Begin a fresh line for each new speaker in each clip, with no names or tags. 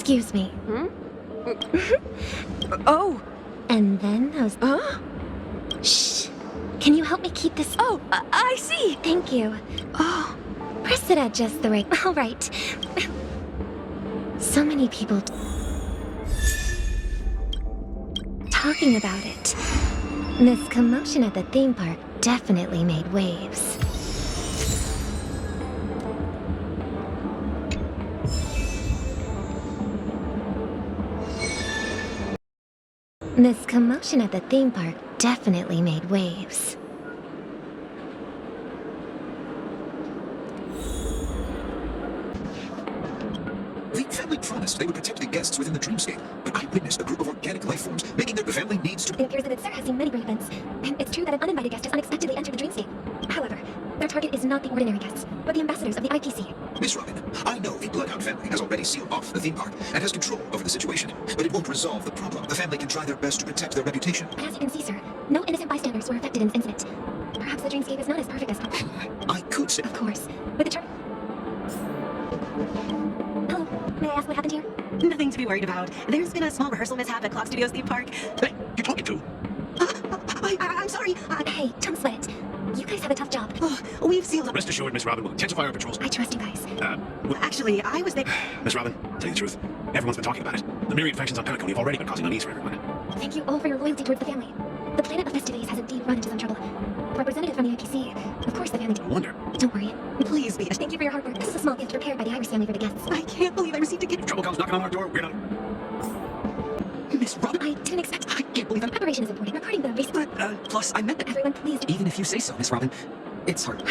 Excuse me.
Hmm? Oh!
And then those...
Huh?
Shh! Can you help me keep this...
Oh, I see!
Thank you.
Oh.
Press it at just the right... Alright. So many people... talking about it. This commotion at the theme park definitely made waves. This commotion at the theme park definitely made waves.
The family promised they would protect the guests within the dreamscape, but I witnessed a group of organic life forms making their family needs to...
It appears that Sir has seen many great events, and it's true that an uninvited guest has unexpectedly entered the dreamscape. However, their target is not the ordinary guests, but the ambassadors of the IPC.
Miss Robin, I know the Bloodhound family has already sealed off the theme park and has control over the situation, but it won't resolve the problem. The family can try their best to protect their reputation.
As you can see, sir, no innocent bystanders were affected in this incident. Perhaps the dreamscape is not as perfect as...
I could say...
Of course, but the Hello, may I ask what happened here?
Nothing to be worried about. There's been a small rehearsal mishap at Clock Studios theme park.
Hey, you're talking to?
I'm sorry.
Hey, don't sweat it. You guys have a tough job.
Oh, we've sealed up.
Rest assured, Miss Robin will intensify our patrols.
I trust you guys.
Actually, I was there.
Miss Robin, tell you the truth, everyone's been talking about it. The myriad factions on Penacony have already been causing unease for everyone.
Thank you all for your loyalty towards the family. The planet of festivities has indeed run into some trouble. A representative from the IPC, of course the family...
No wonder.
Don't worry.
Please be.
Thank you for your hard work. This is a small gift prepared by the Iris family for the guests.
I can't believe I received a
If
gift.
trouble comes knocking on our door, we're not...
Miss Robin,
I didn't expect...
I can't believe that...
Preparation is important. Regarding the recent...
But, plus, I meant that...
Everyone, please...
Even if you say so, Miss Robin, it's hard.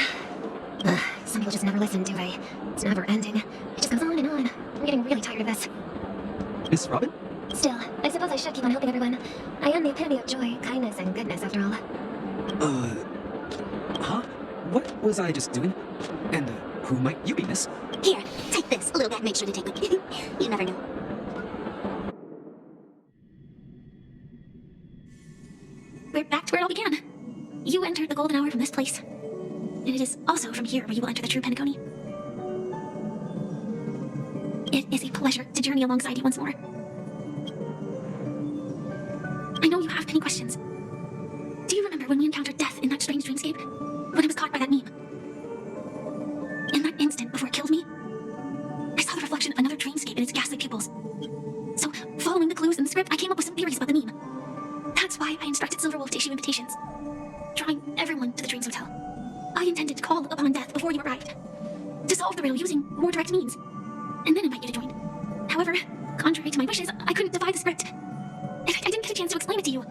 Some people just never listen, do they? It's never ending. It just goes on and on. I'm getting really tired of this.
Miss Robin?
Still, I suppose I should keep on helping everyone. I am the epitome of joy, kindness, and goodness, after all.
Huh? What was I just doing? And, who might you be, miss?
Here, take this. A little bag, make sure to take it. You never know.
We're back to where it all began. You entered the golden hour from this place. And it is also from here where you will enter the true Penacony. It is a pleasure to journey alongside you once more. I know you have many questions. Do you remember when we encountered death in that strange dreamscape? When I was caught by that meme? In that instant before it killed me, I saw the reflection of another dreamscape in its ghastly pupils. So, following the clues in the script, I came up with some theories about the meme. That's why I instructed Silverwolf to issue invitations, drawing everyone to the Dreams Hotel. I intended to call upon death before you arrived, to solve the riddle using more direct means, and then invite you to join. However, contrary to my wishes, I couldn't defy the script, and I didn't get a chance to explain it to you.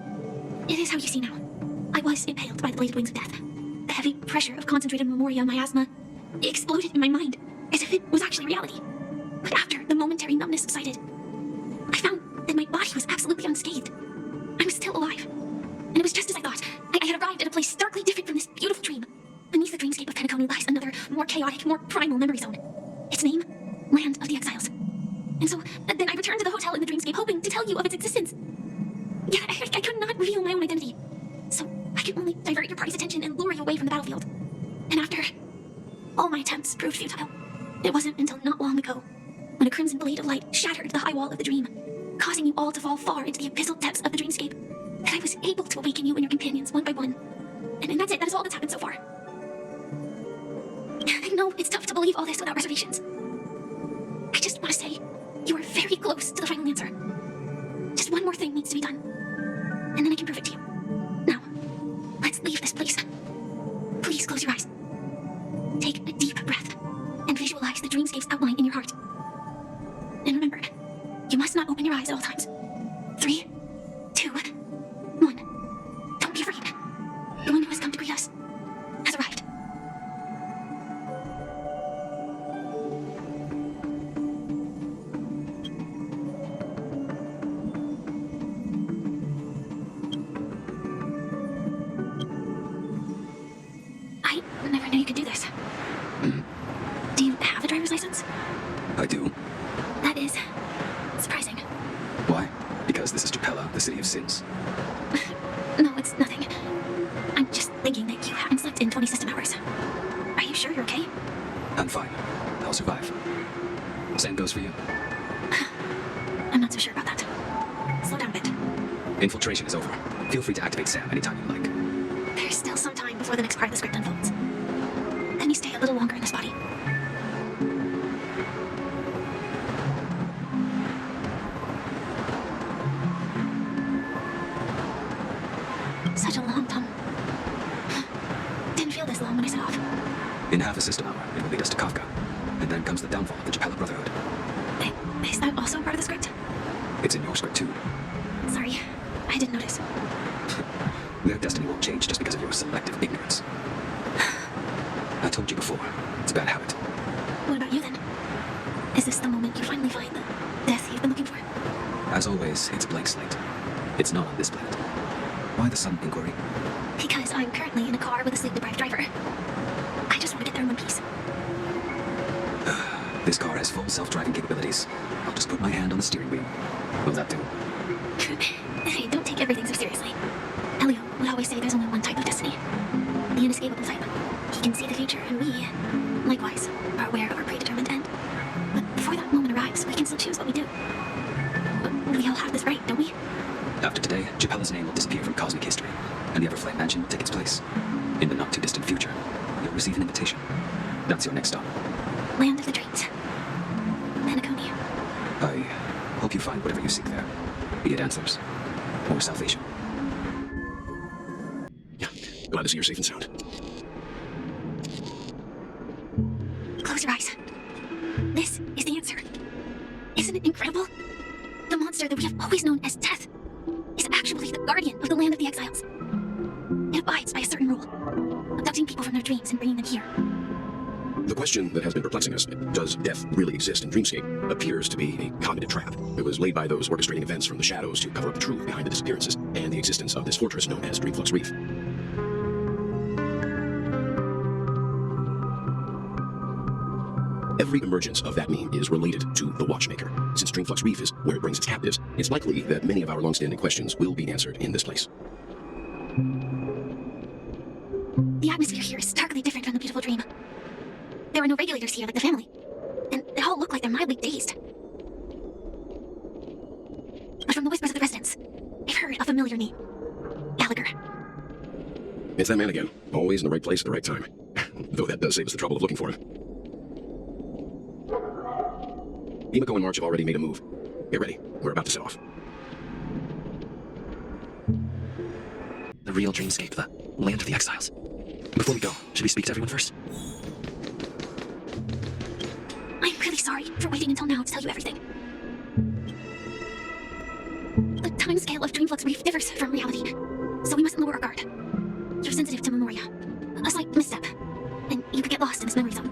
It is how you see now. I was impaled by the bladed wings of death. The heavy pressure of concentrated memoria miasma exploded in my mind, as if it was actually reality. But after the momentary numbness subsided, I found that my body was absolutely unscathed. I was still alive. And it was just as I thought. I had arrived at a place starkly different from this beautiful dream. Beneath the dreamscape of Penacony lies another, more chaotic, more primal memory zone. Its name, Land of the Exiles. And so, then I returned to the hotel in the dreamscape, hoping to tell you of its existence. Yet I could not reveal my own identity. So I could only divert your party's attention and lure you away from the battlefield. And after all my attempts proved futile, it wasn't until not long ago, when a crimson blade of light shattered the high wall of the dream, causing you all to fall far into the abyssal depths of the dreamscape, that I was able to awaken you and your companions one by one. And that's it. That is all that's happened so far. I know it's tough to believe all this without reservations. I just want to say, you are very close to the final answer. Just one more thing needs to be done, and then I can prove it to you. Now, let's leave this place. Please close your eyes. Take a deep breath, and visualize the dreamscape's outline in your heart. And remember, you must not open your eyes at all times. 3, 2, 1. Don't be afraid. The one who has come to greet us has arrived. I never knew you could do this. Do you have a driver's license?
I do.
That is surprising.
Why? Because this is Japella, the city of sins.
No, it's nothing. I'm just thinking that you haven't slept in 20 system hours. Are you sure you're okay?
I'm fine. I'll survive. Same goes for you.
not so sure about that. Slow down a bit.
Infiltration is over. Feel free to activate Sam anytime you like.
There's still some time before the next part of the script unfolds. Let me stay a little longer in this body. Such a long time. Didn't feel this long when I set off.
In half a system hour, it will lead us to Kafka. And then comes the downfall of the Japella Brotherhood.
Is that also part of the script?
It's in your script too.
Sorry, I didn't notice.
Their destiny won't change just because of your selective ignorance. I told you before, it's a bad habit.
What about you then? Is this the moment you finally find the death you've been looking for?
As always, it's a blank slate. It's not on this planet. Why the sudden inquiry?
Because I'm currently in a car with a sleep-deprived driver. I just want to get there in one piece.
This car has full self-driving capabilities. I'll just put my hand on the steering wheel. Will that do?
Hey, don't take everything so seriously. Elio would always say there's only one type of destiny. The inescapable type. He can see the future, and we, likewise, are aware of our predetermined end. But before that moment arrives, we can still choose what we do. We all have this right, don't we?
After today, Japella's name will disappear from cosmic history, and the Everflame Mansion will take its place. In the not-too-distant future, you'll receive an invitation. That's your next stop.
Land of the Dreams. Penacony.
I hope you find whatever you seek there, be it answers or salvation.
Yeah, glad to see you're safe and sound.
Close your eyes. This is the answer. Isn't it incredible? The monster that we have always known as Death is actually the guardian of the land of the exiles. It abides by a certain rule, abducting people from their dreams and bringing them here.
The question that has been perplexing us, does death really exist in Dreamscape, appears to be a cognitive trap. It was laid by those orchestrating events from the shadows to cover up the truth behind the disappearances and the existence of this fortress known as Dreamflux Reef. Every emergence of that meme is related to the Watchmaker. Since Dreamflux Reef is where it brings its captives, it's likely that many of our long-standing questions will be answered in this place.
The atmosphere here is starkly different from the beautiful dream. There are no regulators here like the family, and they all look like they're mildly dazed. But from the whispers of the residents, I've heard a familiar name. Gallagher.
It's that man again, always in the right place at the right time. Though that does save us the trouble of looking for him. Emiko and March have already made a move. Get ready, we're about to set off.
The real Dreamscape, the land of the exiles. Before we go, should we speak to everyone first?
I'm really sorry for waiting until now to tell you everything. The timescale of Dreamflux Reef differs from reality, so we mustn't lower our guard. You're sensitive to memoria. A slight misstep, and you could get lost in this memory zone.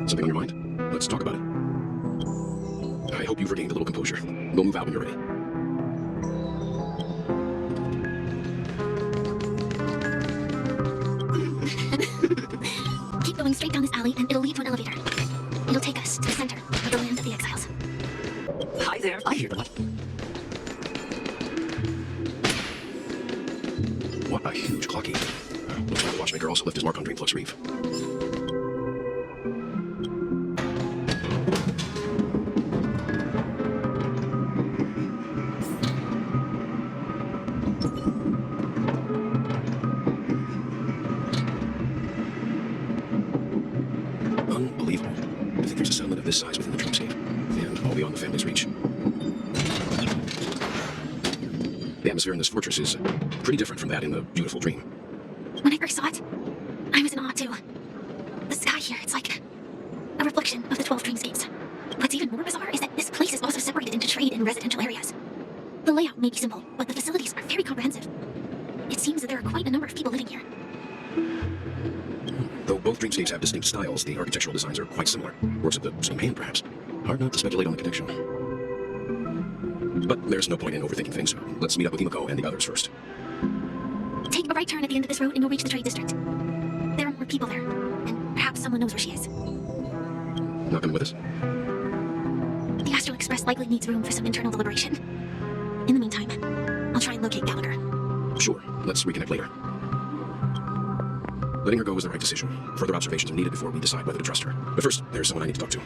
Something on your mind? Let's talk about it. I hope you've regained a little composure. We'll move out when you're ready.
Keep going straight down this alley, and it'll lead to an elevator. It'll take us to the center of the land of the exiles.
Hi there, I hear blood.
What a huge clocky. Looks like the Watchmaker also left his mark on Dreamflux Reef. Unbelievable. I think there's a settlement of this size within the Dreamscape, and all beyond the family's reach. The atmosphere in this fortress is pretty different from that in the beautiful dream.
When I first saw it, I was in awe too. The sky here, it's like a reflection of the 12 dreamscapes. What's even more bizarre is that this place is also separated into trade and residential areas. The layout may be simple, but the facilities are very comprehensive. It seems that there are quite a number of people living here.
Though both dreamscapes have distinct styles, the architectural designs are quite similar. Works of the same hand, perhaps. Hard not to speculate on the connection. But there's no point in overthinking things. Let's meet up with Emiko and the others first.
Take a right turn at the end of this road and you'll reach the trade district. There are more people there, and perhaps someone knows where she is.
Not coming with us?
The Astral Express likely needs room for some internal deliberation. In the meantime, I'll try and locate Gallagher.
Sure. Let's reconnect later. Letting her go was the right decision. Further observations are needed before we decide whether to trust her. But first, there's someone I need to talk to.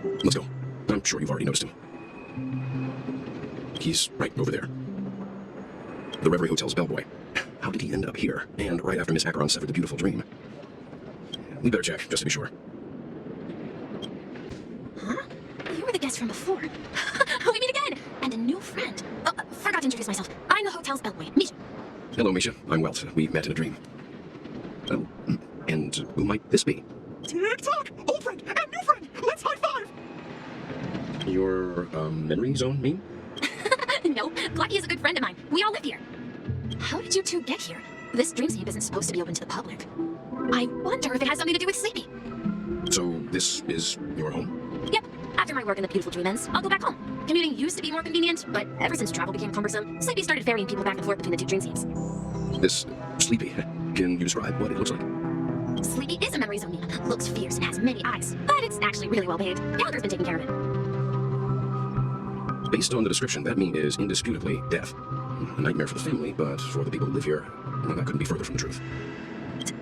Let's go. I'm sure you've already noticed him. He's right over there. The Reverie Hotel's bellboy. How did he end up here? And right after Miss Acheron severed the beautiful dream? We better check, just to be sure.
Huh? You were the guest from before. We meet again! And a new friend. Forgot to introduce myself. I'm the hotel's bellboy, Misha.
Hello, Misha. I'm Welt. We met in a dream. Oh, and who might this be?
Tick-tock! Old friend and new friend! Let's high-five!
Your, memory zone meme?
No, Blackie is a good friend of mine. We all live here. How did you two get here? This dreamscape isn't supposed to be open to the public. I wonder if it has something to do with Sleepy.
So, this is your home?
Yep. After my work in the beautiful dream ends, I'll go back home. Commuting used to be more convenient, but ever since travel became cumbersome, Sleepy started ferrying people back and forth between the two dreamscapes.
This Sleepy. Can you describe what it looks like?
Sleepy is a memory zone meme. Looks fierce and has many eyes, but it's actually really well behaved. Gallagher's been taking care of it.
Based on the description, that meme is indisputably death. A nightmare for the family, but for the people who live here, well, that couldn't be further from the truth.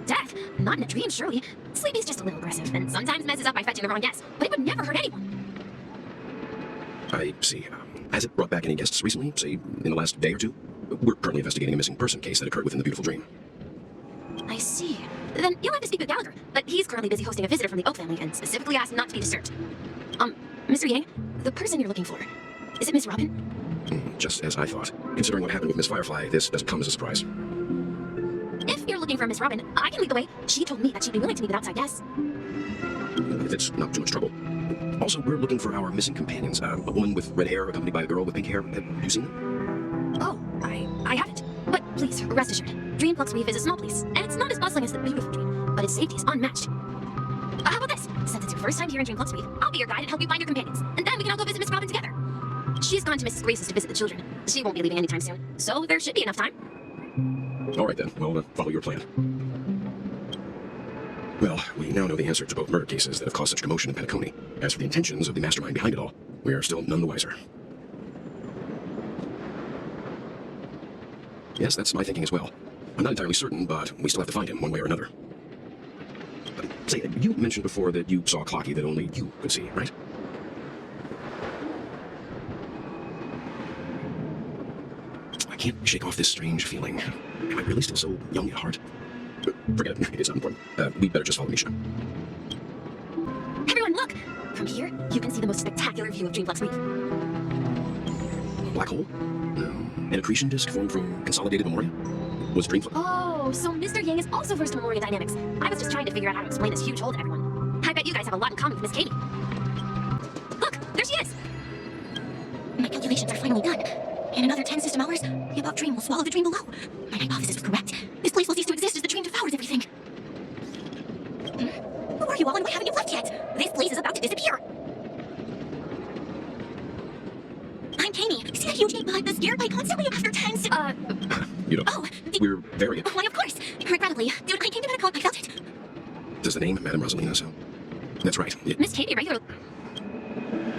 Death? Not in a dream, surely. Sleepy's just a little aggressive, and sometimes messes up by fetching the wrong guess, but it would never hurt anyone.
I see. Has it brought back any guests recently, say, in the last day or two? We're currently investigating a missing person case that occurred within the beautiful dream.
I see. Then you'll have to speak with Gallagher, but he's currently busy hosting a visitor from the Oak family and specifically asked not to be disturbed. Mr. Yang, the person you're looking for, is it Miss Robin?
Just as I thought. Considering what happened with Miss Firefly, this doesn't come as a surprise.
If you're looking for Miss Robin, I can lead the way. She told me that she'd be willing to meet with outside guests.
If it's not too much trouble. Also, we're looking for our missing companions. A woman with red hair accompanied by a girl with pink hair. Have you seen them?
Oh, I haven't. But please, rest assured, Dreamflux Reef is a small place, and it's not as bustling as the beautiful dream, but its safety is unmatched. How about this? Since it's your first time here in Dreamflux Reef, I'll be your guide and help you find your companions, and then we can all go visit Miss Robin together. She's gone to Mrs. Grace's to visit the children. She won't be leaving anytime soon, so there should be enough time.
All right then, we'll follow your plan. Well, we now know the answer to both murder cases that have caused such commotion in Penacony. As for the intentions of the mastermind behind it all, we are still none the wiser. Yes, that's my thinking as well. I'm not entirely certain, but we still have to find him one way or another. Say, you mentioned before that you saw a Clocky that only you could see, right? I can't shake off this strange feeling. Am I really still so young at heart? Forget it, it's not important. We'd better just follow Misha.
Everyone, look! From here, you can see the most spectacular view of Dreamflux Reef.
Black hole? An accretion disk formed from consolidated memoria? Was Dreamflux?
Oh, so Mr. Yang is also versed in memoria dynamics. I was just trying to figure out how to explain this huge hole to everyone. I bet you guys have a lot in common with Miss Katie. Look, there she is!
My calculations are finally done. In another 10 system hours, the above dream will swallow the dream below. My hypothesis was correct. This place will cease to exist as the dream devours everything. Who are you all and why haven't you left yet? This place is about to disappear. I'm Kami. See that huge gate behind the scare by constantly after 10
You don't.
Oh,
We're very...
why, of course. Regrettably, dude, I came to Penacony. I felt it.
Does the name Madame Rosalina sound? That's right.
Miss Katie regularly...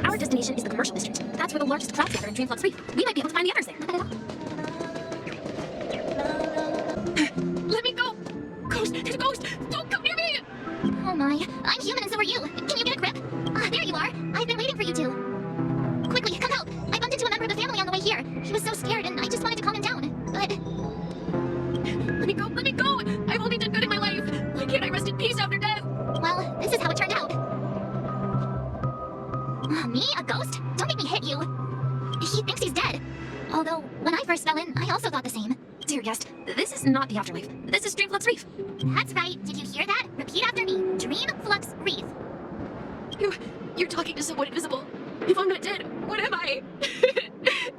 Our destination is the commercial district. That's where the largest crowds gather in Dreamflux Reef. We might be able to find the others there.
Let me go! Ghost! There's a ghost! Don't come near me!
Oh my, I'm human and so are you. Can you get a grip? There you are. I've been waiting for you two. Quickly, come help. I bumped into a member of the family on the way here. He was so scared and I just wanted to calm him down. But...
Let me go! Let me go! I've only done good in my life. Why can't I rest in peace after death?
well, this is how it turned out. Me? A ghost? Don't make me hit you. He thinks he's dead. Although, when I first fell in, I also thought the same.
Dear guest, this is not the afterlife. This is Dreamflux Reef.
That's right. Did you hear that? Repeat after me. Dreamflux Reef.
You're talking to someone invisible. If I'm not dead, what am I?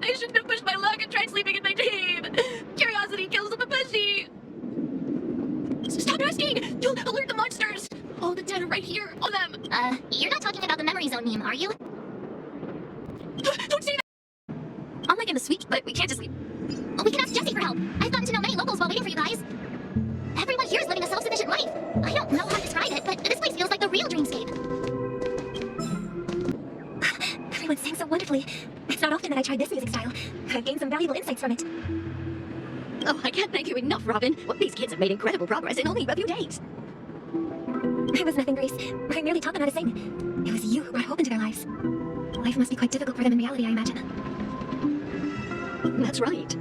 I shouldn't have pushed my luck and tried sleeping in my dream. Curiosity kills the Papashi. Stop asking! You'll alert the monsters. All the dead are right here. On them.
You're not talking about the memory zone meme, are you?
Don't say that!
Unlike in the suite, but we can't just leave.
We can ask Jesse for help. I've gotten to know many locals while waiting for you guys. Everyone here is living a self-sufficient life. I don't know how to describe it, but this place feels like the real dreamscape.
Everyone sang so wonderfully. It's not often that I try this music style. I've gained some valuable insights from it.
Oh, I can't thank you enough, Robin. Well, these kids have made incredible progress in only a few days.
It was nothing, Grace. I merely taught them how to sing.
It was you who brought hope into their lives. Life must be quite difficult for them in reality, I imagine.
That's right.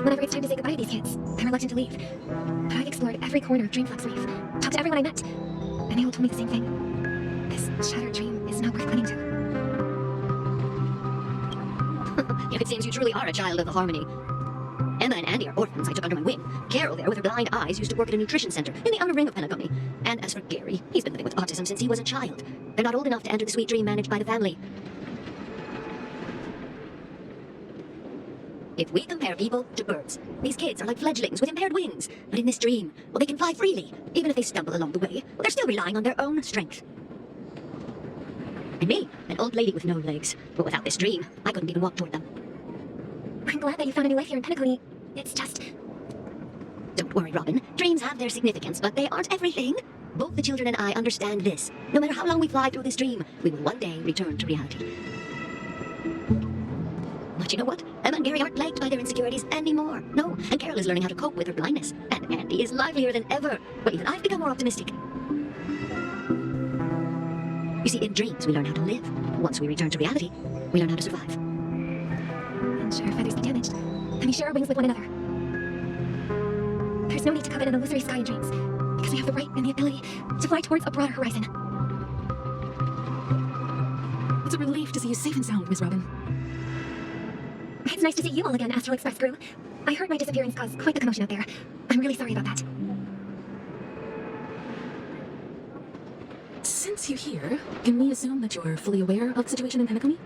Whenever it's time to say goodbye to these kids, they're reluctant to leave. But I've explored every corner of Dreamflux Reef, talked to everyone I met, and they all told me the same thing. This shattered dream is not worth clinging to.
If it seems you truly are a child of the Harmony. Emma and Andy are orphans I took under my wing. Carol there with her blind eyes used to work at a nutrition center in the outer ring of Penacony. And as for Gary, he's been living with autism since he was a child. They're not old enough to enter the sweet dream managed by the family. If we compare people to birds, these kids are like fledglings with impaired wings. But in this dream, well, they can fly freely. Even if they stumble along the way, well, they're still relying on their own strength. And me, an old lady with no legs. But without this dream, I couldn't even walk toward them.
I'm glad that you found a new life here in Penacony. It's just...
Don't worry, Robin. Dreams have their significance, but they aren't everything. Both the children and I understand this. No matter how long we fly through this dream, we will one day return to reality. But you know what? Emma and Gary aren't plagued by their insecurities anymore. No, and Carol is learning how to cope with her blindness. And Andy is livelier than ever. Well, even I've become more optimistic. You see, in dreams, we learn how to live. Once we return to reality, we learn how to survive.
And sure, feathers get damaged, and we share our wings with one another. There's no need to covet an illusory sky in dreams, because we have the right and the ability to fly towards a broader horizon.
It's a relief to see you safe and sound, Miss Robin.
It's nice to see you all again, Astral Express crew. I heard my disappearance caused quite the commotion out there. I'm really sorry about that.
Since you're here, can we assume that you're fully aware of the situation in Penacony?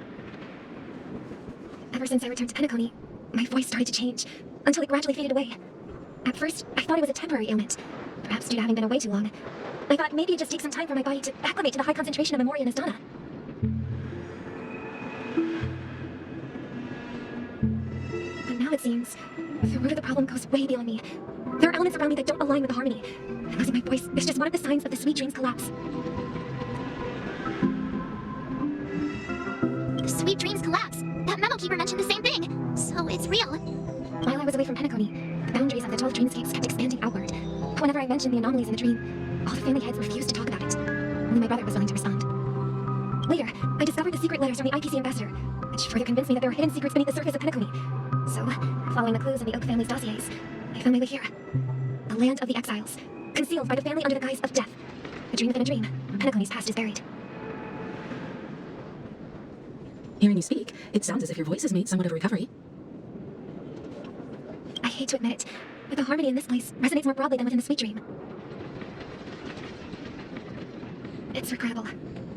Ever since I returned to Penacony, my voice started to change, until it gradually faded away. At first, I thought it was a temporary ailment, perhaps due to having been away too long. I thought maybe it'd just take some time for my body to acclimate to the high concentration of Memoria and Astana. But now it seems, the root of the problem goes way beyond me. There are elements around me that don't align with the harmony. And losing my voice is just one of the signs of the sweet dream's collapse.
The sweet dreams collapse. That memo keeper mentioned the same thing. So it's real.
While I was away from Penacony, the boundaries of the 12 dreamscapes kept expanding outward. Whenever I mentioned the anomalies in the dream, all the family heads refused to talk about it. Only my brother was willing to respond. Later, I discovered the secret letters from the IPC ambassador, which further convinced me that there are hidden secrets beneath the surface of Penacony. So, following the clues in the Oak family's dossiers, I found my way here. The land of the exiles, concealed by the family under the guise of death. A dream within a dream. Penacony's past is buried.
Hearing you speak, it sounds as if your voice has made somewhat of a recovery.
I hate to admit it, but the harmony in this place resonates more broadly than within the sweet dream. It's regrettable,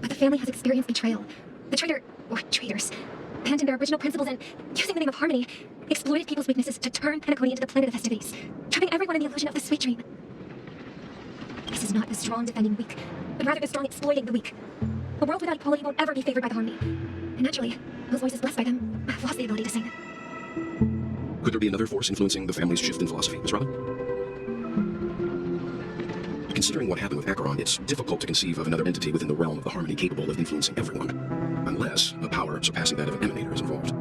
but the family has experienced betrayal. The traitor, or traitors, abandoned their original principles and, using the name of harmony, exploited people's weaknesses to turn Penacony into the planet of festivities, trapping everyone in the illusion of the sweet dream. This is not the strong defending the weak, but rather the strong exploiting the weak. A world without equality won't ever be favored by the harmony. And naturally, those voices blessed by them have lost the ability to sing.
Could there be another force influencing the family's shift in philosophy, Miss Robin? Considering what happened with Acheron, it's difficult to conceive of another entity within the realm of the harmony capable of influencing everyone, unless a power surpassing that of an emanator is involved.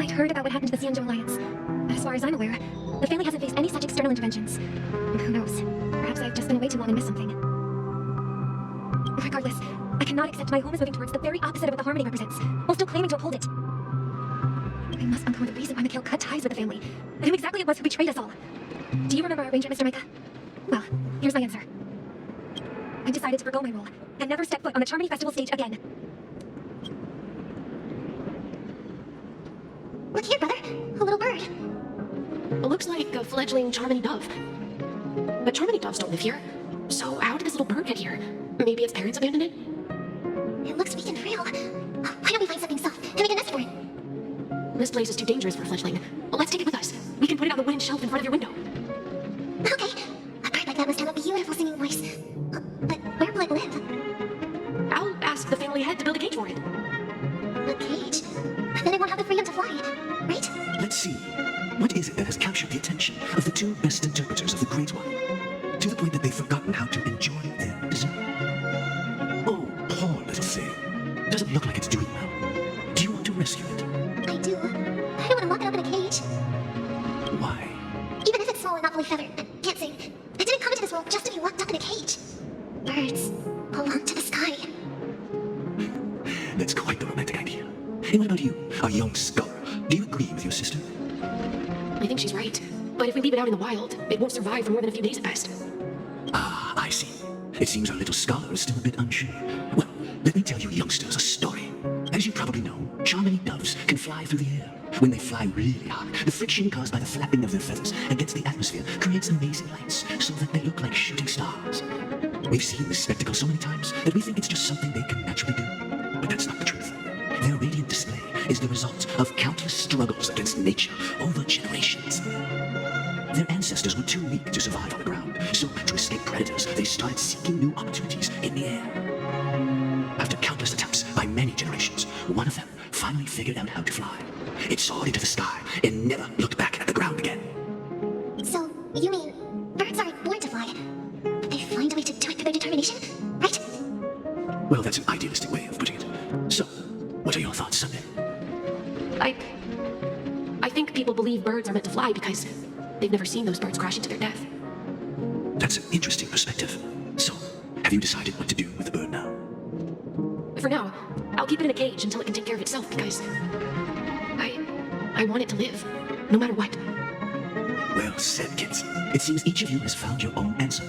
I'd heard about what happened to the Xianzhou Alliance, but as far as I'm aware, the family hasn't faced any such external interventions. Who knows? Perhaps I've just been away too long and missed something. Regardless, I cannot accept my home is moving towards the very opposite of what the harmony represents, while still claiming to uphold it. I must uncover the reason why Mikhail cut ties with the family, and who exactly it was who betrayed us all. Do you remember our arrangement, Mr. Micah? Well, here's my answer. I've decided to forgo my role, and never step foot on the Charmony Festival stage again.
Look here, brother. A little bird.
It looks like a fledgling Charmony dove. But Charmony doves don't live here. So how did this little bird get here? Maybe its parents abandoned it?
It looks weak and frail. Why don't we find something soft and make a nest for it?
This place is too dangerous for a fledgling. Well, let's take it with us. We can put it on the wooden shelf in front of your window.
Okay. A bird like that must have a beautiful singing voice. But where will it live?
I'll ask the family head to build a cage for it.
A cage? Then it won't have the freedom to fly, right?
Let's see. What is it that has captured the attention of the two best interpreters of the Great One? To the point that they've forgotten how to enjoy their dessert. Oh, poor little thing. Does it look like it's doing well? Do you want to rescue it?
I do. I don't want to lock it up in a cage.
Why?
Even if it's small and not fully feathered, I can't sing. I didn't come into this world just to be locked up in a cage. Birds,
That's quite the romantic idea. And what about you, a young scholar? Do you agree with your sister?
I think she's right. But if we leave it out in the wild, it won't survive for more than a few days at best.
Ah, I see. It seems our little scholar is still a bit unsure. Well, let me tell you youngsters a story. As you probably know, charming doves can fly through the air. When they fly really high, the friction caused by the flapping of their feathers against the atmosphere creates amazing lights so that they look like shooting stars. We've seen this spectacle so many times that we think it's just something they can naturally do. But that's not the truth. Their radiant display is the result of countless struggles against nature over generations. Their ancestors were too weak to survive on the ground, so to escape predators, they started seeking new opportunities in the air. After countless attempts by many generations, one of them finally figured out how to fly. It soared into the sky and never looked back at the ground again.
So, you mean birds aren't born to fly? But they find a way to do it through their determination, right?
Well, that's an idealistic way of putting it. So, what are your thoughts, Sunday?
I think people believe birds are meant to fly because they've never seen those birds crash into their death.
That's an interesting perspective. So, have you decided what to do with the bird now?
For now, I'll keep it in a cage until it can take care of itself because I want it to live, no matter what.
Well said, kids. It seems each of you has found your own answer.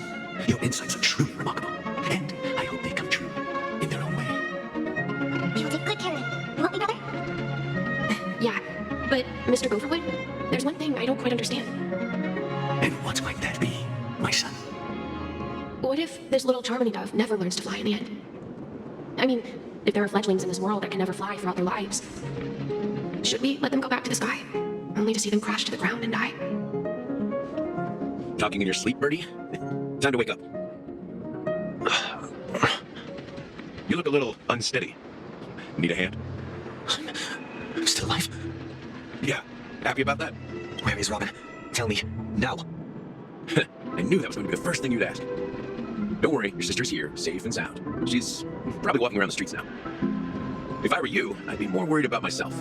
Your insights are truly remarkable, and I hope they come true in their own way.
We will take good care of it. Won't we, brother?
Yeah, but Mr. Gopherwood, there's one thing I don't quite understand.
And what might that be, my son?
What if this little Charmony dove never learns to fly in the end? I mean, if there are fledglings in this world that can never fly throughout their lives, should we let them go back to the sky, only to see them crash to the ground and die?
Talking in your sleep, Birdie? Time to wake up. You look a little unsteady. Need a hand?
I'm still alive.
Yeah. Happy about that?
Where is Robin? Tell me, now.
I knew that was going to be the first thing you'd ask. Don't worry, your sister's here, safe and sound. She's probably walking around the streets now. If I were you, I'd be more worried about myself.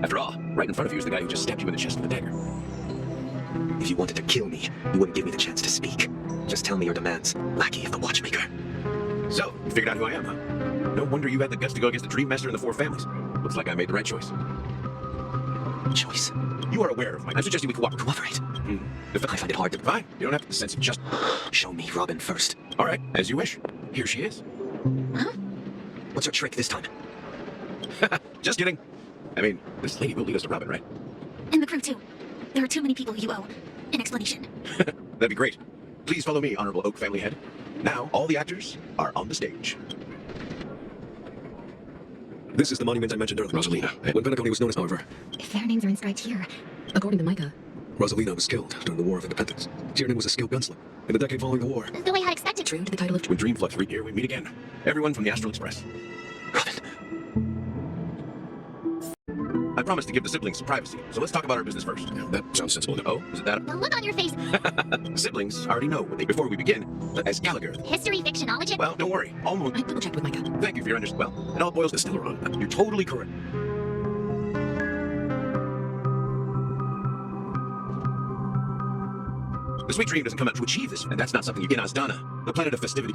After all, right in front of you is the guy who just stabbed you in the chest with a dagger.
If you wanted to kill me, you wouldn't give me the chance to speak. Just tell me your demands, lackey of the watchmaker.
So, you figured out who I am, huh? No wonder you had the guts to go against the Dream Master and the Four Families. Looks like I made the right choice.
Choice?
You are aware of my... I'm suggesting we cooperate.
Cooperate?
If
I find it hard to...
Fine, you don't have the sense of just...
Show me Robin first.
All right, as you wish. Here she is.
Huh?
What's your trick this time?
Just kidding. I mean, this lady will lead us to Robin, right?
And the crew, too. There are too many people you owe an explanation.
That'd be great. Please follow me, Honorable Oak Family Head. Now, all the actors are on the stage. This is the monument I mentioned earlier. Rosalina. When Penacony was known as, however,
If their names are inscribed here,
According to Micah,
Rosalina was killed during the War of Independence. Tiernan was a skilled gunslinger. In the decade following the war,
The way I had expected.
true to the title of...
when Dreamflux read here, we meet again. Everyone from the Astral Express.
Robin.
I promised to give the siblings some privacy, so let's talk about our business first. That sounds sensible. Oh, is it that?
The look on your face.
Siblings already know what they... Before we begin, as Gallagher...
History, fictionology.
Well, don't worry. Almost...
I double-checked with Micah.
Thank you for your understanding. Well, it all boils to still wrong. You're totally correct. The sweet dream doesn't come out to achieve this, and that's not something you get in Asdana, the planet of festivity.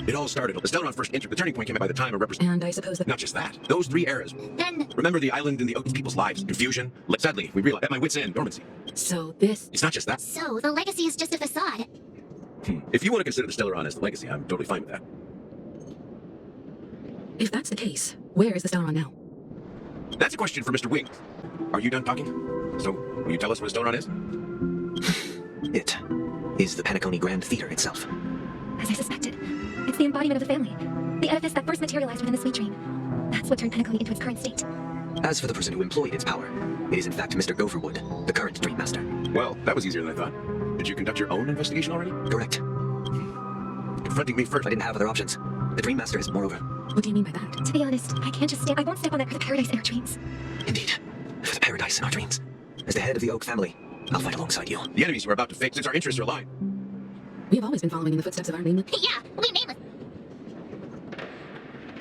It all started. The Stellaron first entered. The turning point came by the time of representation.
And I suppose that...
Not just that. Those three eras.
Then,
Remember the island and the oak people's lives, confusion. Sadly, we realized at my wits' end, dormancy.
So this...
It's not just that.
so the legacy is just a facade.
If you want to consider the Stellaron as the legacy, I'm totally fine with that.
If that's the case, where is the Stellaron now?
That's a question for Mr. Wings. Are you done talking? So, will you tell us what a Stellaron is?
It is the Penacony Grand Theater itself.
as I suspected, it's the embodiment of the family. The edifice that first materialized within the sweet dream. That's what turned Penacony into its current state.
As for the person who employed its power, it is in fact Mr. Gopherwood, the current Dream Master.
Well, that was easier than I thought. Did you conduct your own investigation already?
Correct.
Confronting me first.
I didn't have other options. The Dream Master is, moreover...
What do you mean by that?
To be honest, I can't just stand. I won't step on that for the paradise in our dreams.
Indeed. For the paradise in our dreams. As the head of the Oak family, I'll fight alongside you.
The enemies we're about to face, since our interests are aligned.
We've always been following in the footsteps of our nameless...
Yeah, we nameless.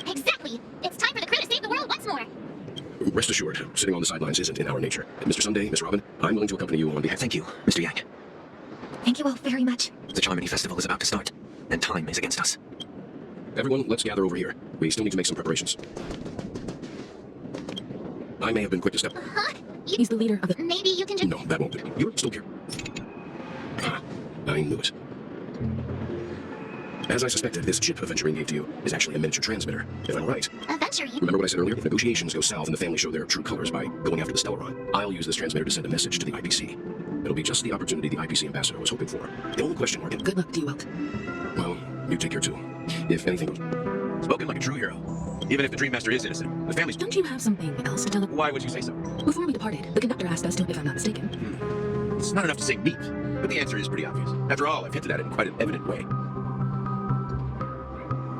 Exactly. It's time for the crew to save the world once more.
Rest assured, sitting on the sidelines isn't in our nature. Mr. Sunday, Miss Robin, I'm willing to accompany you on behalf...
Thank you, Mr. Yang.
Thank you all very much.
The Charmony Festival is about to start, and time is against us.
Everyone, let's gather over here. We still need to make some preparations. I may have been quick to step.
Huh?
He's the leader of the...
Maybe you can just...
No, that won't do. You're still here. I knew it. As I suspected, this chip Aventurine gave to you is actually a miniature transmitter, if I'm right.
Aventurine?
Remember what I said earlier? If negotiations go south and the family show their true colors by going after the Stellaron, I'll use this transmitter to send a message to the IPC. It'll be just the opportunity the IPC ambassador was hoping for. The only question mark...
Good luck to you, Welt.
Well, you take care too. If anything goes...
Spoken like a true hero. Even if the Dream Master is innocent, the family's...
Don't you have something else to tell us?
Why would you say so?
Before we departed, the conductor asked us to, if I'm not mistaken.
It's not enough to say meat, but the answer is pretty obvious. After all, I've hinted at it in quite an evident way.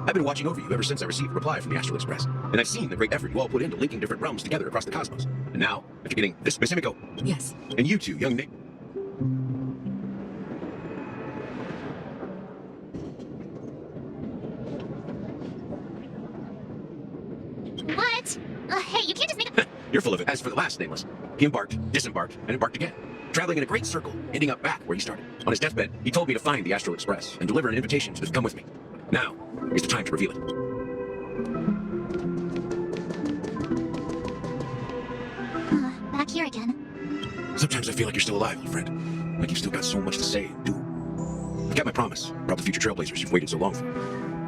I've been watching over you ever since I received a reply from the Astral Express, and I've seen the great effort you all put into linking different realms together across the cosmos. And now, after getting this Miss Himiko,
Yes.
and you two, young Nick...
What? Hey, you can't just make it...
You're full of it. As for the last nameless, he embarked, disembarked, and embarked again, traveling in a great circle, ending up back where he started. On his deathbed, he told me to find the Astral Express and deliver an invitation to come with me. Now is the time to reveal it.
Back here again.
Sometimes I feel like you're still alive, old friend. Like you've still got so much to say and do. I've got my promise. Brought the future Trailblazers you've waited so long for.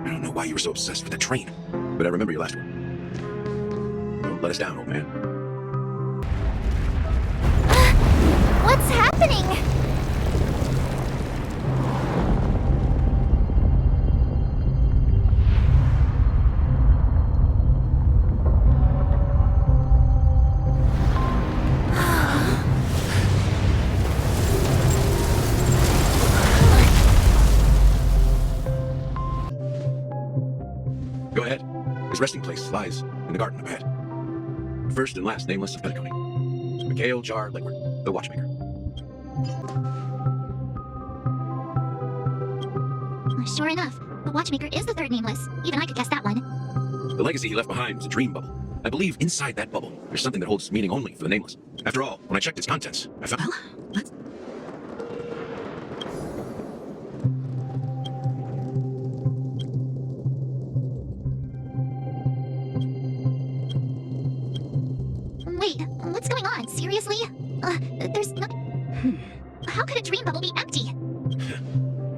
I don't know why you were so obsessed with that train, but I remember your last one. Don't let us down, old man.
What's happening?
Go ahead. His resting place lies in the garden ahead. First and last nameless of Penacony. Mikhail Jar Legward, the watchmaker.
Sure enough, the watchmaker is the third nameless. Even I could guess that one.
The legacy he left behind was a dream bubble. I believe inside that bubble, there's something that holds meaning only for the nameless. After all, when I checked its contents, I found...
Well, let's...
Wait, what's going on? Seriously? There's no... How could a dream bubble be empty?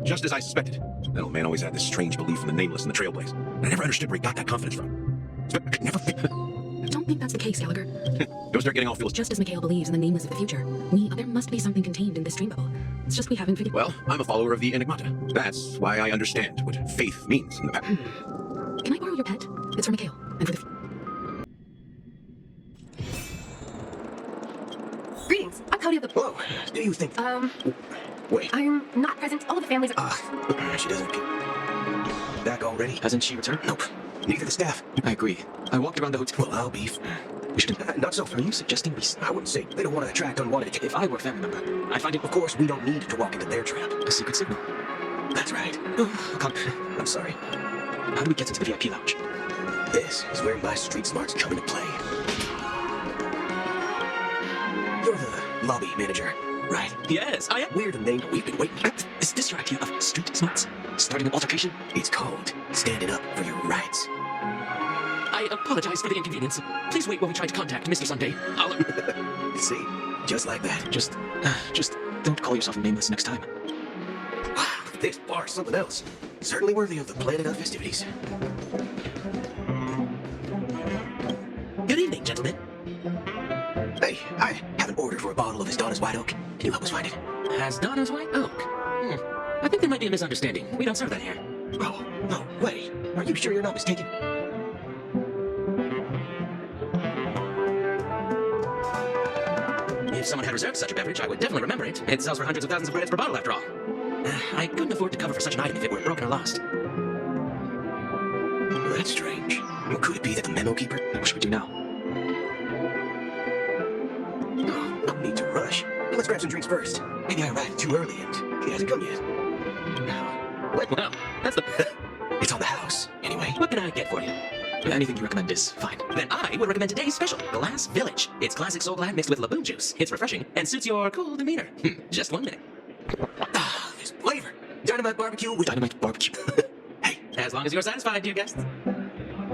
Just as I suspected. That old man always had this strange belief in the nameless and the Trailblaze. And I never understood where he got that confidence from. I could never think...
I don't think that's the case, Gallagher.
Don't start getting all feels...
Just as Mikhail believes in the nameless of the future, there must be something contained in this dream bubble. It's just we haven't figured...
Well, I'm a follower of the Enigmata. That's why I understand what faith means in the past.
Can I borrow your pet? It's for Mikhail, and for the...
Greetings. I'm Cody of the...
Whoa, do you think... Wait.
I'm not present. All the families are...
She doesn't appear. Back already?
Hasn't she returned?
Nope. Neither the staff.
I agree. I walked around the hotel.
Well, I'll be...
We should...
Not so.
Are you suggesting we...
I wouldn't say they don't want to attract unwanted...
If I were a family member, I'd find it...
Of course, we don't need to walk into their trap.
A secret signal.
That's right. I'm sorry.
How do we get into the VIP lounge?
This is where my street smarts come into play. You're the lobby manager, right?
Yes, I am.
We're the name we've been waiting for.
Is this your idea of street smarts? Starting an altercation?
It's called standing up for your rights.
I apologize for the inconvenience. Please wait while we try to contact Mr. Sunday. I'll...
See? Just like that.
Just don't call yourself nameless next time.
Wow, this bar's something else. Certainly worthy of the Planet of festivities.
Good evening, gentlemen.
Hey, I have an order for a bottle of his Donna's White Oak. Can you help us find it?
Has Donna's White Oak? I think there might be a misunderstanding. We don't serve that here.
Oh, no way. Are you sure you're not mistaken?
If someone had reserved such a beverage, I would definitely remember it. It sells for hundreds of thousands of credits per bottle, after all. I couldn't afford to cover for such an item if it were broken or lost.
That's strange. Could it be that the memo keeper...
What should we do now?
Oh, no need to rush. Let's grab some drinks first. Maybe I arrived too early and he hasn't come yet. What?
Well, that's the...
It's on the house, anyway.
What can I get for you? Anything you recommend is fine. Then I would recommend today's special, Glass Village. It's classic soul glad mixed with laboon juice. It's refreshing and suits your cool demeanor. Just 1 minute.
Ah, this flavor. Dynamite barbecue with...
Dynamite barbecue.
Hey,
as long as you're satisfied, dear guests.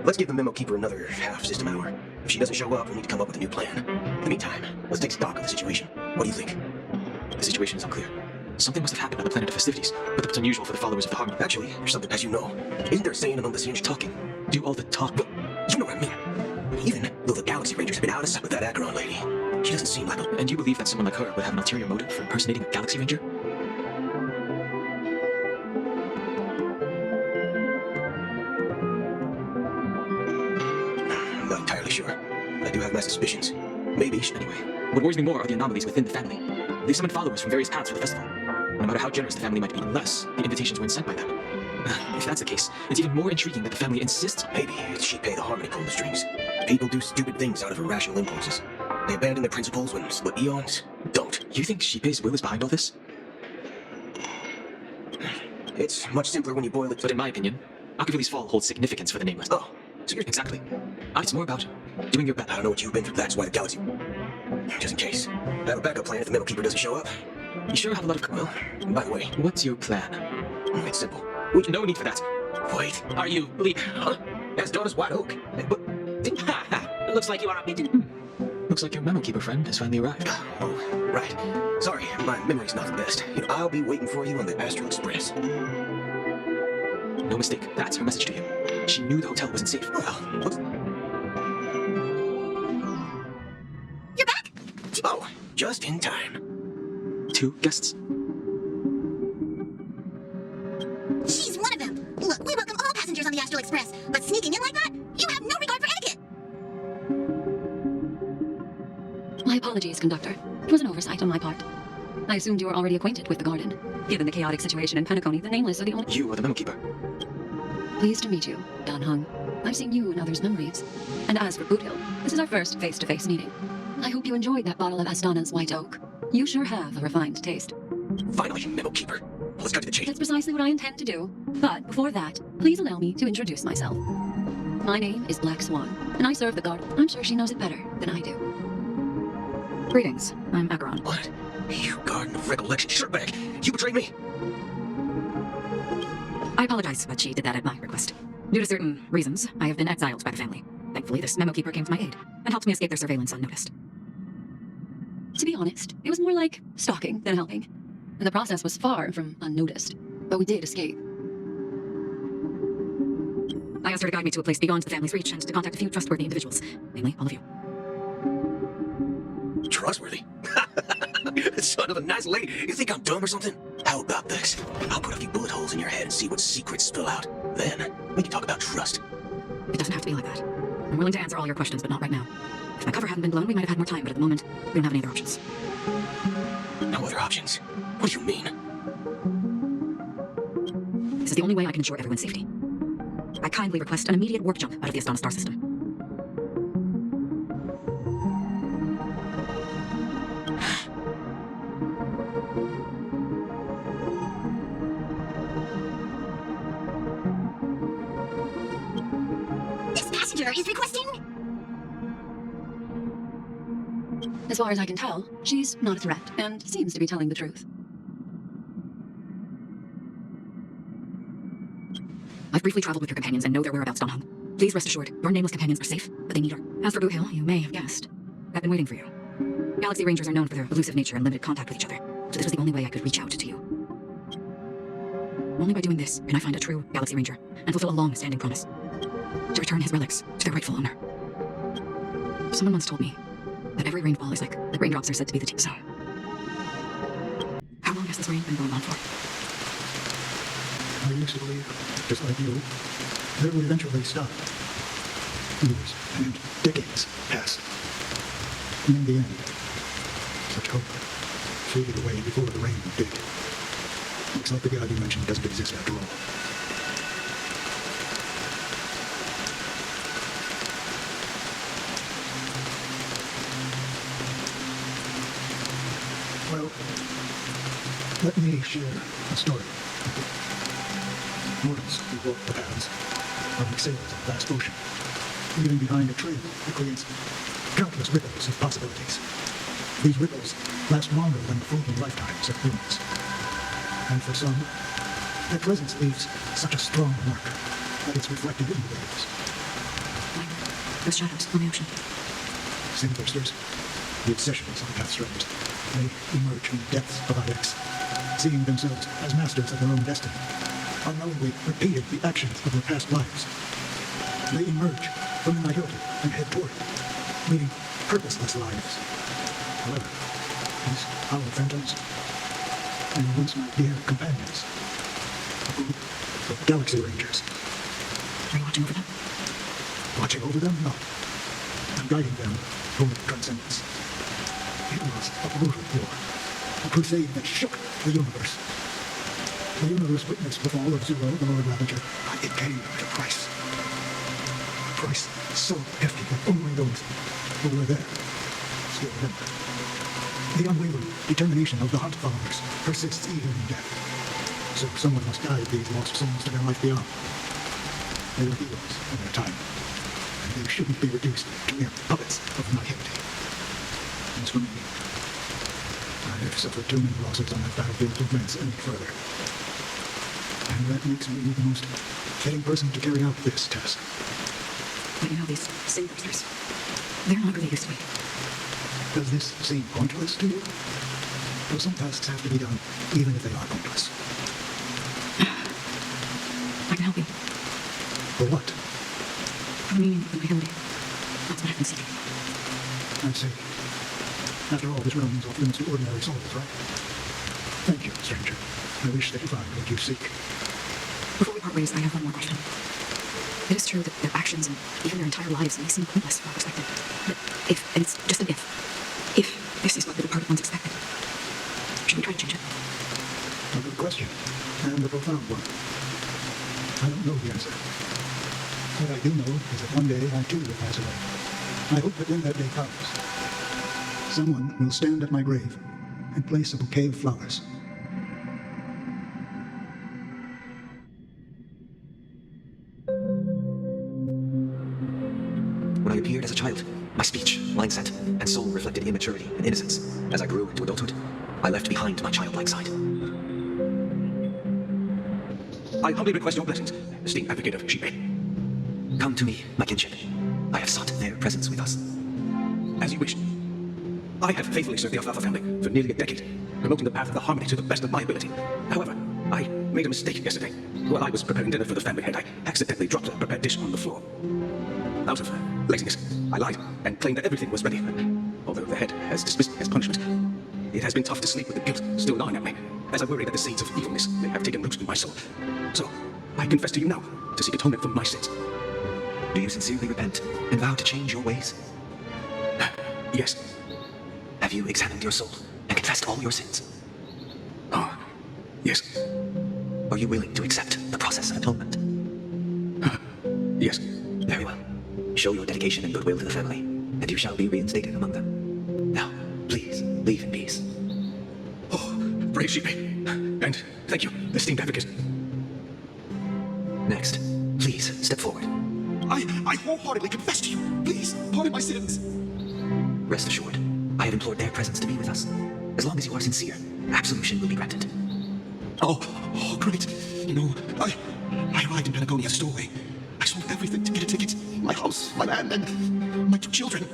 let's give the memo keeper another half system hour.
If she doesn't show up, we'll need to come up with a new plan. In the meantime, let's take stock of the situation. What do you think?
The situation is unclear. Something must have happened on the planet of festivities, but that's unusual for the followers of the Harmony.
Actually, there's something, as you know. Isn't there a saying among the seniors talking?
Do all the talk.
Well, you know what I mean. Even though the Galaxy Rangers have been out of sight with that Acheron lady, she doesn't seem like a...
And you believe that someone like her would have an ulterior motive for impersonating a Galaxy Ranger?
I'm not entirely sure. I do have my suspicions. Maybe she...
Anyway, what worries me more are the anomalies within the family. They summoned followers from various paths for the festival. No matter how generous the family might be, unless the invitations weren't sent by them. If that's the case, it's even more intriguing that the family insists on...
Maybe it's Shipei the Harmony pulled the strings. People do stupid things out of irrational impulses. They abandon their principles when split eons don't.
You think Shipei's will is behind all this?
It's much simpler when you boil it.
But in my opinion, Akavili's fall holds significance for the Nameless.
Oh, so you're...
Exactly. It's more about doing your best.
I don't know what you've been through, that's why the Galaxy... Just in case. I have a backup plan if the Metal Keeper doesn't show up.
You sure have a lot of...
Well, by the way...
What's your plan?
It's simple.
No need for that.
Wait.
Are you...
Huh? That's Donna's White Oak. But...
Ha ha! It looks like you are a bit... Looks like your Memo Keeper friend has finally arrived.
Oh, right. Sorry, my memory's not the best. I'll be waiting for you on the Astral Express.
No mistake. That's her message to you. She knew the hotel wasn't safe.
Well, what's...
You're back?
Oh, just in time.
2 guests.
She's one of them. Look, we welcome all passengers on the Astral Express, but sneaking in like that? You have no regard for etiquette.
My apologies, conductor. It was an oversight on my part. I assumed you were already acquainted with the garden. Given the chaotic situation in Penacony, the Nameless are the only...
You are the Memo Keeper.
Pleased to meet you, Dan Hung. I've seen you in others' memories. And as for Boot Hill, this is our first face-to-face meeting. I hope you enjoyed that bottle of Astana's White Oak. You sure have a refined taste.
Finally, Memo Keeper. Let's cut to the chase.
That's precisely what I intend to do. But before that, please allow me to introduce myself. My name is Black Swan, and I serve the guard. I'm sure she knows it better than I do. Greetings, I'm Acheron.
What? You Garden of Recollection shirtbag! You betrayed me!
I apologize, but she did that at my request. Due to certain reasons, I have been exiled by the family. Thankfully, this Memo Keeper came to my aid and helped me escape their surveillance unnoticed. To be honest, it was more like stalking than helping. And the process was far from unnoticed, but we did escape. I asked her to guide me to a place beyond the family's reach and to contact a few trustworthy individuals, mainly all of you.
Trustworthy? Son of a nice lady. You think I'm dumb or something? How about this? I'll put a few bullet holes in your head and see what secrets spill out. Then, we can talk about trust.
It doesn't have to be like that. I'm willing to answer all your questions, but not right now. If my cover hadn't been blown, we might have had more time, but at the moment, we don't have any other options.
No other options? What do you mean?
This is the only way I can ensure everyone's safety. I kindly request an immediate warp jump out of the Astana star system.
This passenger is requesting...
As far as I can tell, she's not a threat, and seems to be telling the truth. I've briefly traveled with your companions and know their whereabouts, Don Hung. Please rest assured, your nameless companions are safe, but they need her. As for Boot Hill, you may have guessed. I've been waiting for you. Galaxy Rangers are known for their elusive nature and limited contact with each other, so this was the only way I could reach out to you. Only by doing this can I find a true Galaxy Ranger and fulfill a long-standing promise. To return his relics to their rightful owner. Someone once told me that every rainfall is like the raindrops are said to be the tea. So, how long has this rain been going on for?
I used to believe, just like you, that it would eventually stop. Years and decades pass. And in the end, such hope faded away before the rain did. Looks like the God you mentioned doesn't exist after all. Well, let me share a story. Mortals who walk the paths are like sailors on the vast ocean, leaving behind a trail that creates countless ripples of possibilities. These ripples last longer than the fleeting lifetimes of humans. And for some, their presence leaves such a strong mark that it's reflected in the waves.
Like those shadows on the ocean.
Sin-thirsters, the obsessions of the past strangers, they emerge from the depths of our decks, seeing themselves as masters of their own destiny, unknowingly repeating the actions of their past lives. They emerge from the nihility and head toward it, leading purposeless lives. However, these our phantoms, and once my dear companions, a group of Galaxy Rangers.
Are you watching over them?
Watching over them? No. I'm guiding them toward transcendence. It was a brutal war, a crusade that shook the universe. The universe witnessed the fall of Zero, the Lord Ravager, but it came at a price. A price so hefty that only those who were there still remember. The unwavering determination of the Hunt followers persists even in death. So someone must guide these lost souls to their life beyond. They were heroes in their time, and they shouldn't be reduced to mere puppets of nihility. As for me, I have suffered too many losses on that battlefield to advance any further. And that makes me the most fitting person to carry out this task.
But you know, these Sin-thirsters, they're not who they used to be.
Does this seem pointless to you? Well, some tasks have to be done, even if they are pointless.
I can help you.
For what?
For the meaning of the nihility. That's what I've been seeking.
I see. After all, this realm is off limits to ordinary souls, right? Thank you, stranger. I wish that you find what you seek.
Before we part ways, I have one more question. It is true that their actions and even their entire lives may seem pointless from our perspective. But if, and it's just an if this is what the departed ones expected, should we try to change it?
A good question, and a profound one. I don't know the answer. What I do know is that one day I too will pass away. I hope that when that day comes, someone will stand at my grave and place a bouquet of flowers.
When I appeared as a child, my speech, mindset, and soul reflected immaturity and innocence. As I grew into adulthood, I left behind my childlike side. I humbly request your blessings, esteemed advocate of sheep. Come to me, my kinship. I have sought their presence with us. As you wish. I have faithfully served the Alfalfa family for nearly a decade, promoting the path of the harmony to the best of my ability. However, I made a mistake yesterday. While I was preparing dinner for the family head, I accidentally dropped a prepared dish on the floor. Out of laziness, I lied and claimed that everything was ready. Although the head has dismissed me as punishment, it has been tough to sleep with the guilt still gnawing at me, as I worry that the seeds of evilness may have taken root in my soul. So, I confess to you now to seek atonement for my sins. Do you sincerely repent and vow to change your ways? Yes. Have you examined your soul and confessed all your sins? Oh, yes. Are you willing to accept the process of atonement? Yes. Very well. Show your dedication and goodwill to the family, and you shall be reinstated among them. Now, please, leave in peace. Oh, brave sheep. And thank you, esteemed advocate. Next, please step forward.
I wholeheartedly confess to you. Please, pardon my sins.
Rest assured, I have implored their presence to be with us. As long as you are sincere, absolution will be granted.
Oh, great. You know, I arrived in Penacony as a stowaway. I sold everything to get a ticket. My house, my land, and my 2 children.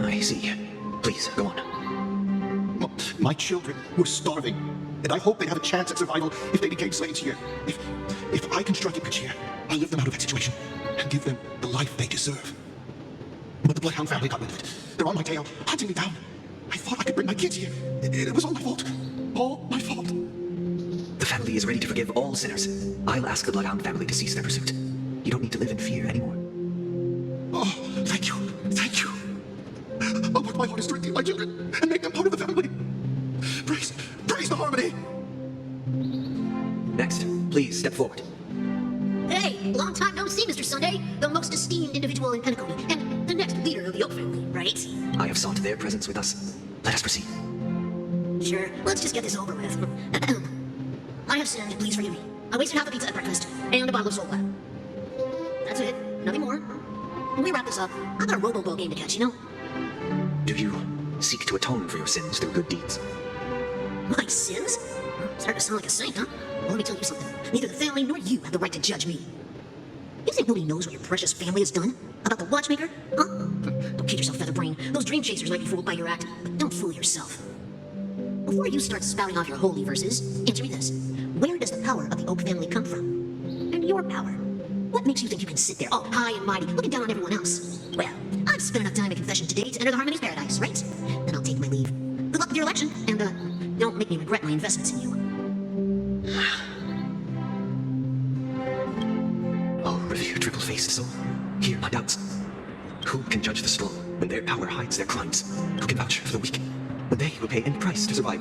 I see. Please, go on.
Well, my children were starving, and I hope they'd have a chance at survival if they became slaves here. If I can strike a bridge here, I'll lift them out of that situation and give them the life they deserve. But the Bloodhound family got wind of it. They're on my tail, hunting me down. I thought I could bring my kids here. It was all my fault. All my fault.
The family is ready to forgive all sinners. I'll ask the Bloodhound family to cease their pursuit. You don't need to live in fear anymore.
Oh, thank you. Thank you. I'll work my hardest to redeem my children and make them part of the family. Praise the harmony.
Next, please step forward.
Hey, long time no see, Mr. Sunday. The most esteemed individual in Penacony, and the next leader of the Oak family, right?
I have sought their presence with us. Let us proceed.
Sure, let's just get this over with. I have sinned, please forgive me. I wasted half a pizza at breakfast, and a bottle of soda. That's it, nothing more. When we wrap this up, I've got a robo-ball game to catch, you know?
Do you seek to atone for your sins through good deeds?
My sins? Starting to sound like a saint, huh? Well, let me tell you something. Neither the family nor you have the right to judge me. You think nobody knows what your precious family has done? About the watchmaker? Huh? Don't kid yourself, Featherbrain. dream chasers might be fooled by your act, but don't fool yourself. Before you start spouting off your holy verses, answer me this. Where does the power of the Oak family come from? And your power? What makes you think you can sit there all high and mighty, looking down on everyone else? Well, I've spent enough time in confession today to enter the Harmony's paradise, right? Then I'll take my leave. Good luck with your election, and, don't make me regret my investments in you.
Oh, revere triple-faced soul, hear my doubts. Who can judge the strong when their power hides their crimes? Who can vouch for the weak when they will pay any price to survive?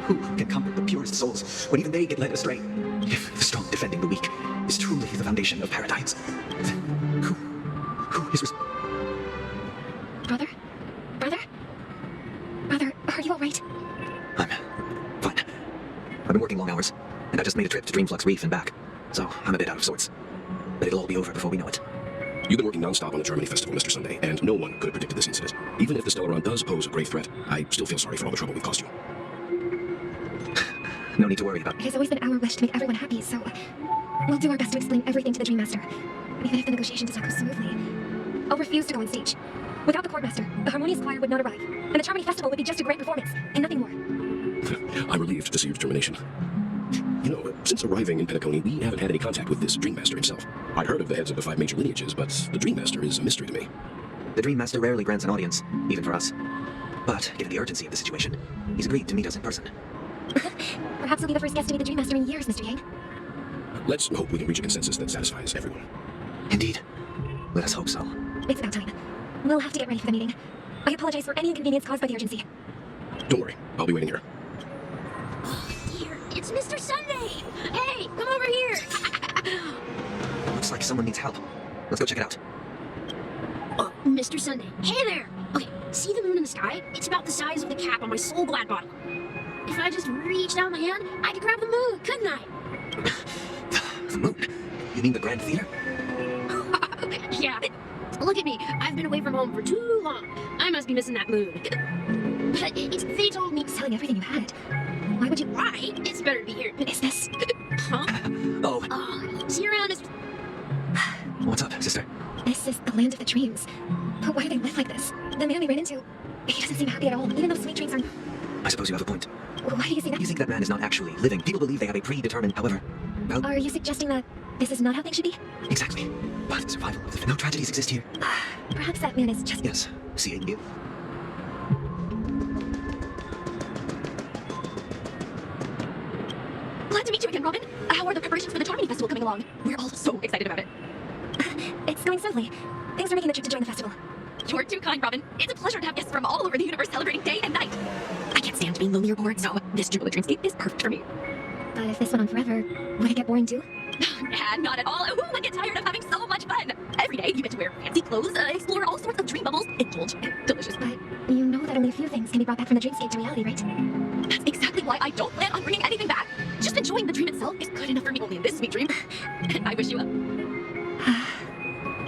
Who can comfort the purest souls when even they get led astray? If the strong defending the weak is truly the foundation of paradigms, then who is
Brother? Brother? Brother, are you alright?
I'm fine. I've been working long hours, and I just made a trip to Dreamflux Reef and back, so I'm a bit out of sorts. But it'll all be over before we know it.
You've been working non-stop on the Germany Festival, Mr. Sunday, and no one could have predicted this incident. Even if the Stellaron does pose a grave threat, I still feel sorry for all the trouble we've caused you.
No need to worry about
It has always been our wish to make everyone happy, so we'll do our best to explain everything to the Dream Master. Even if the negotiation does not go smoothly, I'll refuse to go on stage. Without the Court Master, the Harmonious Choir would not arrive, and the Charmony Festival would be just a great performance, and nothing more.
I'm relieved to see your determination. You know, since arriving in Penacony, we haven't had any contact with this Dream Master himself. I'd heard of the heads of the 5 major lineages, but the Dream Master is a mystery to me.
The Dream Master rarely grants an audience, even for us. But, given the urgency of the situation, he's agreed to meet us in person.
Perhaps he'll be the first guest to meet the Dream Master in years, Mr. Yang.
Let's hope we can reach a consensus that satisfies everyone.
Indeed. Let us hope so.
It's about time. We'll have to get ready for the meeting. I apologize for any inconvenience caused by the urgency.
Don't worry, I'll be waiting here.
Here, it's Mr. Sunday! Hey, come over here!
Looks like someone needs help. Let's go check it out.
Oh, Mr. Sunday. Hey there! Okay, see the moon in the sky? It's about the size of the cap on my Soul Glad bottle. If I just reached out my hand, I could grab the moon, couldn't I?
The moon? You mean the Grand Theater?
Yeah. Look at me. I've been away from home for too long. I must be missing that moon. But they told me...
Selling everything you had. Why would you...
Why? It's better to be here.
Is this...
Huh?
Oh.
Oh, see you around, Mr.
What's up, sister?
This is the land of the dreams. But why do they live like this? The man we ran into, he doesn't seem happy at all, even though sweet dreams are...
I suppose you have a point.
Why do you say that?
You think that man is not actually living. People believe they have a predetermined, however... Well,
Are you suggesting that this is not how things should be?
exactly. But survival of the fit. No tragedies exist here.
Perhaps that man is just...
Yes. Seeing you.
Glad to meet you again, Robin. How are the preparations for the Charmony Festival coming along? We're all so excited about it.
It's going smoothly. Thanks for making the trip to join the festival.
You're too kind, Robin. It's a pleasure to have guests from all over the universe celebrating day and night. I can't stand being lonely or bored, so this Jubilee Dreamscape is perfect for me.
But if this went on forever, would it get boring too?
Nah, not at all. Ooh, I get tired of having so much fun. Every day you get to wear fancy clothes, explore all sorts of dream bubbles, indulge. Delicious.
But you know that only a few things can be brought back from the dreamscape to reality, right?
That's exactly why I don't plan on bringing anything back. Just enjoying the dream itself is good enough for me only in this sweet dream. And I wish you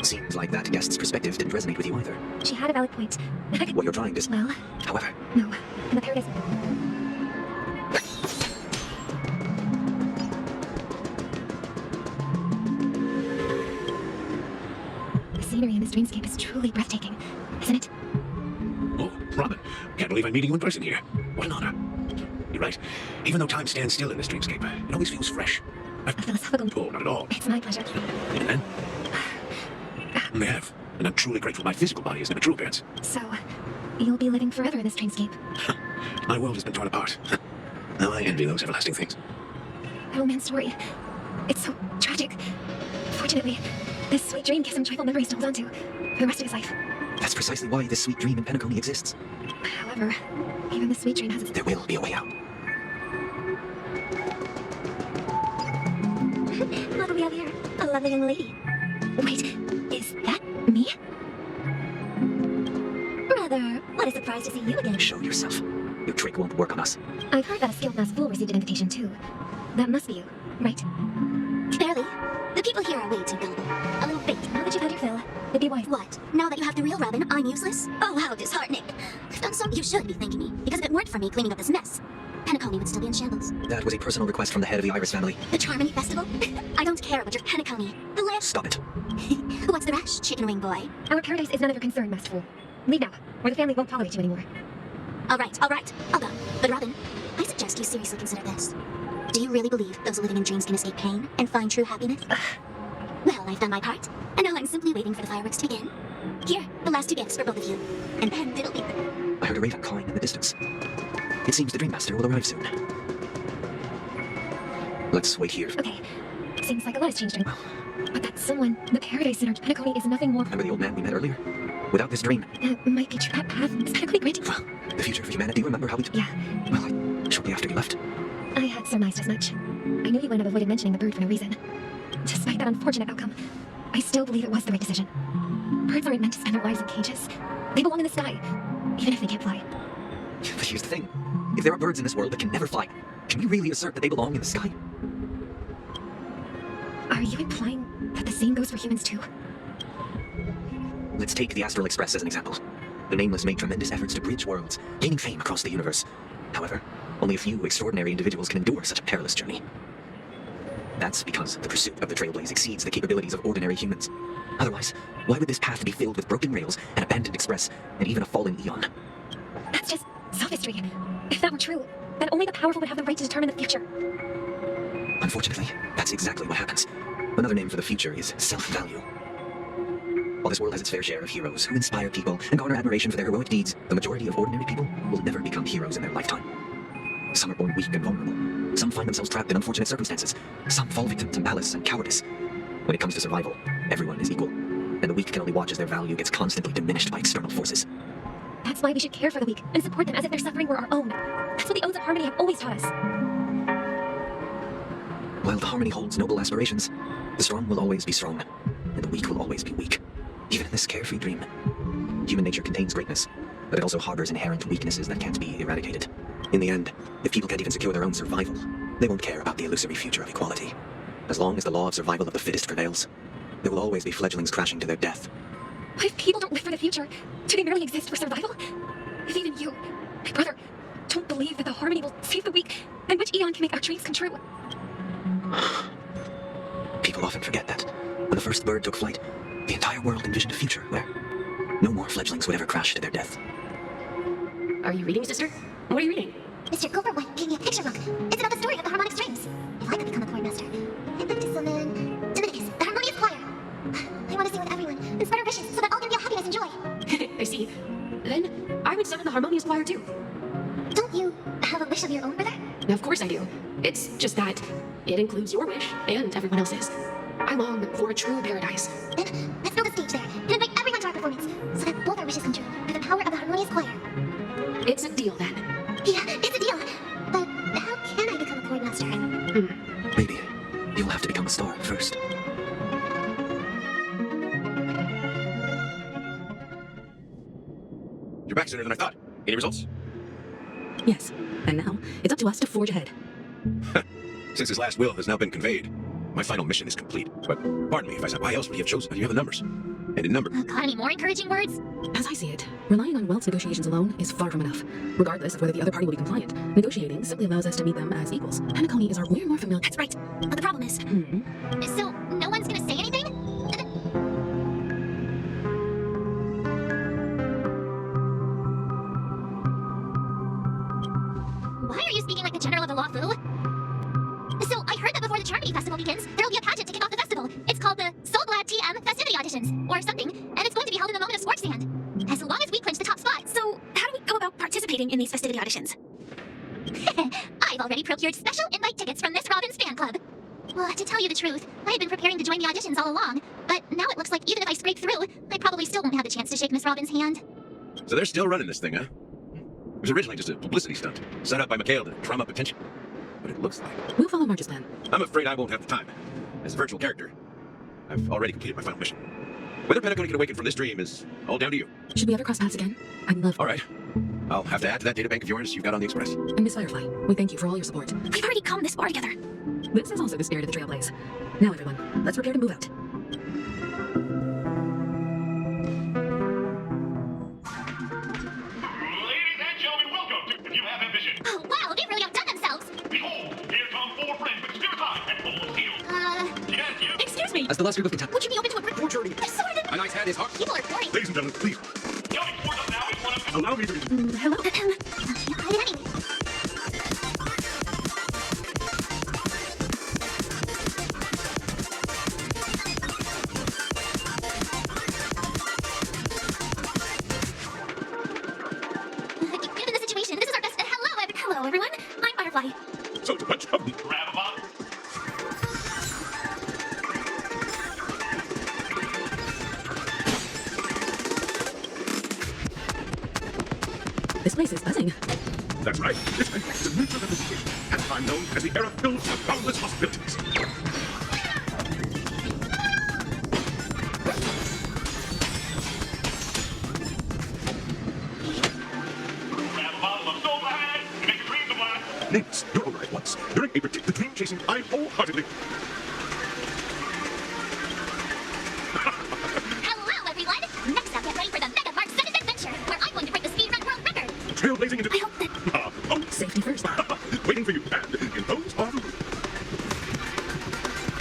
Seems like that guest's perspective didn't resonate with you either.
She had a valid point.
What you're trying to...
Well,
However,
no. In the paradise... The scenery in this dreamscape is truly breathtaking, isn't it?
Oh, Robin, can't believe I'm meeting you in person here. What an honor. You're right. Even though time stands still in this dreamscape, it always feels fresh.
A philosophical...
Oh, not at all.
It's my pleasure.
Even then, they have. And I'm truly grateful my physical body has never true appearance.
So, you'll be living forever in this dreamscape.
My world has been torn apart. Now I envy those everlasting things.
That old man's story. It's so tragic. Fortunately, this sweet dream gives him joyful memories to hold on to for the rest of his life.
that's precisely why this sweet dream in Penacony exists.
However, even the sweet dream has its...
There will be a way out.
What do we have here? A lovely young lady. Wait, is that me? Brother, what a surprise to see you again.
Show yourself. Your trick won't work on us.
I've heard that a skilled mass fool received an invitation too. That must be you, right?
Barely. The people here are way too gullible. A little bait.
Now that you've had your fill, it'd be wise.
What? Now that you have the real Robin, I'm useless? Oh, how disheartening. I've done something you should be thanking me, because if it weren't for me cleaning up this mess, Penacony would still be in shambles.
That was a personal request from the head of the Iris family.
The Charmony Festival? I don't care about your Penacony. The land...
Stop it.
What's the rush, chicken wing boy?
Our paradise is none of your concern, Master Fool. Leave now, or the family won't tolerate you anymore.
All right, I'll go. But Robin, I suggest you seriously consider this. Do you really believe those living in dreams can escape pain and find true happiness? Well, I've done my part, and now I'm simply waiting for the fireworks to begin. Here, the last 2 gifts for both of you, and then it'll be...
I heard a raven cawing in the distance. It seems the Dream Master will arrive soon. Let's wait here.
Okay, seems like a lot has changed. But that someone, the Paradise Center, Penacony, is nothing more...
Remember the old man we met earlier? Without this dream...
might be true that path. Is Penacony granted?
Well, the future of humanity, remember how we...
Yeah.
Well, shortly after you left.
I had surmised as much. I knew you wouldn't have avoided mentioning the bird for no reason. Despite that unfortunate outcome, I still believe it was the right decision. Birds aren't meant to spend their lives in cages. They belong in the sky, even if they can't fly.
But here's the thing. If there are birds in this world that can never fly, can we really assert that they belong in the sky?
Are you implying that the same goes for humans too?
Let's take the Astral Express as an example. The Nameless made tremendous efforts to bridge worlds, gaining fame across the universe. However, only a few extraordinary individuals can endure such a perilous journey. That's because the pursuit of the Trailblaze exceeds the capabilities of ordinary humans. Otherwise, why would this path be filled with broken rails, an abandoned express, and even a fallen eon?
That's just sophistry. If that were true, then only the powerful would have the right to determine the future.
Unfortunately, that's exactly what happens. Another name for the future is self-value. While this world has its fair share of heroes who inspire people and garner admiration for their heroic deeds, the majority of ordinary people will never become heroes in their lifetime. Some are born weak and vulnerable. Some find themselves trapped in unfortunate circumstances. Some fall victim to malice and cowardice. When it comes to survival, everyone is equal, and the weak can only watch as their value gets constantly diminished by external forces.
That's why we should care for the weak and support them as if their suffering were our own. That's what the Odes of Harmony have always taught us.
While the Harmony holds noble aspirations, the strong will always be strong, and the weak will always be weak. Even in this carefree dream, human nature contains greatness, but it also harbors inherent weaknesses that can't be eradicated. In the end, if people can't even secure their own survival, they won't care about the illusory future of equality. As long as the law of survival of the fittest prevails, there will always be fledglings crashing to their death.
What if people don't live for the future? Do they merely exist for survival? If even you, my brother, don't believe that the Harmony will save the weak, then which eon can make our dreams come true?
People often forget that when the first bird took flight, the entire world envisioned a future where no more fledglings would ever crash to their death.
Are you reading, sister? What are you reading?
Mr. Gilbert White gave me a picture book. It's about the story of the harmonic strings. If I could become a choir master, I'd like to summon Dominicus, the harmonious choir. I want to sing with everyone and spread our wishes so that all can feel happiness and joy.
I see. Then I would summon the harmonious choir too.
Don't you have a wish of your own, brother?
Of course I do. It's just that it includes your wish and everyone else's. I long for a true paradise.
Then let's build a stage there and invite everyone to our performance so that both our wishes come true by the power of the harmonious choir.
It's a deal then.
Yeah, it's a deal. But how can I become a choir master?
Maybe you'll have to become a star first.
You're back sooner than I thought. Any results?
Yes, and now it's up to us to forge ahead.
Since his last will has now been conveyed, my final mission is complete. But pardon me if I said, why else would he have chosen? You have the numbers. And in number.
Got any more encouraging words?
As I see it, relying on wealth negotiations alone is far from enough. Regardless of whether the other party will be compliant, negotiating simply allows us to meet them as equals. Penacony is our we're more familiar.
That's right. But the problem is... So, no one's gonna say anything? Why are you speaking like the general of the law, Fu? So, I heard that before the Charmony Festival begins, there'll be a pageant to kick off the festival. It's called the Soul Glad TM Festivity Auditions, or something, and it's going to be held in the moment of Scorch Sand. As long as we clinch the top spot. So, how do we go about participating in these festivity auditions? I've already procured special invite tickets from Miss Robin's fan club. Well, to tell you the truth, I had been preparing to join the auditions all along, but now it looks like even if I scrape through, I probably still won't have the chance to shake Miss Robin's hand.
So they're still running this thing, huh? It was originally just a publicity stunt, set up by Mikhail to drum up attention. But it looks like...
We'll follow Marge's plan.
I'm afraid I won't have the time. As a virtual character, I've already completed my final mission. Whether Penacony can awaken from this dream is all down to you.
Should we ever cross paths again? I'd love...
All right. I'll have to add to that databank of yours you've got on the Express.
And Miss Firefly, we thank you for all your support.
We've already come this far together.
This is also the spirit of the Trailblaze. Now, everyone, let's prepare to move out.
Ladies and gentlemen, welcome to If You Have Ambition.
Oh, wow, they've really outdone themselves!
Behold, here come 4 friends with spirit high and full of steel. Yes, you.
Excuse me.
As the last group of contestants...
Would you be open to a group?
Your journey.
I'm sorry,
A nice hat is hot.
people are boring.
Ladies and gentlemen, please. Coming for the Allow me to...
Hello?
Anyway. Given the situation, this is our best.
Hello, everyone. I'm Firefly.
So to much of the grab a bottle.
This place is buzzing.
That's right. This is a mutual representation, at the time known as the era filled with boundless possibilities. Grab a bottle of soul ahead and make your dreams a blast.
Names, you're all right once. During a particular dream chasing, I wholeheartedly.
Hello, everyone. Next up, get ready for the Mega Park 7 adventure, where I'm going to break the speedrun world record.
Trailblazing into.
I hope that...
Safety first.
Waiting for you, and in those are the rules.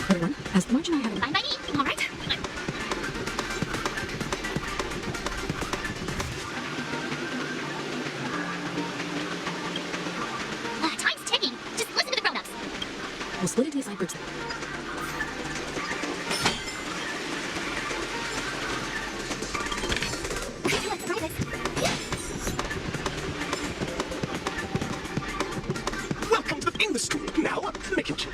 Everyone, as the march and I have...
Fine by me. All right.
Time's ticking. Just listen to the grown-ups.
We'll split into assigned groups then.
Let's try this.
Welcome to the school. Now, make it.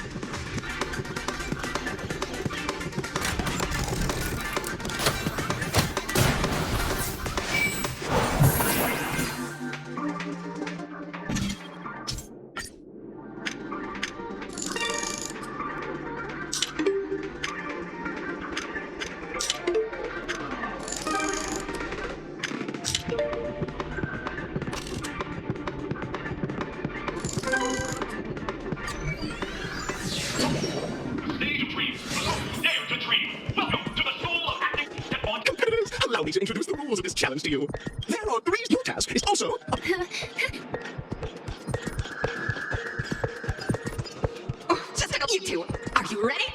Stage of dreams. Dare to dream. Welcome to the soul of acting. Step on.
Competitors, allow me to introduce the rules of this challenge to you. There are 3. Your task is also
Just you two, are you ready?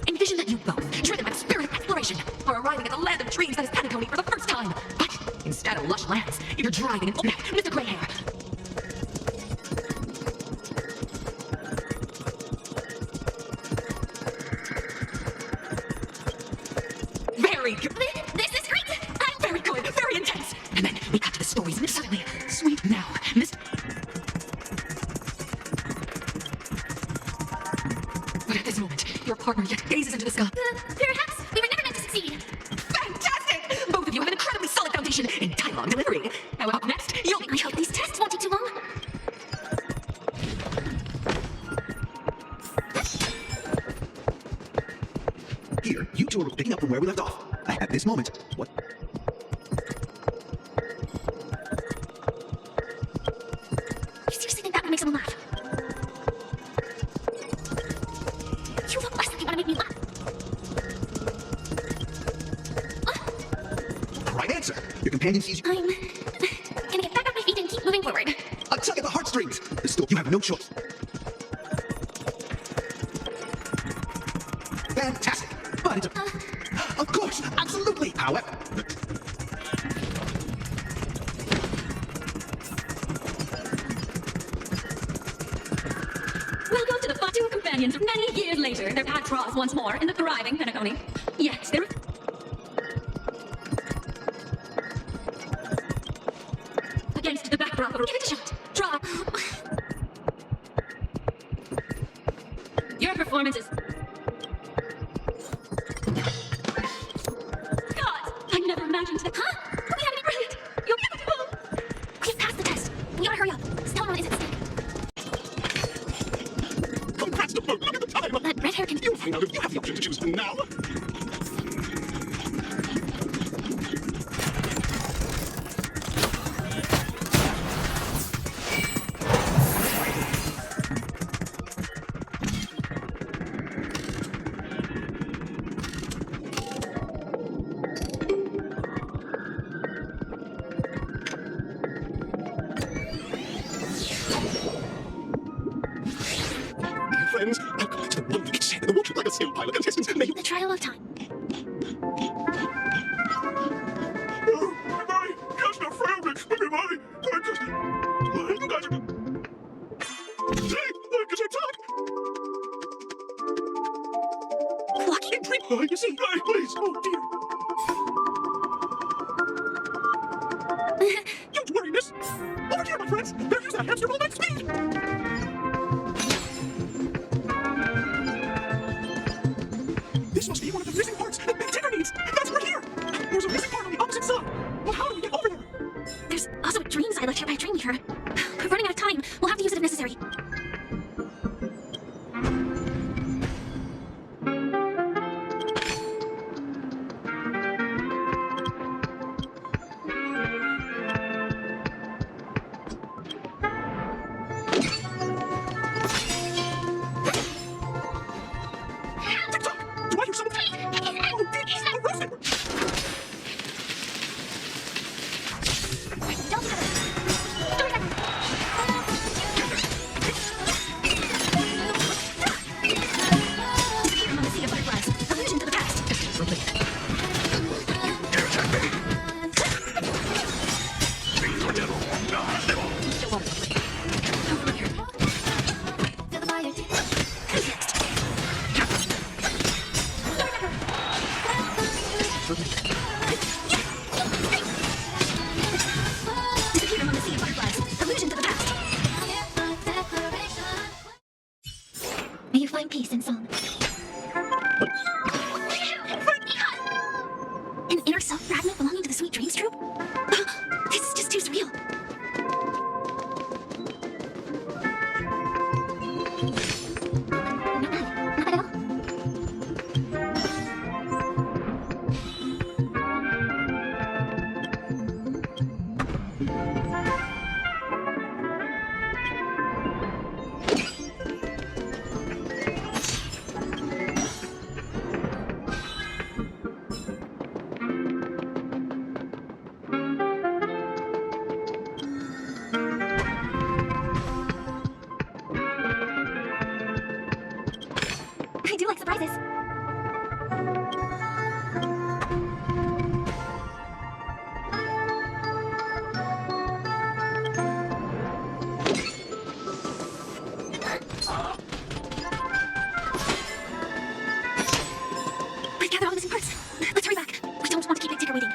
Envision that you both, driven by the spirit of exploration, are arriving at the land of dreams that is Penacony for the first time. But instead of lush lands, you're driving an neck, Mr. Greyhair. Very good.
This is great. I'm
Very good. Very intense. And then we cut to the stories, and suddenly, sweet now, Miss. But at this moment, your partner yet gazes into the sky.
Perhaps we were never meant to succeed.
Fantastic! Both of you have an incredibly solid foundation in dialogue delivery. Now up next, you'll be.
I hope these tests won't take too long.
Here, you two are picking up from where we left off. At this moment, what?
You seriously think that would make someone laugh? You look less like you want to make me laugh.
Right answer. Your companion sees you.
I'm gonna get back on my feet and keep moving forward.
A tug at the heartstrings. Still, you have no choice. Fantastic. But it's of course, absolutely. However,
Welcome to the two companions many years later. Their paths cross once more in the thriving Penacony. Yes, they're. Against the backdrop of a.
Give it a shot.
Drop. Your performance is. God, I never imagined that.
Huh? We haven't been brilliant.
You're beautiful.
We've passed the test. We gotta hurry up. Stelmon is at stake.
congrats to both. Look at the time.
That red hair can...
You'll find out if you have the option to choose now. Friends, welcome back to the one-week set in the water like a sail pilot contestants. May you...
The trial of time.
Oh, am I just a
that hamster roll at speed! This must be one of the missing parts that Big Tigger needs! That's right here! There's a missing part on the opposite side! Well, how do we get over there?
There's also a drain side left here by a drain meter. We're running out of time. We'll have to use it if necessary.
Do I hear someone? Oh, Dick, a roasted!
I'm on the sea of butterflies. Allusion to the past.
Dare attack me. Be your devil.
Still water.
Over here.
Feel the fire.
Who's next? Disappear among the sea of butterflies. Allusion to the past.
May you find peace in song.
An inner self fragment belonging to the Sweet Dreams troupe? This is just too surreal.
Not bad. Not bad at all.
I do like surprises. We've gathered all the missing parts. Let's hurry back. We don't want to keep Big Tigger waiting.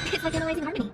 It's like analyzing harmony.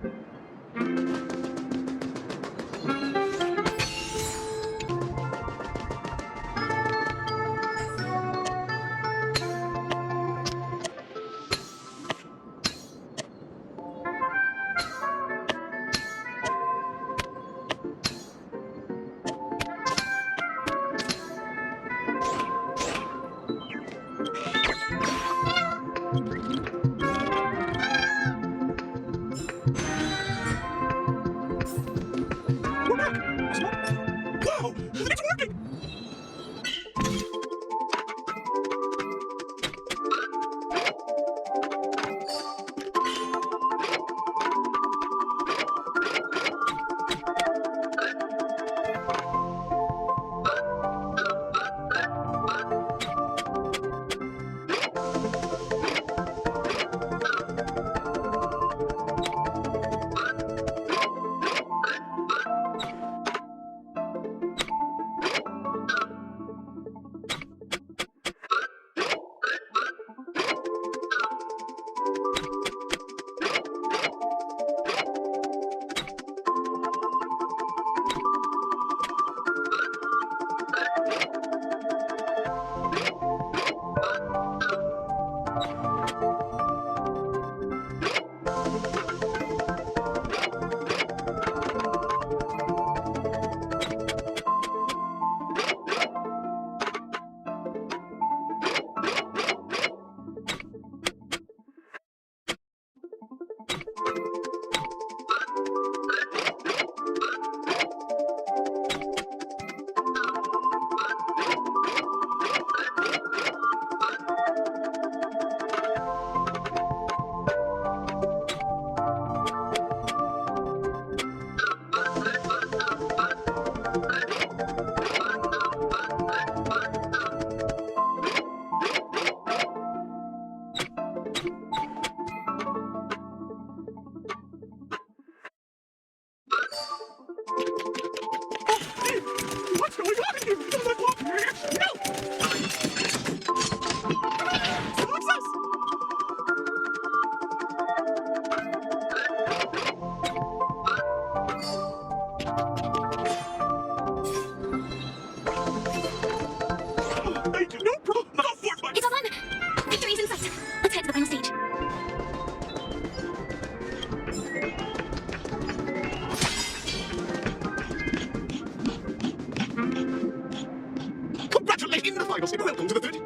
finals. Welcome to the 30.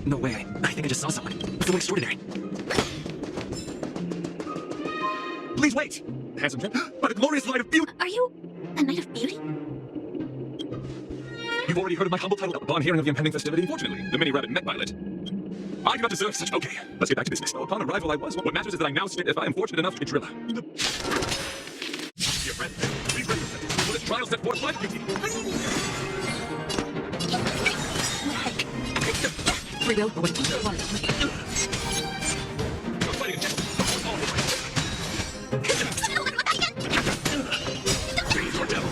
No way. I think I just saw someone. So extraordinary. Please wait! Handsome gentleman, by the glorious light of beauty!
Are you a knight of beauty?
You've already heard of my humble title upon hearing of the impending festivity. Fortunately, the mini-rabbit met Violet. I do not deserve such... Okay, let's get back to business. Upon arrival, I was... What matters is that I now sit if I am fortunate enough to be Drilla. Dear friend, please ready yourself for this trial set forth by duty.
Free will or what?
You're fighting a gentleman. Please, or devil.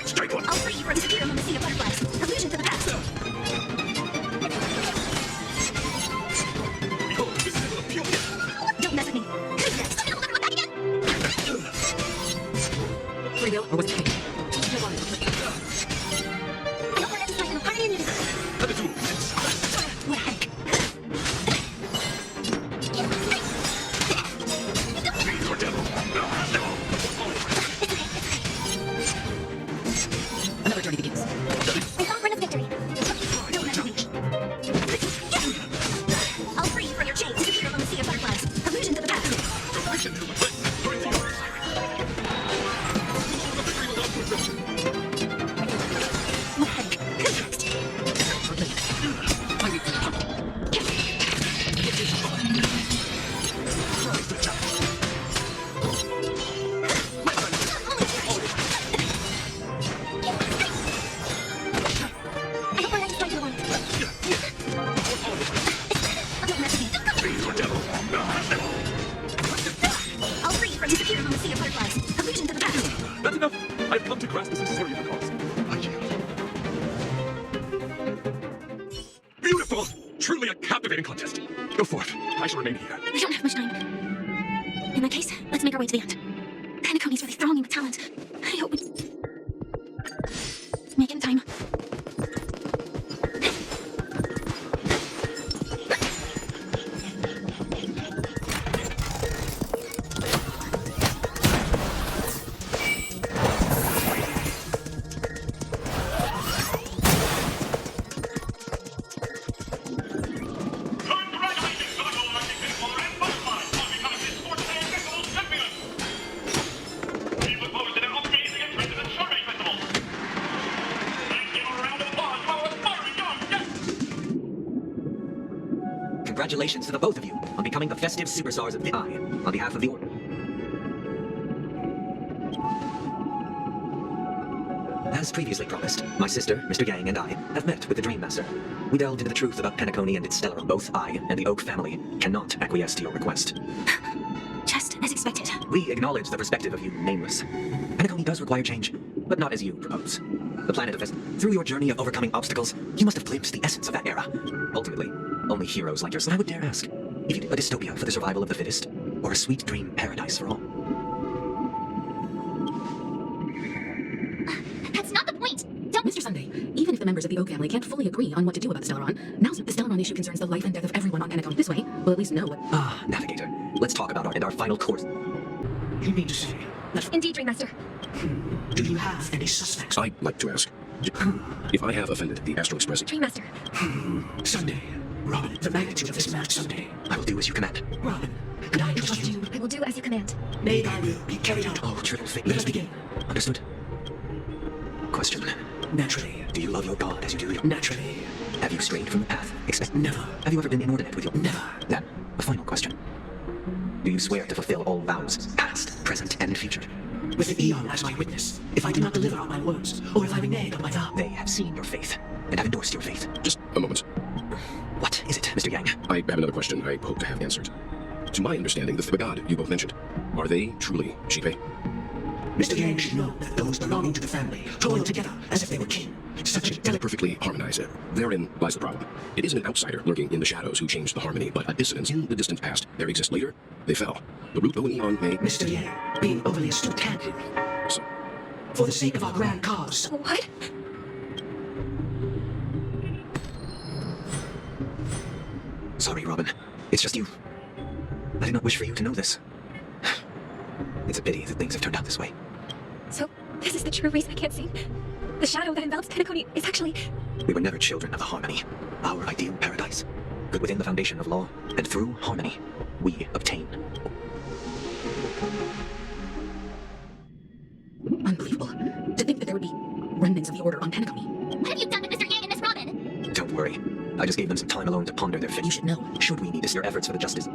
Strike one.
I'll free you from severe lunacy of butterflies. Allusion to the past.
Behold, this is a pure...
Don't mess with me.
Free will or was it?
Let the two. Please, or devil.
Another journey begins.
I found Brenna's victory. Don't mess with me. I'll free you from your chains. Disappear from the sea of butterflies. Allusion to the past.
Direction to my friend. During the yours.
I hope we're not destroyed to the one. Don't mess with me.
Please, or devil.
I'll free you from disappear from the sea of butterflies. Allusion to the past.
That's enough. I've come to grasp the sincerity of the cause. I yield. Beautiful! Truly a captivating contest. Go forth. I shall remain here.
We don't have much time. In that case, let's make our way to the end. Penacony's really thronging with talent. I hope we... Make it in time.
Congratulations to the Gold Arctic Pinballer and Butterfly on becoming this sports and festival champions! We look forward to their amazing entrance to the Charming Festival! Let's give a round of applause to our aspiring young guests!
Congratulations to the both of you on becoming the festive superstars of the Eye on behalf of the Order. As previously promised, my sister, Mr. Yang, and I have met with the Dream Master. We delved into the truth about Penacony and its stellar. Both I and the Oak family cannot acquiesce to your request.
Just as expected.
We acknowledge the perspective of you nameless. Penacony does require change, but not as you propose. The planet of through your journey of overcoming obstacles, you must have glimpsed the essence of that era. Ultimately, only heroes like yourself. I would dare ask, if you did a dystopia for the survival of the fittest, or a sweet dream paradise for all.
That's not the point. Don't...
Mr. Sunday, even if the members of the Oak family can't fully agree on what to do about the Stellaron, now the Stellaron issue concerns the life and death of everyone on Penacony. This way, we'll at least know what...
Ah, Navigator. Let's talk about our final course.
You mean to say that...
Indeed, Dream Master.
Do you have any suspects?
I'd like to ask, if I have offended the Astral Express...
Dream Master.
Sunday. Robin, the magnitude of this match Sunday.
I will do as you command.
Robin, could I trust you?
I will do as you command.
May thy will be carried out.
Oh, triple fate.
Let us begin.
Understood. Question.
Naturally.
Do you love your god as you do your...
Naturally.
Have you strayed from the path?
Never.
Have you ever been inordinate with your...
Never.
Then, a final question. Do you swear to fulfill all vows, past, present, and future?
With the Eon as my witness, if I do not deliver on my words, or if I renege on my vow...
They have seen your faith, and have endorsed your faith.
Just a moment.
What is it, Mr. Yang?
I have another question I hope to have answered. To my understanding, the god you both mentioned, are they truly Shipe?
Mr. Yang should know that those belonging to the family toil together as if they were kin. Such a
And
delicate...
perfectly harmonize it. Therein lies the problem. It isn't an outsider lurking in the shadows who changed the harmony, but a dissonance in the distant past. There exists later. They fell. The root of an eon may...
Mr. Yang, being overly astute can be.
So,
For the sake of our grand cause.
What?
Sorry, Robin. It's just you. I did not wish for you to know this. It's a pity that things have turned out this way.
So, this is the true reason I can't see. The shadow that envelops Penacony is actually...
We were never children of the harmony, our ideal paradise. But within the foundation of law, and through harmony, we obtain.
Unbelievable. To think that there would be remnants of the Order on Penacony.
What have you done to Mr. Yang and Miss Robin?
Don't worry. I just gave them some time alone to ponder their fate.
You should know.
Should we need this, your efforts for the justice?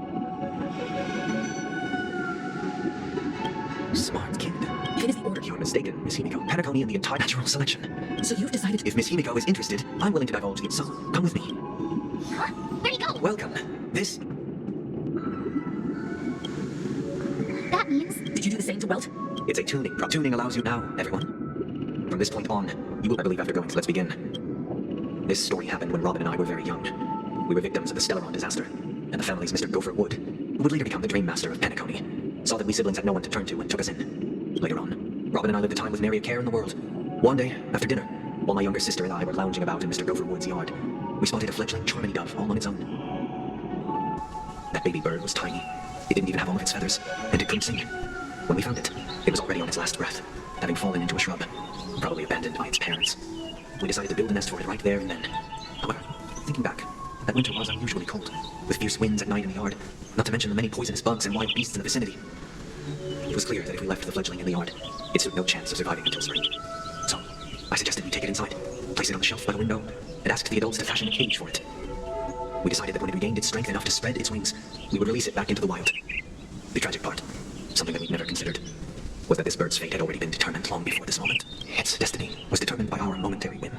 Smart kid.
If it is the Order...
You're mistaken, Miss Himiko. Penacony and the entire natural selection.
So you've decided to...
If Miss Himiko is interested, I'm willing to divulge the... So, come with me.
Huh? Where'd he go?
Welcome. This...
That means...
Did you do the same to Welt?
It's a tuning. Tuning allows you now, everyone. From this point on, you will, I believe, after going, so let's begin. This story happened when Robin and I were very young. We were victims of the Stellaron disaster, and the family's Mr. Gopher Wood, who would later become the Dream Master of Penacony, saw that we siblings had no one to turn to and took us in. Later on, Robin and I lived a time with nary a care in the world. One day, after dinner, while my younger sister and I were lounging about in Mr. Gopher Wood's yard, we spotted a fledgling Charmony dove all on its own. That baby bird was tiny. It didn't even have all of its feathers, and it couldn't sing. When we found it, it was already on its last breath, having fallen into a shrub, probably abandoned by its parents. We decided to build a nest for it right there and then. However, thinking back, that winter was unusually cold, with fierce winds at night in the yard, not to mention the many poisonous bugs and wild beasts in the vicinity. It was clear that if we left the fledgling in the yard, it stood no chance of surviving until spring. So, I suggested we take it inside, place it on the shelf by the window, and asked the adults to fashion a cage for it. We decided that when it regained its strength enough to spread its wings, we would release it back into the wild. The tragic part, something that we'd never considered, was that this bird's fate had already been determined long before this moment. Its destiny was determined by our momentary whim.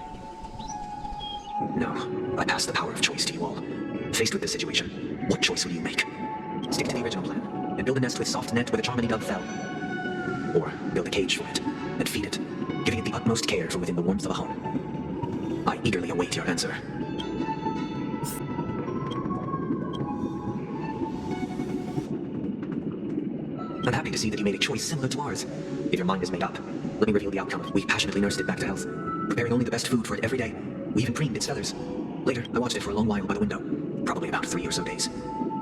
No, I pass the power of choice to you all. Faced with this situation, what choice will you make? Stick to the original plan, and build a nest with soft net where the Charmony dove fell. Or build a cage for it, and feed it, giving it the utmost care from within the warmth of a home. I eagerly await your answer. I'm happy to see that you made a choice similar to ours. If your mind is made up, let me reveal the outcome. We passionately nursed it back to health, preparing only the best food for it every day. We even preened its feathers. Later, I watched it for a long while by the window, probably about 3 or so days.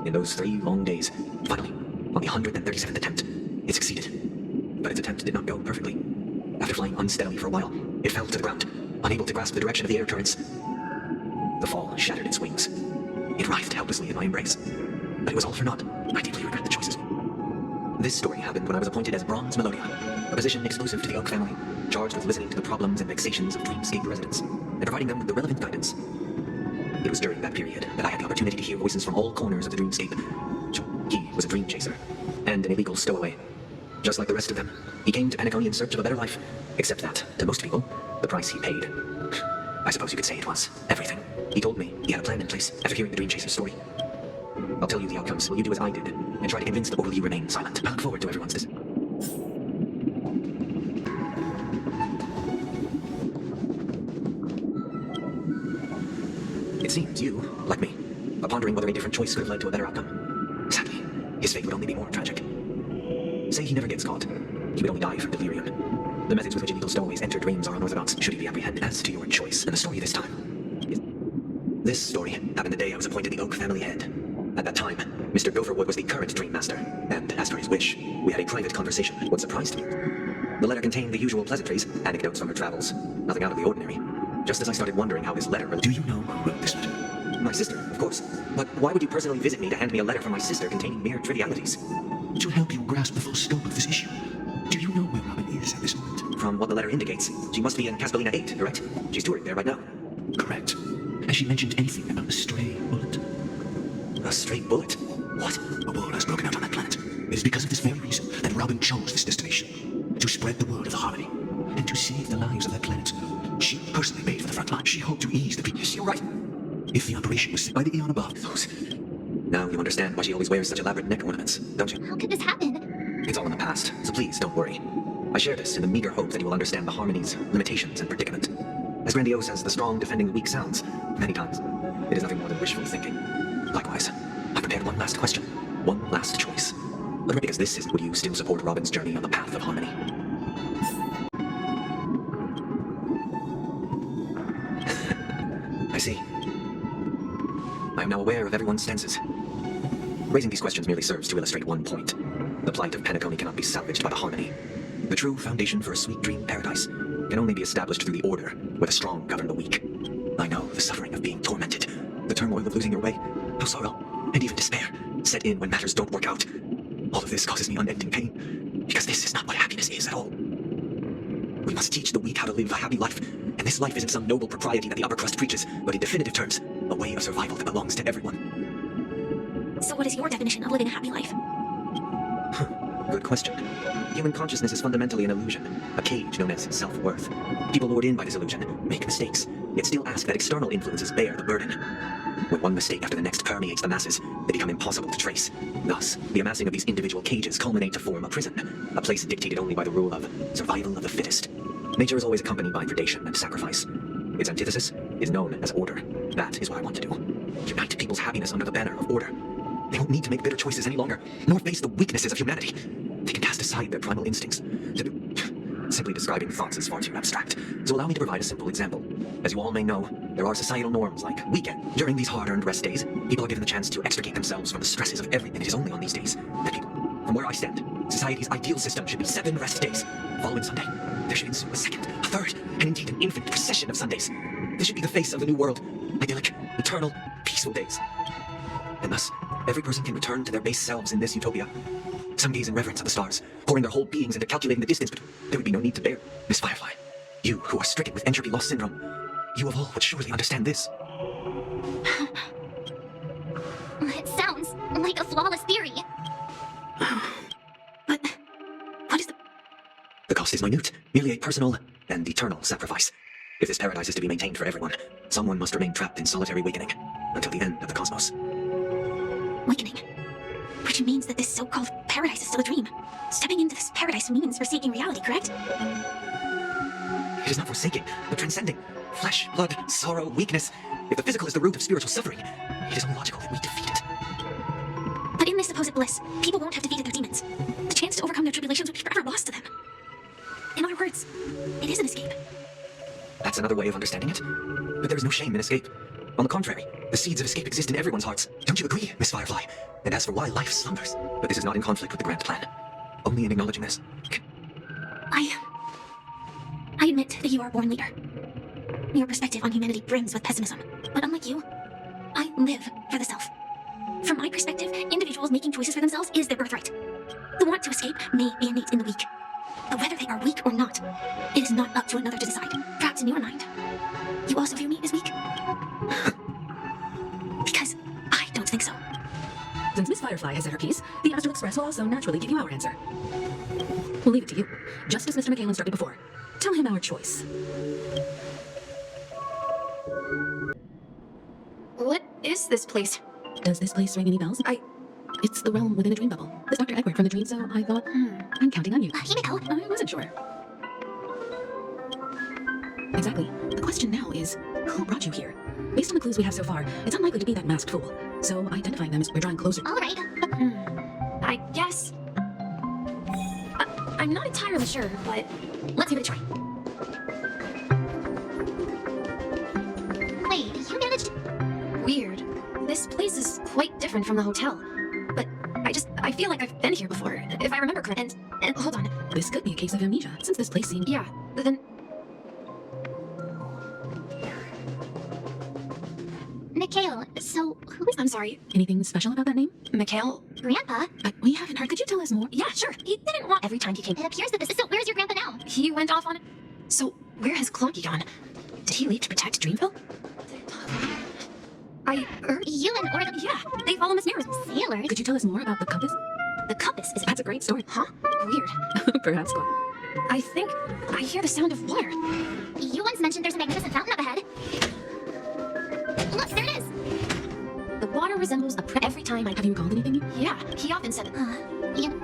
In those 3 long days, finally, on the 137th attempt, it succeeded. But its attempt did not go perfectly. After flying unsteadily for a while, it fell to the ground, unable to grasp the direction of the air currents. The fall shattered its wings. It writhed helplessly in my embrace. But it was all for naught. I deeply regret the choices. This story happened when I was appointed as Bronze Melodia, a position exclusive to the Oak family, charged with listening to the problems and vexations of Dreamscape residents, and providing them with the relevant guidance. It was during that period that I had the opportunity to hear voices from all corners of the Dreamscape. He was a dream chaser, and an illegal stowaway. Just like the rest of them, he came to Penacony in search of a better life, except that, to most people, the price he paid. I suppose you could say it was everything. He told me he had a plan in place after hearing the Dream Chaser's story. I'll tell you the outcomes. Will you do as I did, and try to convince them, or will you remain silent? I look forward to everyone's decision. It seems you, like me, are pondering whether a different choice could have led to a better outcome. Sadly, his fate would only be more tragic. Say he never gets caught, he would only die from delirium. The methods with which illegal stowaways enter dreams are unorthodox, should he be apprehended. As to your choice, and the story this time. This story happened the day I was appointed the Oak family head. At that time, Mr. Gopherwood was the current Dream Master, and as for his wish, we had a private conversation. What surprised me? The letter contained the usual pleasantries, anecdotes from her travels, nothing out of the ordinary. Just as I started wondering how this letter...
Do you know who wrote this letter?
My sister, of course. But why would you personally visit me to hand me a letter from my sister containing mere trivialities?
To help you grasp the full scope of this issue. Do you know where Robin is at this moment?
From what the letter indicates, she must be in Caspelina 8, correct? She's touring there right now.
Correct. Has she mentioned anything about a stray bullet?
A stray bullet? What?
A war has broken out on that planet. It is because of this very reason that Robin chose this destination. To spread the word of the Harmony. And to save the lives of that planet. She personally made for the front line. She hoped to ease the people.
Is she all right?
If the operation was set by the eon above.
Those... Now you understand why she always wears such elaborate neck ornaments, don't you?
How could this happen?
It's all in the past, so please don't worry. I share this in the meager hope that you will understand the Harmony's limitations and predicament. As grandiose as the strong defending the weak sounds, many times, it is nothing more than wishful thinking. Likewise, I prepared one last question, one last choice. But because this is, would you still support Robin's journey on the path of Harmony? I see. I am now aware of everyone's stances. Raising these questions merely serves to illustrate one point. The plight of Penacony cannot be salvaged by the Harmony. The true foundation for a sweet dream paradise can only be established through the order where the strong govern the weak. I know the suffering of being tormented, the turmoil of losing your way, how sorrow, and even despair set in when matters don't work out. All of this causes me unending pain, because this is not what happiness is at all. We must teach the weak how to live a happy life, and this life isn't some noble propriety that the upper crust preaches, but in definitive terms, a way of survival that belongs to everyone.
So what is your definition of living a happy life?
Good question. Human consciousness is fundamentally an illusion, a cage known as self-worth. People lured in by this illusion make mistakes, yet still ask that external influences bear the burden. When one mistake after the next permeates the masses, they become impossible to trace. Thus, the amassing of these individual cages culminate to form a prison, a place dictated only by the rule of survival of the fittest. Nature is always accompanied by predation and sacrifice. Its antithesis is known as order. That is what I want to do. Unite people's happiness under the banner of order. They won't need to make bitter choices any longer, nor face the weaknesses of humanity. They can cast aside their primal instincts. Simply describing thoughts is far too abstract, so allow me to provide a simple example. As you all may know, there are societal norms like weekend. During these hard-earned rest days, people are given the chance to extricate themselves from the stresses of everything. It is only on these days that people, from where I stand, society's ideal system should be 7 rest days. Following Sunday, there should ensue a second, a third, and indeed an infinite procession of Sundays. This should be the face of the new world, idyllic, eternal, peaceful days. And thus, every person can return to their base selves in this utopia. Some gaze in reverence at the stars, pouring their whole beings into calculating the distance, but there would be no need to bear. Miss Firefly, you who are stricken with entropy loss syndrome, you of all would surely understand this.
It sounds like a flawless theory.
But what is the...
The cost is minute, merely a personal and eternal sacrifice. If this paradise is to be maintained for everyone, someone must remain trapped in solitary wakening until the end of the cosmos.
Wakening. Which means that this so-called paradise is still a dream. Stepping into this paradise means forsaking reality, correct?
It is not forsaking, but transcending. Flesh, blood, sorrow, weakness. If the physical is the root of spiritual suffering, it is only logical that we defeat it.
But in this supposed bliss, people won't have defeated their demons. The chance to overcome their tribulations would be forever lost to them. In other words, it is an escape.
That's another way of understanding it. But there is no shame in escape. On the contrary, the seeds of escape exist in everyone's hearts. Don't you agree, Miss Firefly? And as for why life slumbers, but this is not in conflict with the grand plan. Only in acknowledging this.
I admit that you are a born leader. Your perspective on humanity brims with pessimism. But unlike you, I live for the self. From my perspective, individuals making choices for themselves is their birthright. The want to escape may be innate in the weak. But whether they are weak or not, it is not up to another to decide. Perhaps in your mind, you also view me as weak? Because I don't think so.
Since Miss Firefly has said her piece, the Astral Express will also naturally give you our answer. We'll leave it to you, just as Mr. McHale instructed before. Tell him our choice.
What is this place?
Does this place ring any bells? It's the realm within a dream bubble. This Dr. Edward from the dream, so I thought, I'm counting on you.
Himiko.
I wasn't sure. Exactly. The question now is, who brought you here? Based on the clues we have so far, it's unlikely to be that masked fool. So identifying them is we're drawing closer.
All right.
I guess... I'm not entirely sure, but let's give it a try.
Wait, you managed...
Weird. This place is quite different from the hotel. But I feel like I've been here before, if I remember correctly. And hold on.
This could be a case of amnesia, since this place seemed...
Yeah, then...
Mikhail, so who is...
I'm sorry.
Anything special about that name?
Mikhail?
Grandpa?
We haven't heard. Could you tell us more?
Yeah, sure. He didn't want every time he came.
It appears that this is... So where's your grandpa now?
He went off on it. So where has Clonky gone? Did he leave to protect Dreamville?
You and Oregon.
Yeah, they follow Miss Nearest.
Sailors?
Could you tell us more about the compass?
The compass is...
That's a great story.
Huh? Weird.
Perhaps, Squall.
I think I hear the sound of water.
You once mentioned there's a magnificent fountain up ahead. Look, there it is.
The water resembles a every time I...
Have you recalled anything?
Yeah, he often said...
Ian.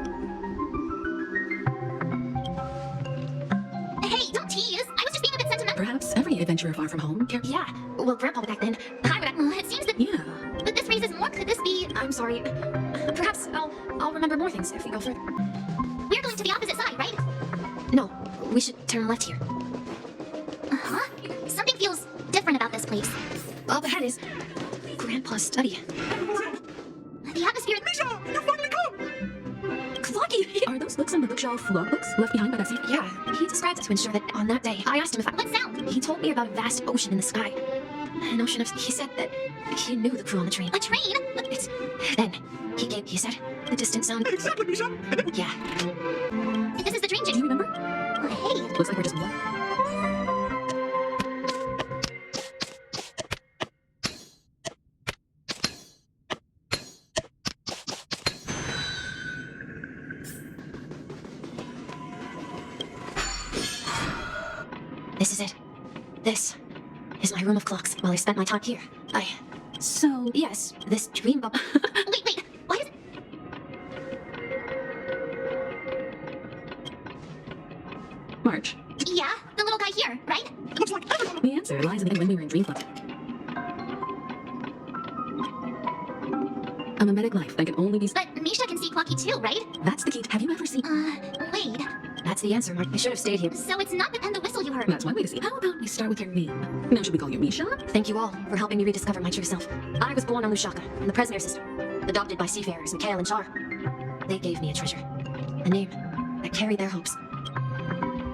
Hey, don't tease. I was just being a bit sentimental.
Perhaps every adventurer far from home
Yeah, well, Grandpa back then, I would...
It seems that...
Yeah.
But this raises more. Could this be...
I'm sorry. Perhaps I'll remember more things if we go further.
We're going to the opposite side, right?
No, we should turn left here.
Uh-huh. Something feels different about this place.
Up ahead is Grandpa's study.
The atmosphere...
Misha, you finally come!
Clocky!
Are those books on the bookshelf log books left behind by that sea?
Yeah, he described it to ensure that on that day, I asked him if I...
What sound?
He told me about a vast ocean in the sky. An ocean of... He said that he knew the crew on the train.
A train?
It's... Then, he said, the distant sound...
Exactly, Misha.
Yeah.
This is the train,
Do you remember?
Hey.
Looks like we're just...
This is it. This is my room of clocks while I spent my time here.
So...
Yes, this dream bubble...
Wait. Why is it...
March.
Yeah, the little guy here, right?
Looks like everyone...
The answer lies in the when we were in Dream Club. A mimetic life that can only be...
But Misha can see Clocky too, right?
That's the key. Have you ever seen...
Wait.
That's the answer, Mark. I should have stayed here.
So it's not the pen the whistle you heard.
That's one way to see. How about we start with your name? Now should we call you Misha?
Thank you all for helping me rediscover my true self. I was born on Lushaka, in the Presnare system, adopted by seafarers Mikhail and Char. They gave me a treasure, a name that carried their hopes.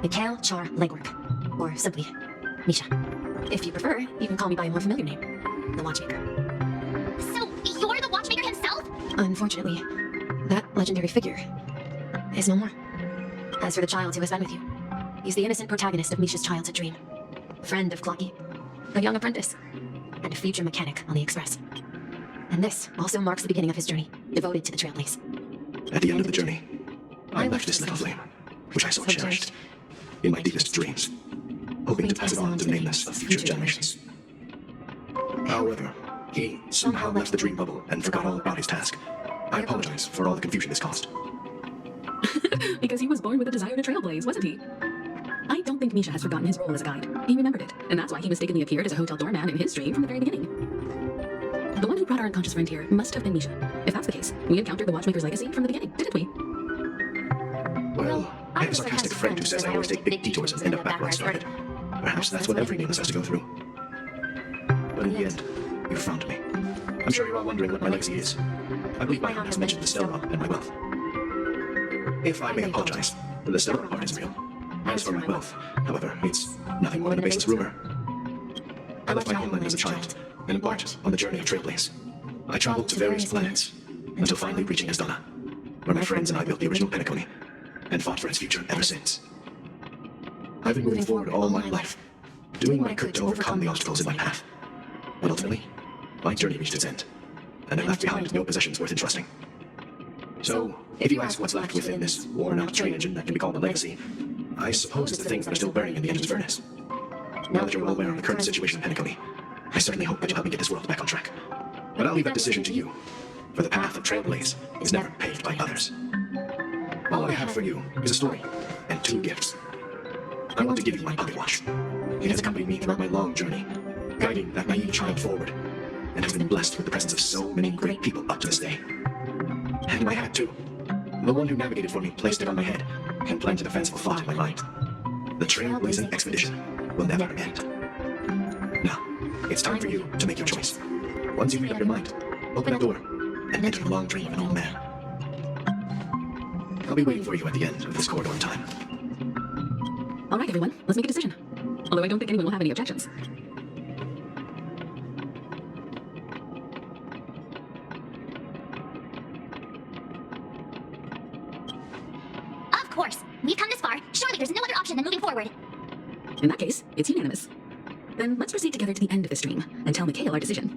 Mikhail Char Legwork, or simply Misha. If you prefer, you can call me by a more familiar name, the Watchmaker.
So you're the watchmaker himself?
Unfortunately, that legendary figure is no more. As for the child who has been with you, he's the innocent protagonist of Misha's childhood dream. Friend of Clocky, a young apprentice, and a future mechanic on the Express. And this also marks the beginning of his journey, devoted to the Trailblaze.
At the end of the journey, I left this little flame, which I so cherished, in my deepest dreams, hoping to pass it on to the nameless of future generations. However, he somehow left the dream bubble and forgot all about his task. I apologize for all the confusion this caused.
Because he was born with a desire to trailblaze, wasn't he? I don't think Misha has forgotten his role as a guide. He remembered it, and that's why he mistakenly appeared as a hotel doorman in his dream from the very beginning. The one who brought our unconscious friend here must have been Misha. If that's the case, we encountered the Watchmaker's legacy from the beginning, didn't we?
Well, I have a sarcastic friend who says I always take big detours and end up back where I started. Perhaps that's what every nameless has to go through. But in the end, you found me. I'm sure you're all wondering what my legacy is. I believe my aunt has mentioned the Stella and my wealth. If I may apologize, the Stella part is real. As for my wealth, however, it's nothing more than a baseless rumor. I left my homeland as a child and embarked on the journey of Trailblaze. I traveled to various planets until finally reaching Estella, where my friends and I built the original Penacony and fought for its future ever since. I've been moving forward all my life, doing what I could to overcome the obstacles in my path. But ultimately, my journey reached its end, and I left behind no possessions worth entrusting. So, if you ask what's left within this worn-out train engine that can be called a legacy, I suppose it's the things that are still burning in the engine's furnace. Now that you're well aware of the current situation in Penacony, I certainly hope that you'll help me get this world back on track. But I'll leave that decision to you, for the path of Trailblaze is never paved by others. All I have for you is a story and 2 gifts. I want to give you my pocket watch. It has accompanied me throughout my long journey, guiding that naive child forward, and has been blessed with the presence of so many great people up to this day. And my hat, too. The one who navigated for me placed it on my head and planted a fanciful thought in my mind. The Trailblazing expedition will never end. Now, it's time for you to make your choice. Once you've made up your mind, open that door and enter the long dream of an old man. I'll be waiting for you at the end of this corridor in time.
All right, everyone, let's make a decision. Although I don't think anyone will have any objections.
Of course. We've come this far. Surely there's no other option than moving forward.
In that case, it's unanimous. Then let's proceed together to the end of this dream and tell Mikhail our decision.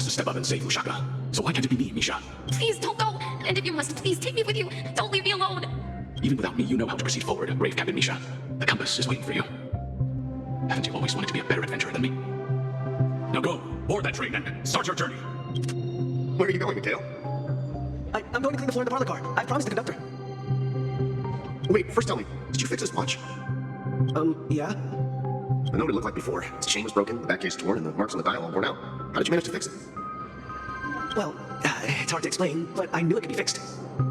to step up and save Ushaka. So why can't it be me, Misha?
Please don't go. And if you must, please take me with you. Don't leave me alone.
Even without me, you know how to proceed forward, brave Captain Misha. The compass is waiting for you. Haven't you always wanted to be a better adventurer than me? Now go, board that train and start your journey.
Where are you going, Mikhail?
I'm going to clean the floor in the parlor car. I promised the conductor.
Wait, first tell me, did you fix this watch?
Yeah?
I know what it looked like before. Its chain was broken, the back case torn, and the marks on the dial all worn out. How did you manage to fix it?
Well, it's hard to explain, but I knew it could be fixed.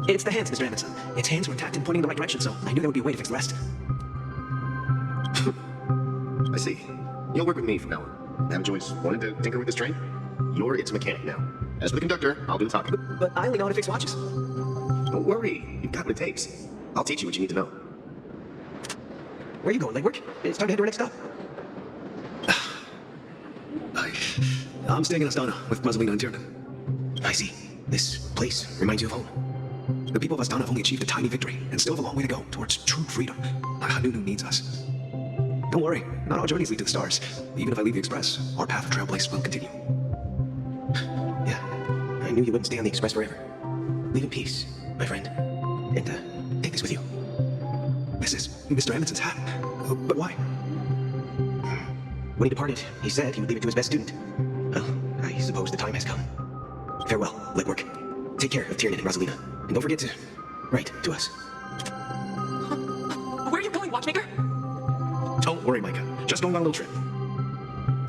It's the hands, Mr. Amundsen. Its hands were intact and pointing in the right direction, so I knew there would be a way to fix the rest.
I see. You'll work with me from now on. Haven't you always wanted to tinker with this train? You're its mechanic now. As for the conductor, I'll do the talking.
But I only know how to fix watches.
Don't worry, you've got what it takes. I'll teach you what you need to know.
Where are you going, legwork? It's time to head to our next stop. I'm staying in Astana with Muzzolina and Tiernan. I see. This place reminds you of home. The people of Astana have only achieved a tiny victory and still have a long way to go towards true freedom. Hanunu needs us. Don't worry, not all journeys lead to the stars. Even if I leave the Express, our path of Trailblazer will continue. Yeah, I knew you wouldn't stay on the Express forever. Live in peace, my friend. And take this with you. This is Mr. Amundsen's hat. But why? When he departed, he said he would leave it to his best student. Well, I suppose the time has come. Farewell, legwork. Take care of Tiernan and Rosalina. And don't forget to write to us.
Where are you going, watchmaker?
Don't worry, Micah. Just going on a little trip.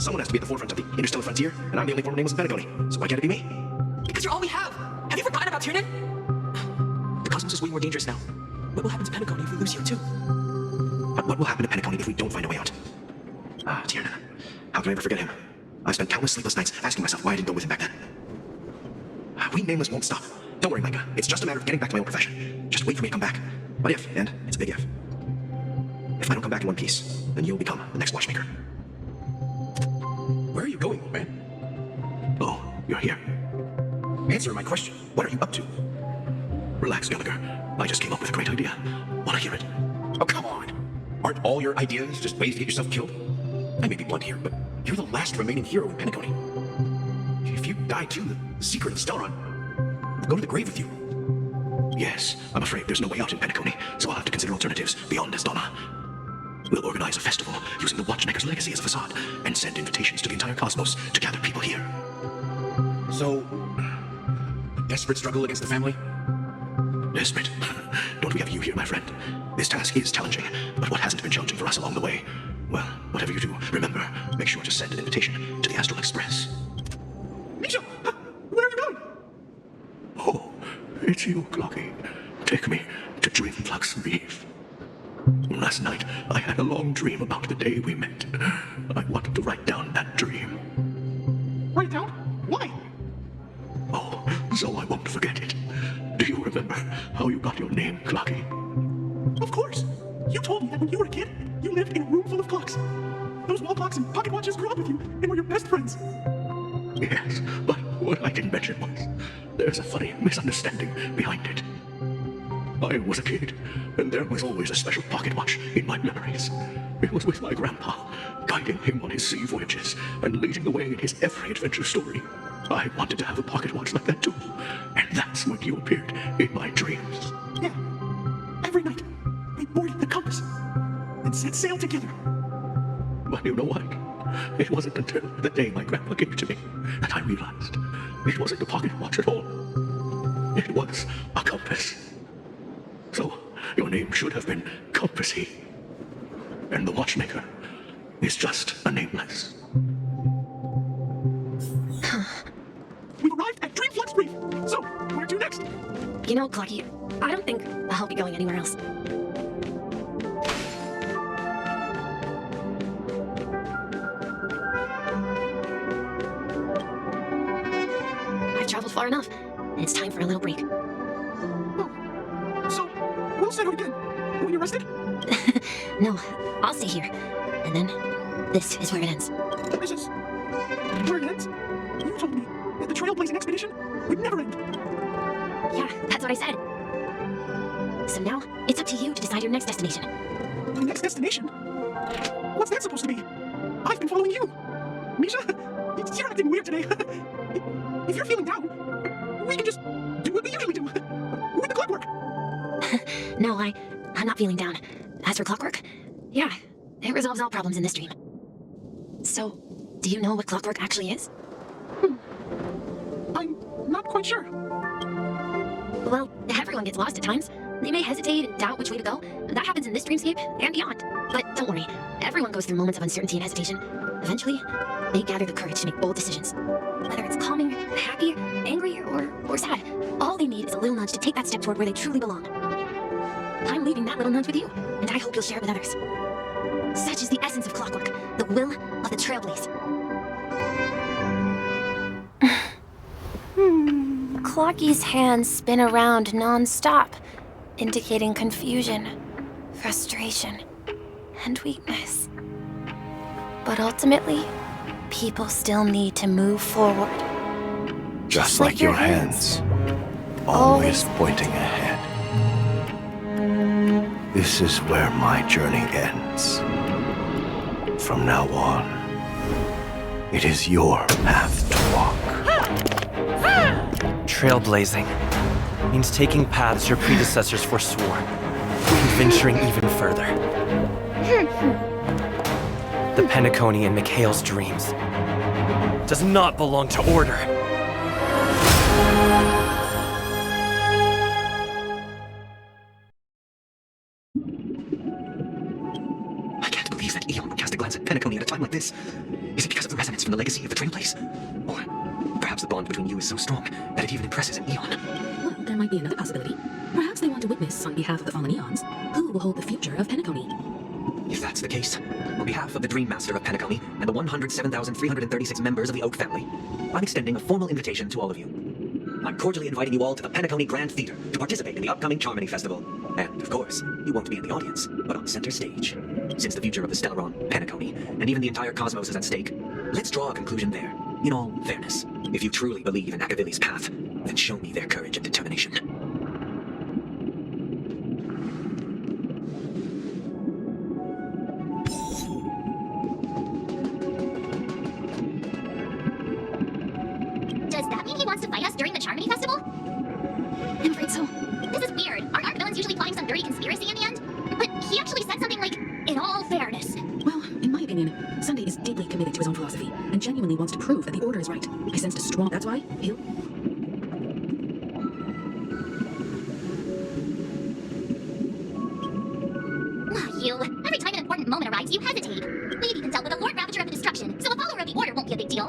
Someone has to be at the forefront of the interstellar frontier, and I'm the only former nameless in Penacony, so why can't it be me?
Because you're all we have. Have you forgotten about Tiernan? The cosmos is way more dangerous now. What will happen to Penacony if we lose you too?
But what will happen to Penacony if we don't find a way out? Ah, Tiernan. How can I ever forget him? I've spent countless sleepless nights asking myself why I didn't go with him back then. We nameless won't stop. Don't worry, Micah. It's just a matter of getting back to my own profession. Just wait for me to come back. But if, and it's a big if I don't come back in one piece, then you'll become the next watchmaker. Where are you going, old man? Oh, you're here. Answer my question. What are you up to? Relax, Gallagher. I just came up with a great idea. Wanna hear it? Oh, come on. Aren't all your ideas just ways to get yourself killed? I may be blunt here, but you're the last remaining hero in Penacony. If you die too, the secret of Stellron will go to the grave with you. Yes, I'm afraid there's no way out in Penacony, so I'll have to consider alternatives beyond Astana. We'll organize a festival using the Watchmaker's legacy as a facade and send invitations to the entire cosmos to gather people here. So, a desperate struggle against the family? Desperate? Don't we have you here, my friend? This task is challenging, but what hasn't been challenging for us along the way? Well, whatever you do, remember, make sure to send an invitation to the Astral Express. Misha! Where are you going? Oh, it's you, Clocky. Take me to Dreamflux Reef. Last night, I had a long dream about the day we met. I wanted to write down that dream.
Write it down? Why?
Oh, so I won't forget it. Do you remember how you got your name, Clocky?
Of course. You told me that when you were a kid, you lived in a room full of clocks. Those wall clocks and pocket watches grew up with you and were your best friends.
Yes, but what I didn't mention was there's a funny misunderstanding behind it. I was a kid, and there was always a special pocket watch in my memories. It was with my grandpa, guiding him on his sea voyages and leading the way in his every adventure story. I wanted to have a pocket watch like that too, and that's when you appeared in my dreams.
Yeah. Every night, we boarded the compass and set sail together.
But you know what? It wasn't until the day my grandpa gave it to me that I realized it wasn't a pocket watch at all. It was a compass. So, your name should have been Compassy. And the watchmaker is just a nameless.
We've arrived at Dreamflux Reef. So, where to next?
You know, Clocky, I don't think I'll be going anywhere else. I've traveled far enough, and it's time for a little break.
So, we'll settle again when you're rested?
No, I'll stay here. And then, this is where it ends.
This is where it ends? You told me that the Trailblazing expedition would never end.
Yeah, that's what I said. So now, it's up to you to decide your next destination.
The next destination? What's that supposed to be? I've been following you. Misha, you're acting weird today.
if you're feeling down, we can just do what we usually do with the clockwork.
No, I'm not feeling down. As for clockwork, yeah, it resolves all problems in this dream. So, do you know what clockwork actually is?
I'm not quite sure.
Well, everyone gets lost at times. They may hesitate and doubt which way to go. That happens in this dreamscape and beyond. But don't worry, everyone goes through moments of uncertainty and hesitation. Eventually, they gather the courage to make bold decisions. Whether it's calming, happy, angry, or sad, all they need is a little nudge to take that step toward where they truly belong. I'm leaving that little nudge with you, and I hope you'll share it with others. Such is the essence of clockwork, the will of the Trailblazer.
Clocky's hands spin around non-stop, indicating confusion, frustration, and weakness. But ultimately, people still need to move forward.
Just like your hands, always pointing ahead. This is where my journey ends. From now on, it is your path to walk.
Trailblazing means taking paths your predecessors forswore, and venturing even further. The Penacony in Mikhail's dreams does not belong to order.
I can't believe that Eon would cast a glance at Penacony at a time like this. Is it because of the resonance from the legacy of the Trailblaze? Or perhaps the bond between you is so strong that it even impresses an Eon?
Well, there might be another possibility. Perhaps they want to witness, on behalf of the fallen Eons, who will hold the future of Penacony.
If that's the case, on behalf of the Dream Master of Penacony and the 107,336 members of the Oak family, I'm extending a formal invitation to all of you. I'm cordially inviting you all to the Penacony Grand Theater to participate in the upcoming Charmony Festival. And, of course, you won't be in the audience, but on center stage. Since the future of the Stellaron, Penacony, and even the entire cosmos is at stake, let's draw a conclusion there, in all fairness. If you truly believe in Akavilli's path, then show me their courage and determination.
Does that mean he wants to fight us during the Charmony Festival?
I'm afraid so.
This is weird. Aren't villains usually plotting some dirty conspiracy in the end? But he actually said something like, in all fairness.
Well, in my opinion, Sunday is deeply committed to his own philosophy and genuinely wants to prove that the Order is right. I sensed a strong... That's why he'll...
You. Every time an important moment arrives, you hesitate. We've even dealt with a Lord Ravager of the Destruction, so a follower of the Order won't be a big deal.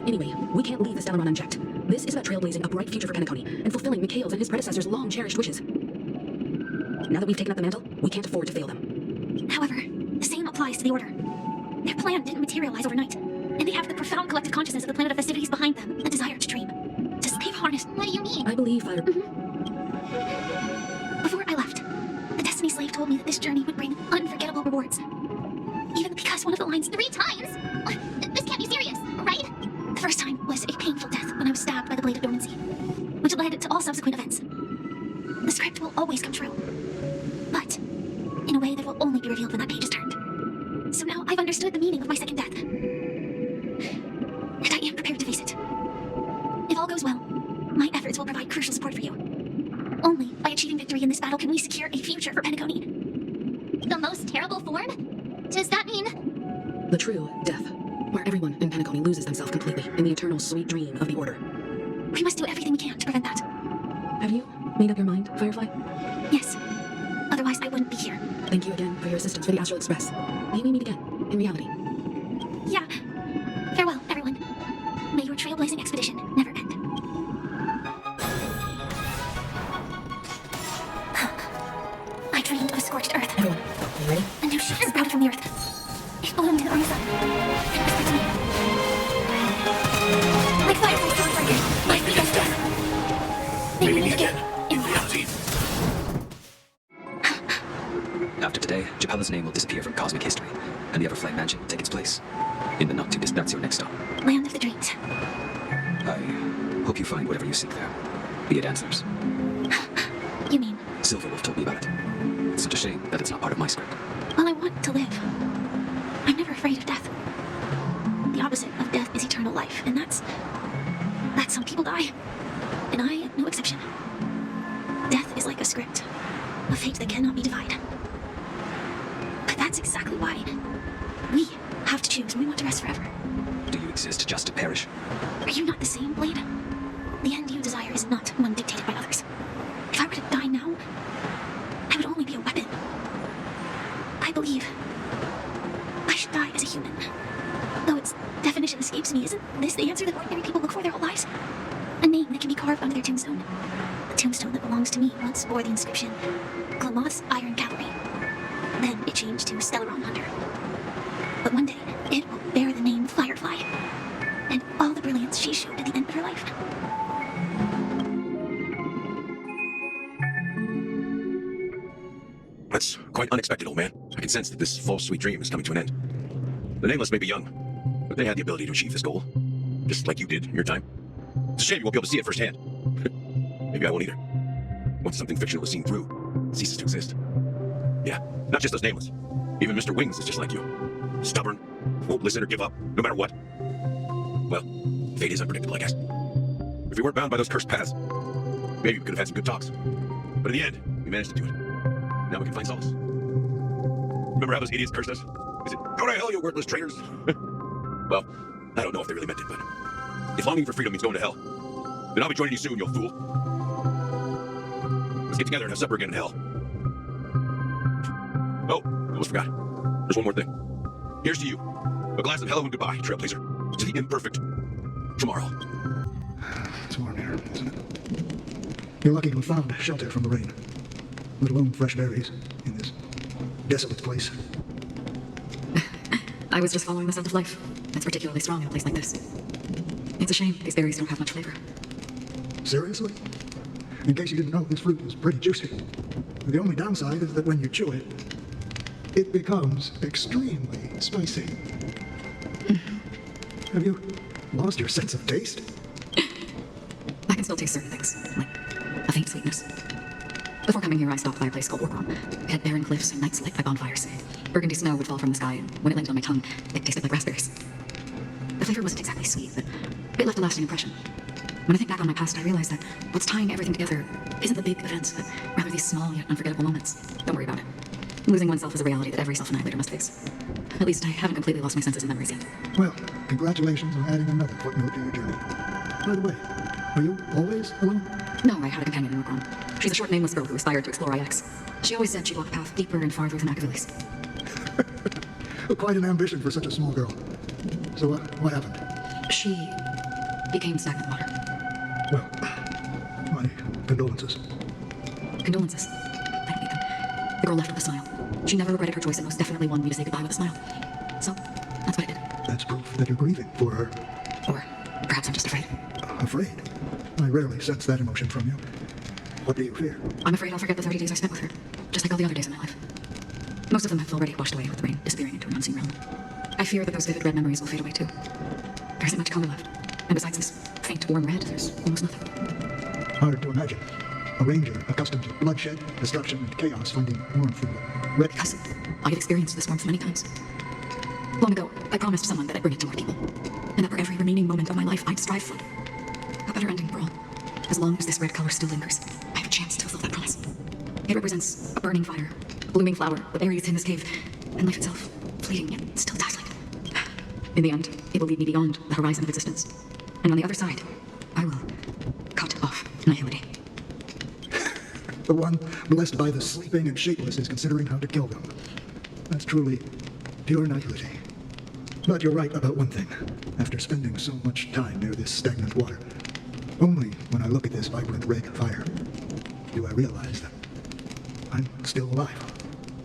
Anyway, we can't leave the Stellaron unchecked. This is about trailblazing a bright future for Penacony and fulfilling Mikhail's and his predecessors' long-cherished wishes. Now that we've taken up the mantle, we can't afford to fail them.
However, the same applies to the Order. Their plan didn't materialize overnight, and they have the profound collective consciousness of the planet of festivities behind them, a desire to dream. Just they've harnessed...
What do you mean?
I believe fire...
Before I left, the Destiny Slave told me that this journey would bring unforgettable rewards. Even because one of the lines...
3 times? This can't be serious, right?
The first time was a painful death when I was stabbed by the Blade of Dormancy, which led to all subsequent events. The script will always come true, but in a way that will only be revealed when that page is turned. So now I've understood the meaning of my second death, and I am prepared to face it. If all goes well, my efforts will provide crucial support for you. Only by achieving victory in this battle can we secure a future for Penacony.
The most terrible form? Does that mean...
The true death, where everyone in Penacony loses themselves completely in the eternal sweet dream of the Order.
We must do everything we can to prevent that.
Have you made up your mind, Firefly?
Yes. Otherwise, I wouldn't be here.
Thank you again for your assistance for the Astral Express. May we meet again, in reality.
Yeah. Farewell, everyone. May your trailblazing expedition never end. I dreamed of a scorched earth.
Everyone, are you ready?
A new shoot sprouted from the earth. It bloomed in the sun and whispered to me. Like fireflies so fragrant, I speak of death. May we meet again, in reality.
After today, Japella's name will disappear from cosmic history, and the Everflame Mansion will take its place. In the not-too-distant, that's your next stop.
Land of the dreams.
I hope you find whatever you seek there, be it answers.
You mean?
Silverwolf told me about it. It's such a shame that it's not part of my script.
Well, I want to live. I'm never afraid of death. The opposite of death is eternal life, and that's that some people die. And I am no exception. Death is like a script, a fate that cannot be defied. But that's exactly why we have to choose when we want to rest forever.
Do you exist just to perish?
Are you not the same, Blade? The end you desire is not one dictated by others. If I were to die now, I would only be a weapon. I believe I should die as a human. Though its definition escapes me, isn't this the answer that ordinary people look for their whole lives? A name that can be carved onto their tombstone. The tombstone that belongs to me once bore the inscription, Glamoth's Iron Cavalry. Then it changed to Stellaron Hunter. But one day, it will bear the name Firefly, and all the brilliance she showed at the end of her life.
That's quite unexpected, old man. I can sense that this false sweet dream is coming to an end. The Nameless may be young, but they had the ability to achieve this goal. Just like you did in your time. It's a shame you won't be able to see it firsthand. Maybe I won't either. Once something fictional is seen through, it ceases to exist. Yeah, not just those Nameless. Even Mr. Wings is just like you. Stubborn, won't listen or give up, no matter what. Well, fate is unpredictable, I guess. If we weren't bound by those cursed paths, maybe we could have had some good talks. But in the end, we managed to do it. Now we can find solace. Remember how those idiots cursed us? Is it, go to hell, you worthless traitors? Well, I don't know if they really meant it, but if longing for freedom means going to hell, then I'll be joining you soon, you fool. Let's get together and have supper again in hell. Oh, almost forgot. There's one more thing. Here's to you. A glass of hello and goodbye, Trailblazer. To the imperfect tomorrow.
It's warm here, isn't it? You're lucky to have found shelter from the rain, let alone fresh berries in this desolate place.
I was just following the scent of life. It's particularly strong in a place like this. It's a shame these berries don't have much flavor.
Seriously? In case you didn't know, this fruit is pretty juicy. The only downside is that when you chew it, it becomes extremely spicy. Have you lost your sense of taste?
I can still taste certain things, like a faint sweetness. Before coming here, I stopped by a place called Orkron. It had barren cliffs and nights lit by bonfires. Burgundy snow would fall from the sky, and when it landed on my tongue, it tasted like raspberries. The flavor wasn't exactly sweet, but it left a lasting impression. When I think back on my past, I realize that what's tying everything together isn't the big events, but rather these small yet unforgettable moments. Don't worry about it. Losing oneself is a reality that every self-annihilator must face. At least I haven't completely lost my senses and memories yet.
Well, congratulations on adding another footnote to your journey. By the way, are you always alone?
No, I had a companion in Orkron. She's a short, nameless girl who aspired to explore IX. She always said she'd walk a path deeper and farther than Machiavelli's.
Quite an ambition for such a small girl. So what happened?
She became stagnant water.
Well, my condolences.
Condolences? I don't need them. The girl left with a smile. She never regretted her choice and most definitely wanted me to say goodbye with a smile. So, that's what I did.
That's proof that you're grieving for her.
Or perhaps I'm just afraid.
Afraid? I rarely sense that emotion from you. What do you fear?
I'm afraid I'll forget the 30 days I spent with her, just like all the other days in my life. Most of them have already washed away with the rain, disappearing into an unseen realm. I fear that those vivid red memories will fade away too. There isn't much color left. And besides this faint, warm red, there's almost nothing.
Hard to imagine. A ranger accustomed to bloodshed, destruction, and chaos finding warmth in the red.
Because I have experienced this warmth many times. Long ago, I promised someone that I'd bring it to more people. And that for every remaining moment of my life, I'd strive for a better ending for all. As long as this red color still lingers, I have a chance to fulfill that promise. It represents a burning fire, a blooming flower, the berries in this cave, and life itself, fleeting yet still dazzling. In the end, it will lead me beyond the horizon of existence. And on the other side, I will cut off nihility.
The one blessed by the sleeping and shapeless is considering how to kill them. That's truly pure nihility. But you're right about one thing. After spending so much time near this stagnant water, only when I look at this vibrant red fire do I realize that I'm still alive.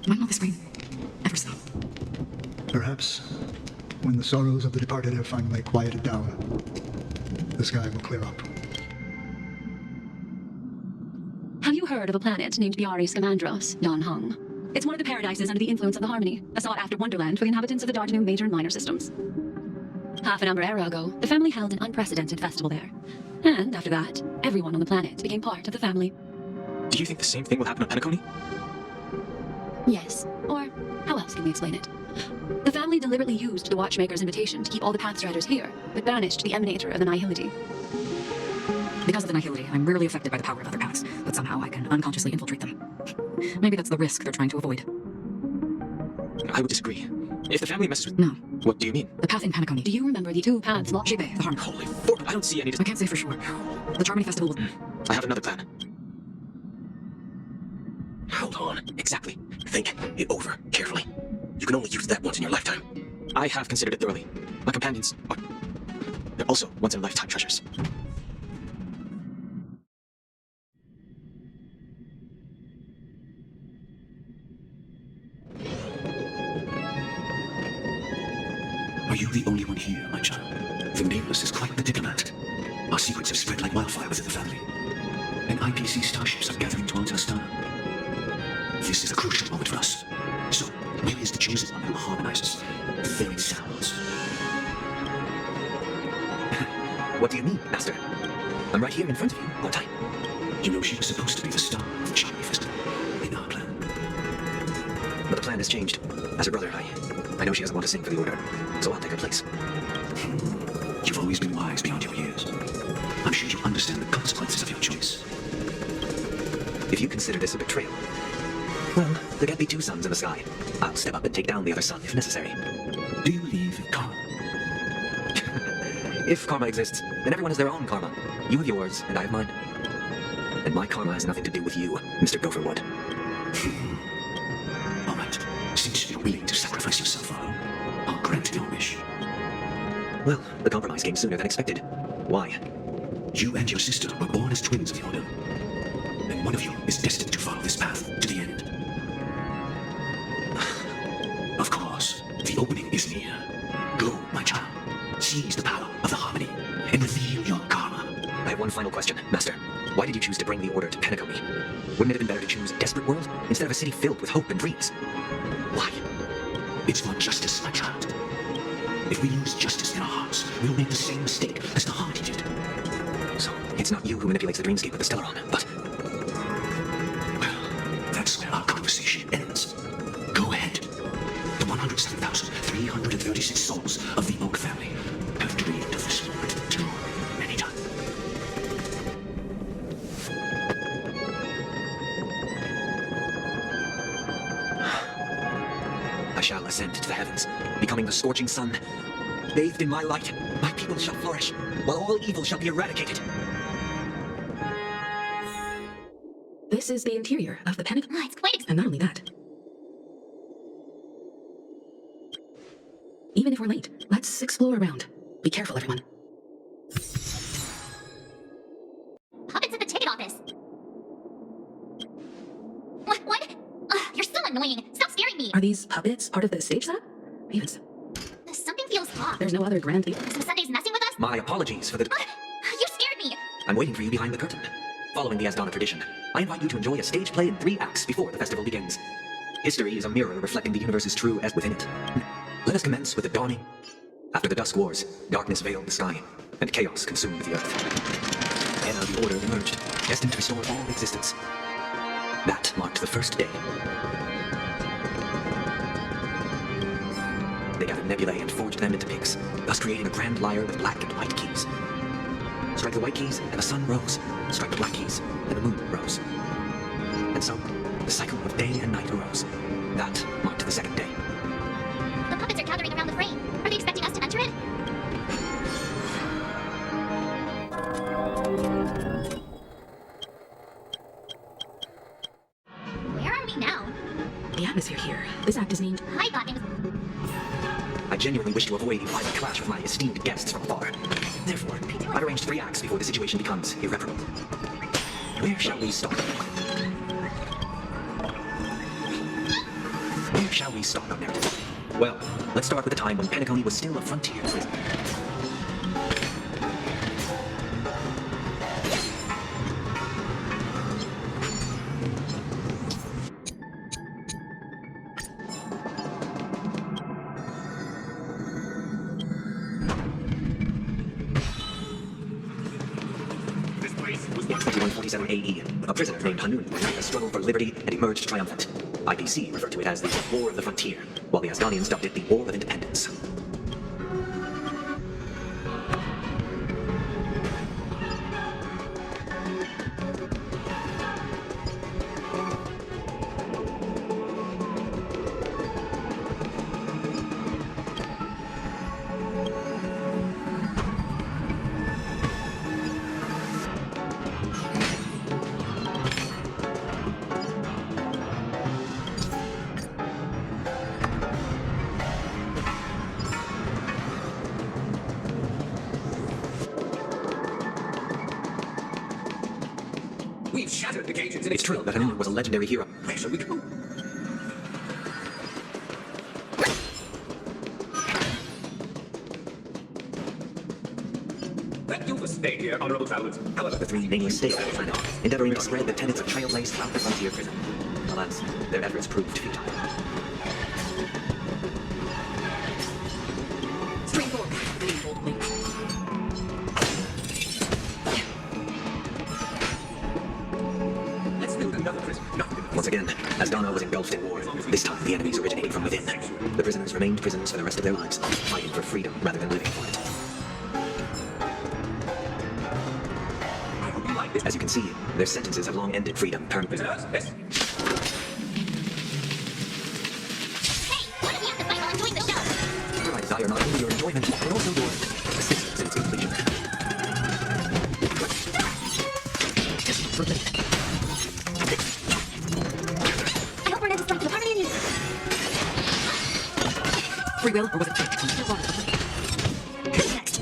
When will this rain ever stop?
Perhaps when the sorrows of the departed have finally quieted down, the sky will clear up.
Have you heard of a planet named Biaris Scamandros, Don Hung? It's one of the paradises under the influence of the Harmony, a sought-after wonderland for the inhabitants of the Dardanelle major and minor systems. Half an hour era ago, the family held an unprecedented festival there. And after that, everyone on the planet became part of the family.
Do you think the same thing will happen on Penacony?
Yes. Or how else can we explain it? The family deliberately used the Watchmaker's invitation to keep all the Pathstriders here, but banished the Emanator of the Nihility.
Because of the nihility, I'm rarely affected by the power of other paths, but somehow I can unconsciously infiltrate them. Maybe that's the risk they're trying to avoid.
I would disagree. If the family messes with...
No.
What do you mean?
The path in Penacony. Do you remember the two paths locked? Jibe, the harmony.
Holy fork, I don't see any...
I can't say for sure. The Charmony Festival will...
I have another plan. Hold on. Exactly. Think it over carefully. You can only use that once in your lifetime. I have considered it thoroughly. My companions are... they're also once-in-a-lifetime treasures.
Are you the only one here, my child? The Nameless is quite the diplomat. Our secrets have spread like wildfire within the family. And IPC starships are gathering towards our star. This is a crucial moment for us. So, where is the chosen one who harmonizes the very sounds?
What do you mean, Master? I'm right here in front of you, aren't I?
You know she was supposed to be the star of the Charmony Festival in our plan.
But the plan has changed. As her brother, I know she doesn't want to sing for the Order, so I'll take her place.
You've always been wise beyond your years. I'm sure you understand the consequences of your choice.
If you consider this a betrayal, well, there can't be two suns in the sky. I'll step up and take down the other sun if necessary.
Do you believe in karma?
If karma exists, then everyone has their own karma. You have yours, and I have mine. And my karma has nothing to do with you, Mr. Gopherwood.
All right. Since you're willing to sacrifice yourself for her, I'll grant your wish.
Well, the compromise came sooner than expected. Why?
You and your sister were born as twins of the Order. And one of you is destined to follow this path to the end. Of course, the opening is near. Go, my child. Seize the power of the harmony and reveal your karma.
I have one final question, Master. Why did you choose to bring the Order to Penacony? Wouldn't it have been better to choose a desperate world instead of a city filled with hope and dreams? Why?
It's for justice, my child. If we lose justice in our hearts, we'll make the same mistake as the Hardy did.
So, it's not you who manipulates the dreamscape with the Stellaron, but...
Well, that's where our conversation ends. Go ahead. The 107,336 souls of the Oak family have dreamed of this moment too many times.
I shall ascend to the heavens, becoming the scorching sun. Bathed in my light, my people shall flourish, while all evil shall be eradicated.
This is the interior of the Penacony.
It's quite
And not only that. Even if we're late, let's explore around. Be careful, everyone.
Puppets at the ticket office. What? Ugh, you're so annoying. Stop scaring me.
Are these puppets part of the stage setup? Even so,
Something feels off.
there's no other grand theater.
Some Sunday's messing with us?
My apologies for the...
You scared me.
I'm waiting for you behind the curtain. Following the Asdana tradition, I invite you to enjoy a stage play in 3 acts before the festival begins. History is a mirror reflecting the universe's true as within it. Let us commence with the dawning. After the Dusk Wars, darkness veiled the sky, and chaos consumed the earth. And the Order emerged, destined to restore all existence. That marked the first day. They gathered nebulae and forged them into picks, thus creating a grand lyre with black and white keys. Strike the white keys, and the sun rose. Strike the black keys, and the moon rose. And so, the cycle of day and night arose. That marked the second day.
The puppets are gathering around the frame. Are they expecting us to enter it? Where are we now?
The atmosphere here. This act is named...
I thought it was...
I genuinely wish to avoid a violent clash with my esteemed guests from afar. Therefore, I've arranged 3 acts before the situation becomes irreparable. Where shall we start? Where shall we start our narrative? Well, let's start with the time when Penacony was still a frontier prison. In 2147 AE, a prisoner named Hanun led a struggle for liberty and emerged triumphant. IPC referred to it as the War of the Frontier, while the Asgardians dubbed it the War of Independence.
We've shattered the cages.
It's true that Hanun was a legendary hero.
Where shall we go? Thank you for staying here, honorable travelers. However,
The three nameless stayed on the planet, endeavoring to spread the tenets of Trailblazer throughout the frontier prison. Alas, their efforts proved futile.
Stream 4. Hold link.
let's build another prison. No.
Once again, as Donna was engulfed in war, this time the enemies originated from within. The prisoners remained prisoners for the rest of their lives, fighting for freedom rather than living for it.
I hope you like this.
As you can see, their sentences have long ended freedom permanently.
Prisoners, yes.
Hey, what if we have to fight while enjoying the show?
I desire not only your enjoyment, but also your assistance in its completion.
I hope we're not just like the harmony and
Free will, or was it fate? Still water.
who's next?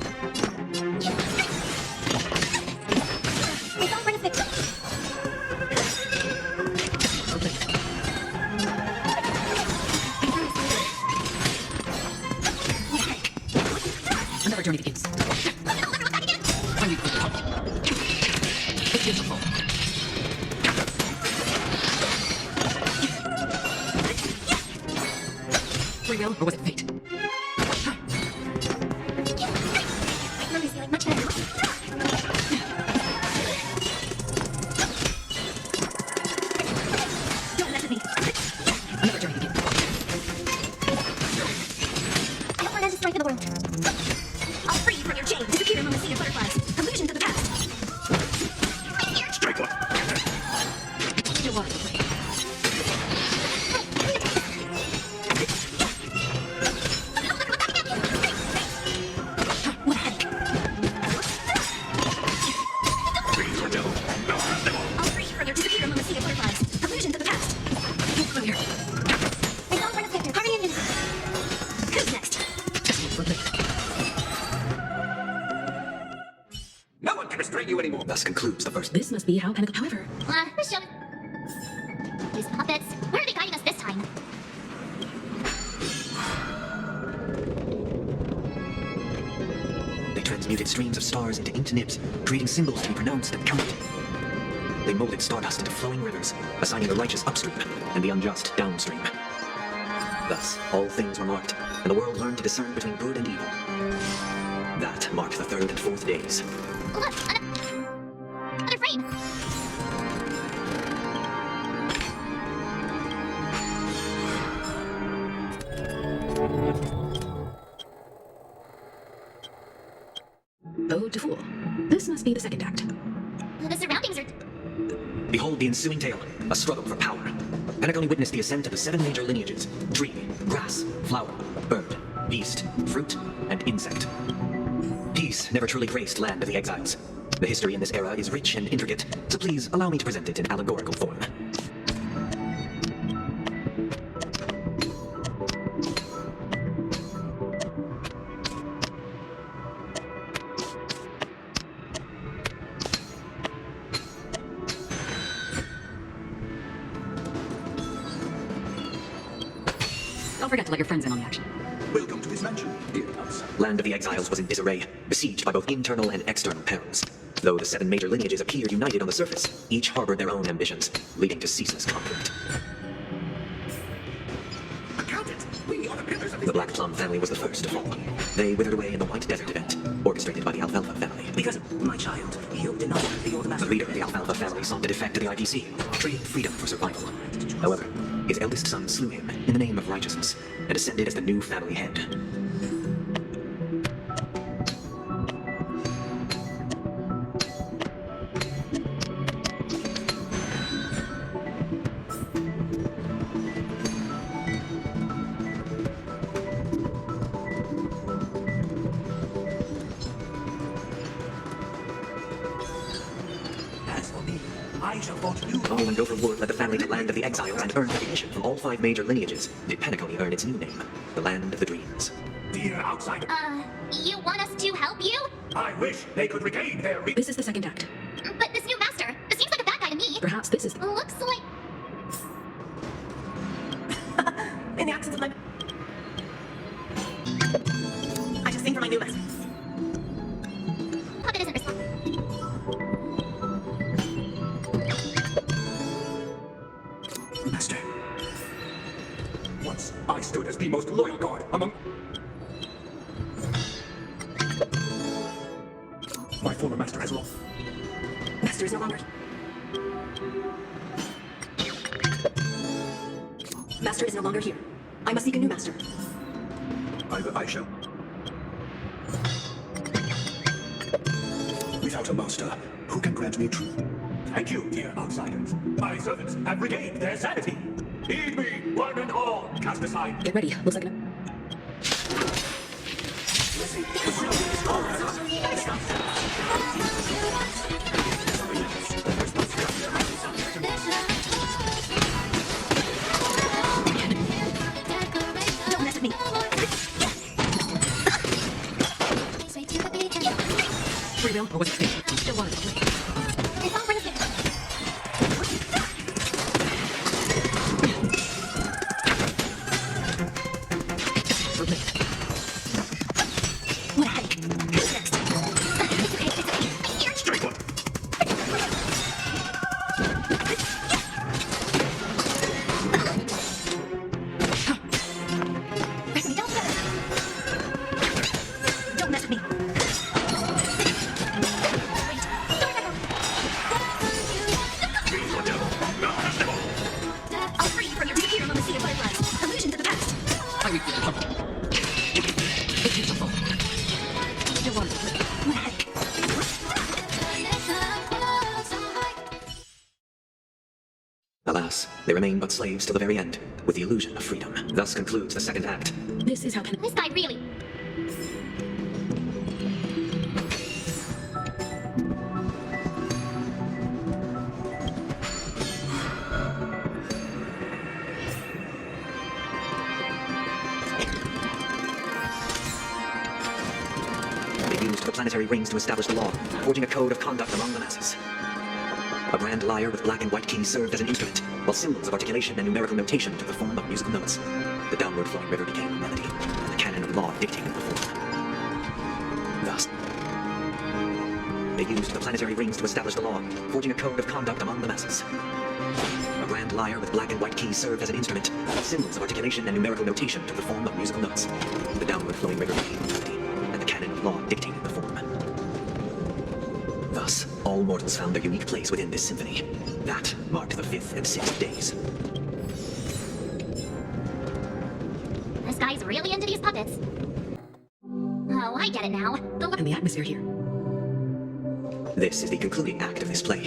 They don't bring us victory.
Another journey begins. When you put the pump. It's beautiful. Free will, or was it fate?
Mommy's feeling much better.
Don't mess with me. Another journey begins.
I hope we're not just right for the world. I'll free you from your chain. Disappear among the sea of butterflies. Illusion to the past.
Strike one.
Still water. What a headache.
Please, or no. No, no.
I'll free you from your disappear among the sea of butterflies. Illusion to the past.
You're clear.
They don't bring us victory. Harmony and unity. Who's next?
No one can restrain you anymore.
Thus concludes the first.
This must be how Penacony. However,
Show me. These puppets. Where are they guiding us this time?
They transmuted streams of stars into inked nibs, creating symbols to be pronounced and counted. They molded stardust into flowing rivers, assigning the righteous upstream and the unjust downstream. Thus, all things were marked, and the world learned to discern between good and evil. That marked the third and fourth days.
Look, another frame.
Ode to Fool. This must be the second act.
The surroundings are...
Behold the ensuing tale, a struggle for power. Penacony witnessed the ascent of the 7 major lineages: tree, grass, flower, bird, beast, fruit, and insect. Peace never truly graced land of the exiles. The history in this era is rich and intricate, so please allow me to present it in allegorical form.
Don't forget to let your friends in on the action.
Welcome to this mansion, dear Thomas.
Land of the exiles was in disarray, besieged by both internal and external perils. Though the 7 major lineages appeared united on the surface, each harbored their own ambitions, leading to ceaseless conflict.
Accountant, we are the members of
The Black Plum family was the first to fall. They withered away in the White Desert event, orchestrated by the Alfalfa family.
Because, my child, you did not the old
The
master.
leader of the Alfalfa family sought to defect to the IDC, trading freedom for survival. However, his eldest son slew him in the name of righteousness, and ascended as the new family head.
As for me, I shall vote you.
Oh, and Gopher Wood led the family to land of the exiles and earned recognition from all 5 major lineages. Did Penacony earn its new name, the Land of the Dreams.
Dear outsider,
You want us to help you?
I wish they could regain their
This is the second act.
But this new master, this seems like a bad guy to me.
Perhaps this is
Looks like
in the absence of my... I just sing for my new master.
puppet isn't responding.
Master. Once I stood as the most loyal guard among... My former master has lost.
Master is no longer... Master is no longer here. I must seek a new master.
Either I shall. Without a master, who can grant me truth? And you, dear outsiders, my servants have regained their sanity. Heed me, one and all. Cast aside.
Get ready. Looks like an...
Don't mess with me.
Free will, or was it fate? Still wanted to play.
It's all for the sake.
What a headache. Who's next? It's okay. Here.
Straight one.
Press me. Don't mess with me. I'll free you from your disappear on the sea of butterflies. Allusion to the past.
I weak feel humble. It's beautiful. Still wanted to play.
What a headache.
Alas, they remain but slaves till the very end, with the illusion of freedom. Thus concludes the second act.
This is how
This guy really.
They used the planetary rings to establish the law, forging a code of conduct among the masses. A grand lyre with black and white keys served as an instrument, while symbols of articulation and numerical notation took the form of musical notes. The downward flowing river became a melody, and the canon of law dictated the form. Thus, they used the planetary rings to establish the law, forging a code of conduct among the masses. A grand lyre with black and white keys served as an instrument, while symbols of articulation and numerical notation took the form of musical notes. The downward flowing river became a melody, and the canon of law dictated the form. Thus, all mortals found their unique place within this symphony. That marked the 5th and 6th days.
This guy's really into these puppets. Oh, I get it now.
and the atmosphere here.
This is the concluding act of this play.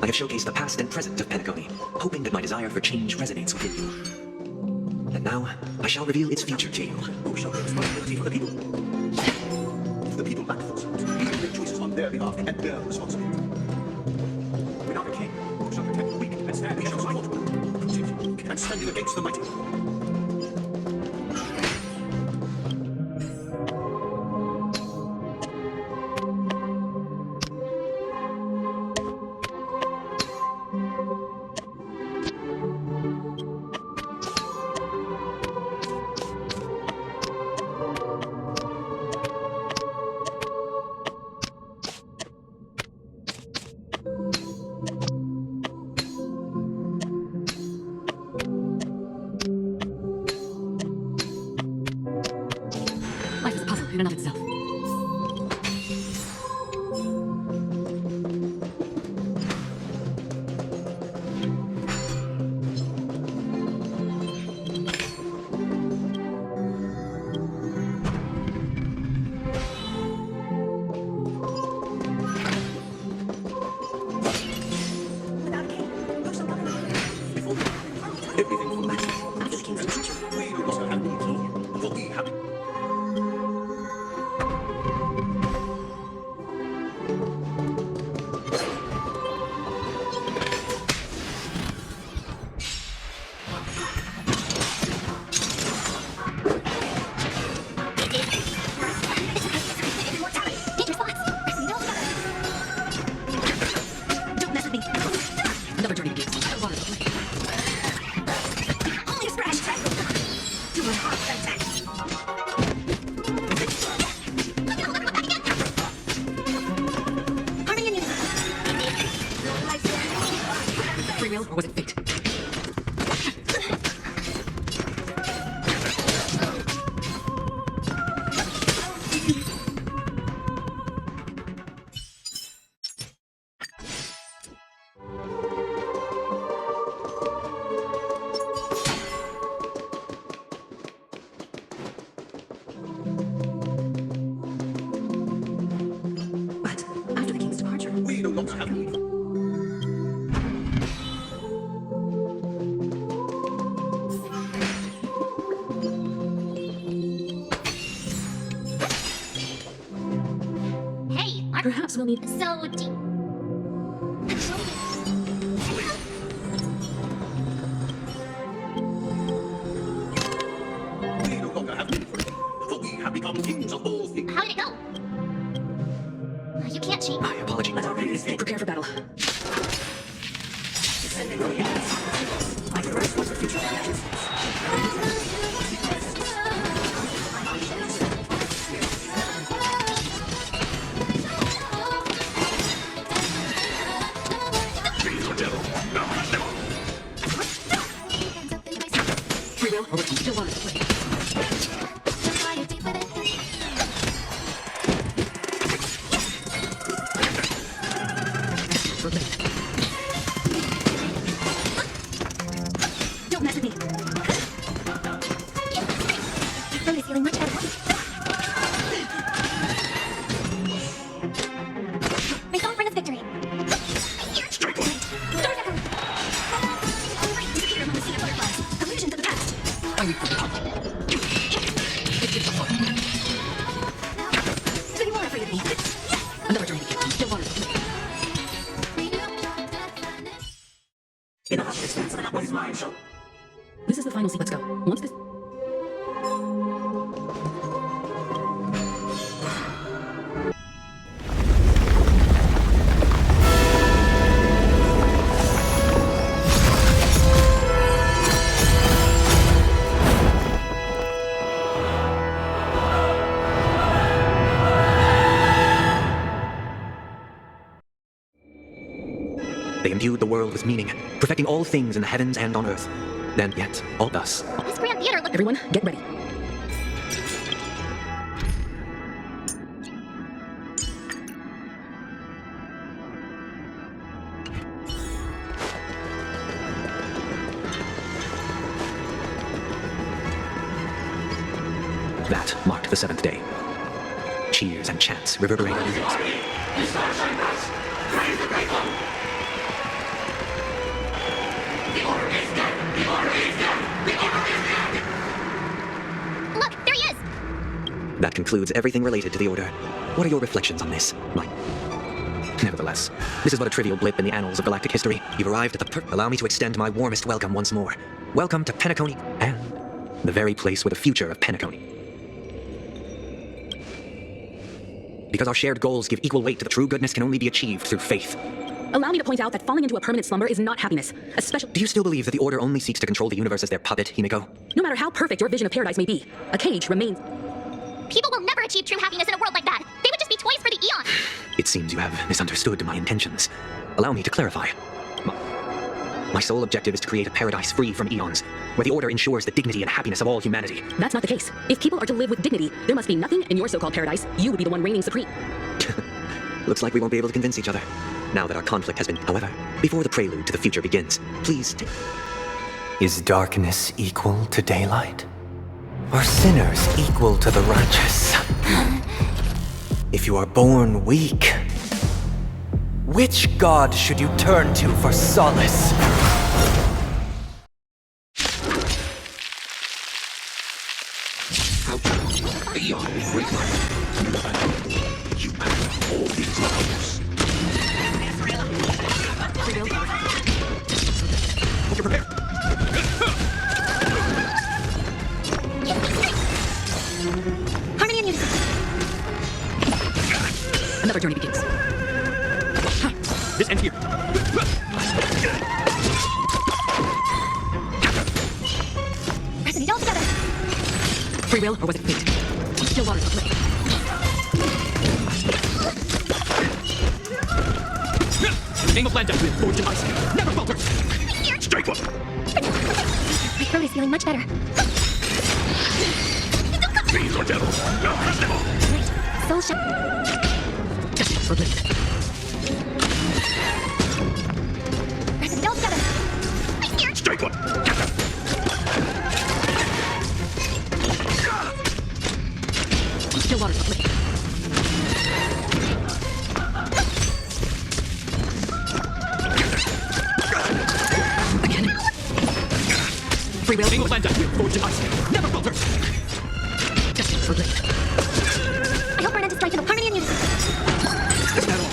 I have showcased the past and present of Penacony, hoping that my desire for change resonates within you. And now, I shall reveal its future to you.
Who shall take responsibility for the people? If the people lack foresight, who can make choices on their behalf and bear responsibility? Without a king, who shall protect the weak and stand against the mighty? And standing against the mighty.
Free will, or was it fate? But after the king's departure,
We no longer have to leave.
Hey,
perhaps we'll need.
so do
We no longer have to leave. For we have become kings of all things.
How did it go? You can't cheat.
My apology.
Prepare for battle. Free will, or was it still wanted to play?
Don't mess with me.
Road is feeling much better. May God bring us victory.
Strike one.
Stars echo. Disappear among the sea of butterflies. Illusions of the past.
I weep for the pump.
So you are afraid of me.
Another journey begins. Still wanted to play. This is the final seat. Let's go. Once this.
They imbued the world with meaning, perfecting all things in the heavens and on earth. Then yet, all thus.
This grand theater looks.
Everyone, get ready.
That marked the seventh day. Cheers and chants reverberated in the hills.
Look, there he is.
That concludes everything related to the Order. What are your reflections on this, Mike? Nevertheless, this is but a trivial blip in the annals of galactic history. You've arrived at the Allow me to extend my warmest welcome once more. Welcome to Penacony, and the very place where the future of Penacony. Because our shared goals give equal weight to the true goodness can only be achieved through faith.
Allow me to point out that falling into a permanent slumber is not happiness, especially.
Do you still believe that the Order only seeks to control the universe as their puppet, Himiko?
No matter how perfect your vision of paradise may be, a cage remains.
People will never achieve true happiness in a world like that. They would just be toys for the eon.
It seems you have misunderstood my intentions. Allow me to clarify. My sole objective is to create a paradise free from eons, where the Order ensures the dignity and happiness of all humanity.
That's not the case. If people are to live with dignity, there must be nothing in your so-called paradise. You would be the one reigning supreme.
Looks like we won't be able to convince each other, now that our conflict has been. However, before the prelude to the future begins, please take.
Is darkness equal to daylight? Are sinners equal to the righteous? If you are born weak, which god should you turn to for solace?
How beyond great light. You have all these lives.
You're prepared.
Harmony and unity.
Another journey begins.
This ends here.
Resonate all together.
Free will, or was it fate? Still wanted to play.
Aim of land with forged in ice. Never falter.
Strike one.
My throat is feeling much better.
Please, or devil. No, press devil.
Right. Soul shut. Resident all together. I'm scared.
Strike one.
Still water supply. Again. Free will. Single plan down. Forward to ice. Never falter. Just for good.
I hope we're not destroyed to harmony and unity.
Is that all?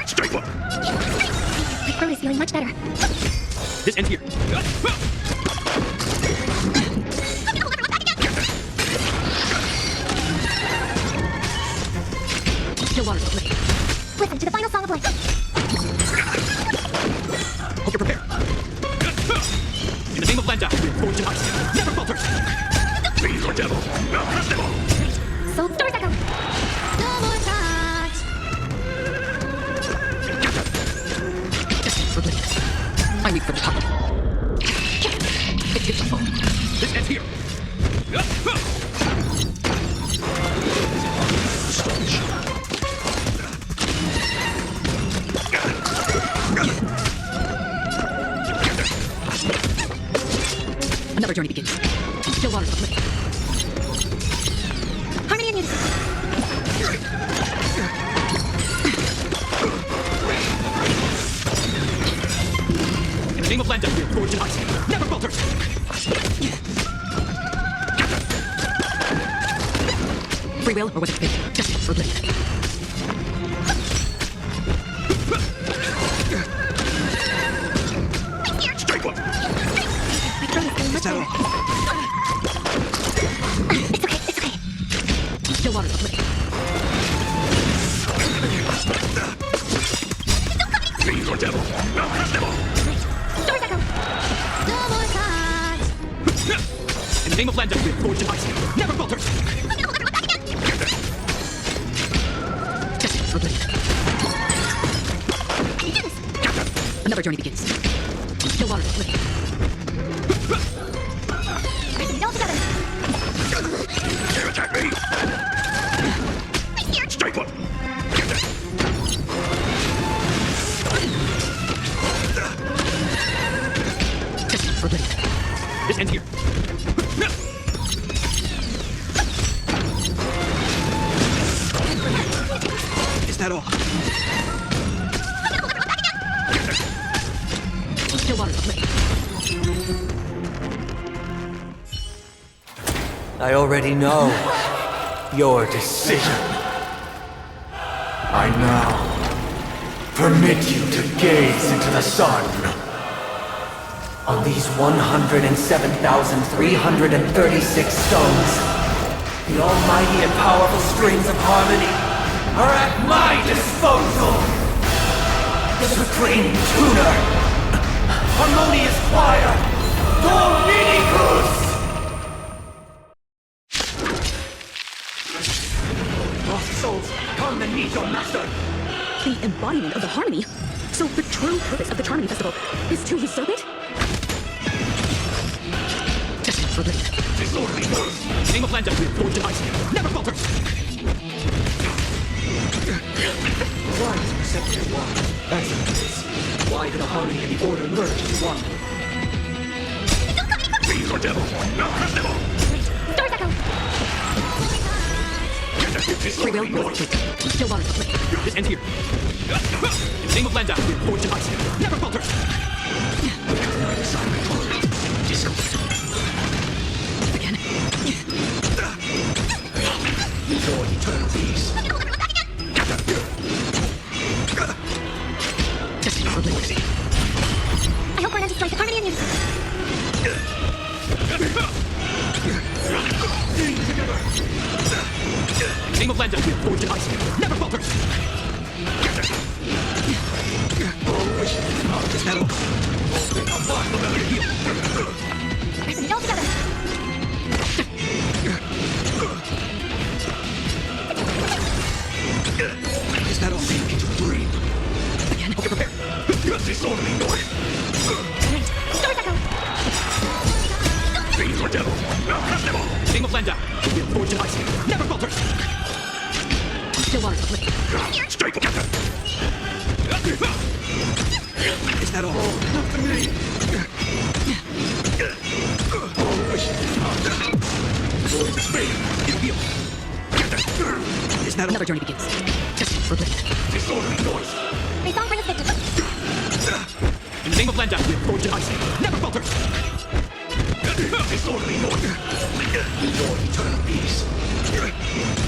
Strike one.
My throat is feeling much better.
This ends here.
Still water supply.
Listen to the final song of life.
Hope you're prepared. In the name of Landa, forward to ice. Never falter.
Please, or devil. No, press devil.
Soul Stories Echo.
No more touch.
Just for good. I leave for the top. It's beautiful.
This ends here.
Another journey begins. Still water supply.
Harmony and unity.
In the name of Landa, forward to ice. Never falter.
Free will, or was it fate? Just for good.
Strike one.
My throat is feeling much better. It's okay, it's okay.
Still water supply.
Please, or devil. No, press devil.
Stories Echo.
No more touch.
In the name of Landa, forward to ice. Never falter.
Just for good.
You do this.
Another journey begins. Still water supply.
Resident all together.
Can't attack me.
I'm scared.
Strike one.
Just for good.
This ends here. Is that all?
Still water supply.
I already know your decision. I now permit you to gaze into the sun. On these 107,336 stones, the almighty and powerful strings of harmony are at my disposal. The supreme tuner, harmonious choir, Dominicus! Lost souls, come and meet your master.
The embodiment of the harmony? So the true purpose of the Charmony Festival is to usurp it? Just for good.
Disorderly force. In the name of Landa, forward to ice. Never falter.
Why is perception one? As it is. Why do the harmony and the order merge into one?
Please, or devil. No, press devil.
Stories Echo.
Free will, or was it fate? Still water supply.
This ends here. In the name of Landa, forward to ice. Never falter.
Again.
For eternal peace.
Just for good.
I hope we're not destroyed to harmony and unity.
In the name of Landa, forward to ice. Never falter.
Is that all?
Resident all together.
These are devils. Aim of land down. We have forged in ice. Never falters.
Still water to play.
Straight for captain. Is that all? Not for me. Is that all?
Another journey begins. Just for a blip.
Disorderly noise.
They saw Brenna's victim.
In the name of land down, we have forged in ice. Never falters. Disorderly noise. Your eternal peace.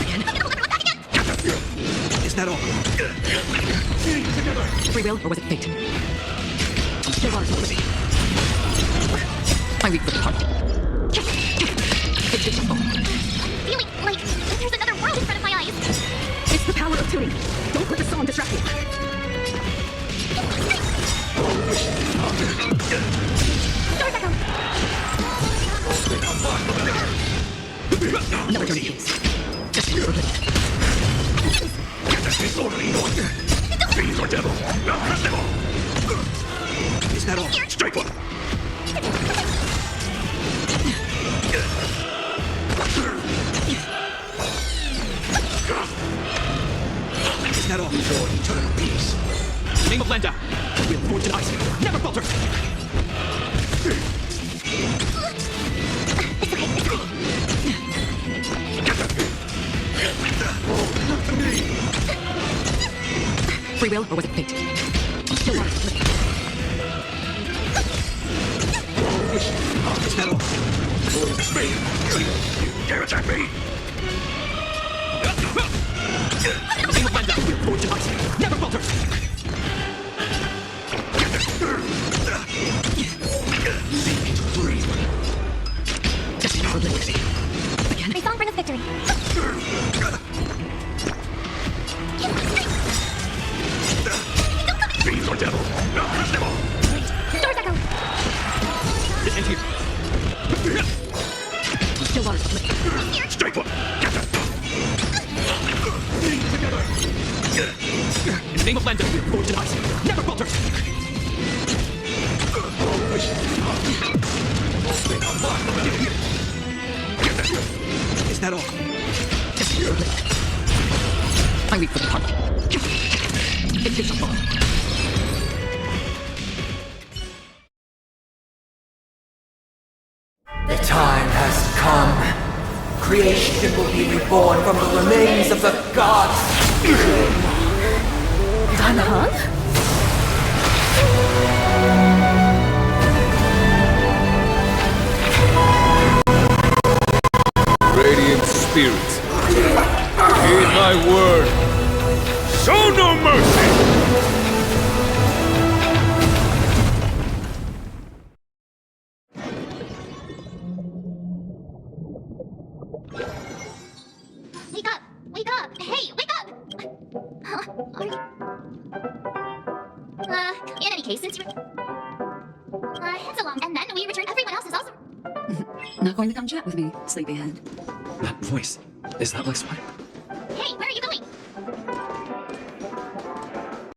Again?
Is that all?
Free will, or was it fate? Still water to play. I weep for the party. It's difficult.
Feeling like there's another world in front of my eyes.
It's the power of tuning. Don't let the song distract you.
Doors echo.
Another journey begins. Just for a blip.
Disorderly noise. These are devils. Crush them all. Is that all? Straight one. Is that all? Your eternal peace. Name of land down. We have forged in ice. Never falters.
Free will, or was it fate? Still water to play.
Is that all? It's me. You dare attack me? Name of land down. We have forged in ice. Never falters.
Just for a blip. Again?
They saw Brenna's victory.
These are devils. Crush them all.
Doors echo.
Get in here.
Still water to play.
Straight one. Together. In the name of land down, we have forged in ice. Never falters. Is that all?
Just for a blip. I weep for the party. It's difficult.
The time has come. Creation will be reborn from the remains of the gods.
Radiant spirits, heed my word. Show no mercy!
Wake up! Wake up! Hey, wake up! Huh? Are you? In any case, since you it's a long, and then we return. Everyone else is also.
Not going to come chat with me, sleepyhead.
That voice. Is that like Spider?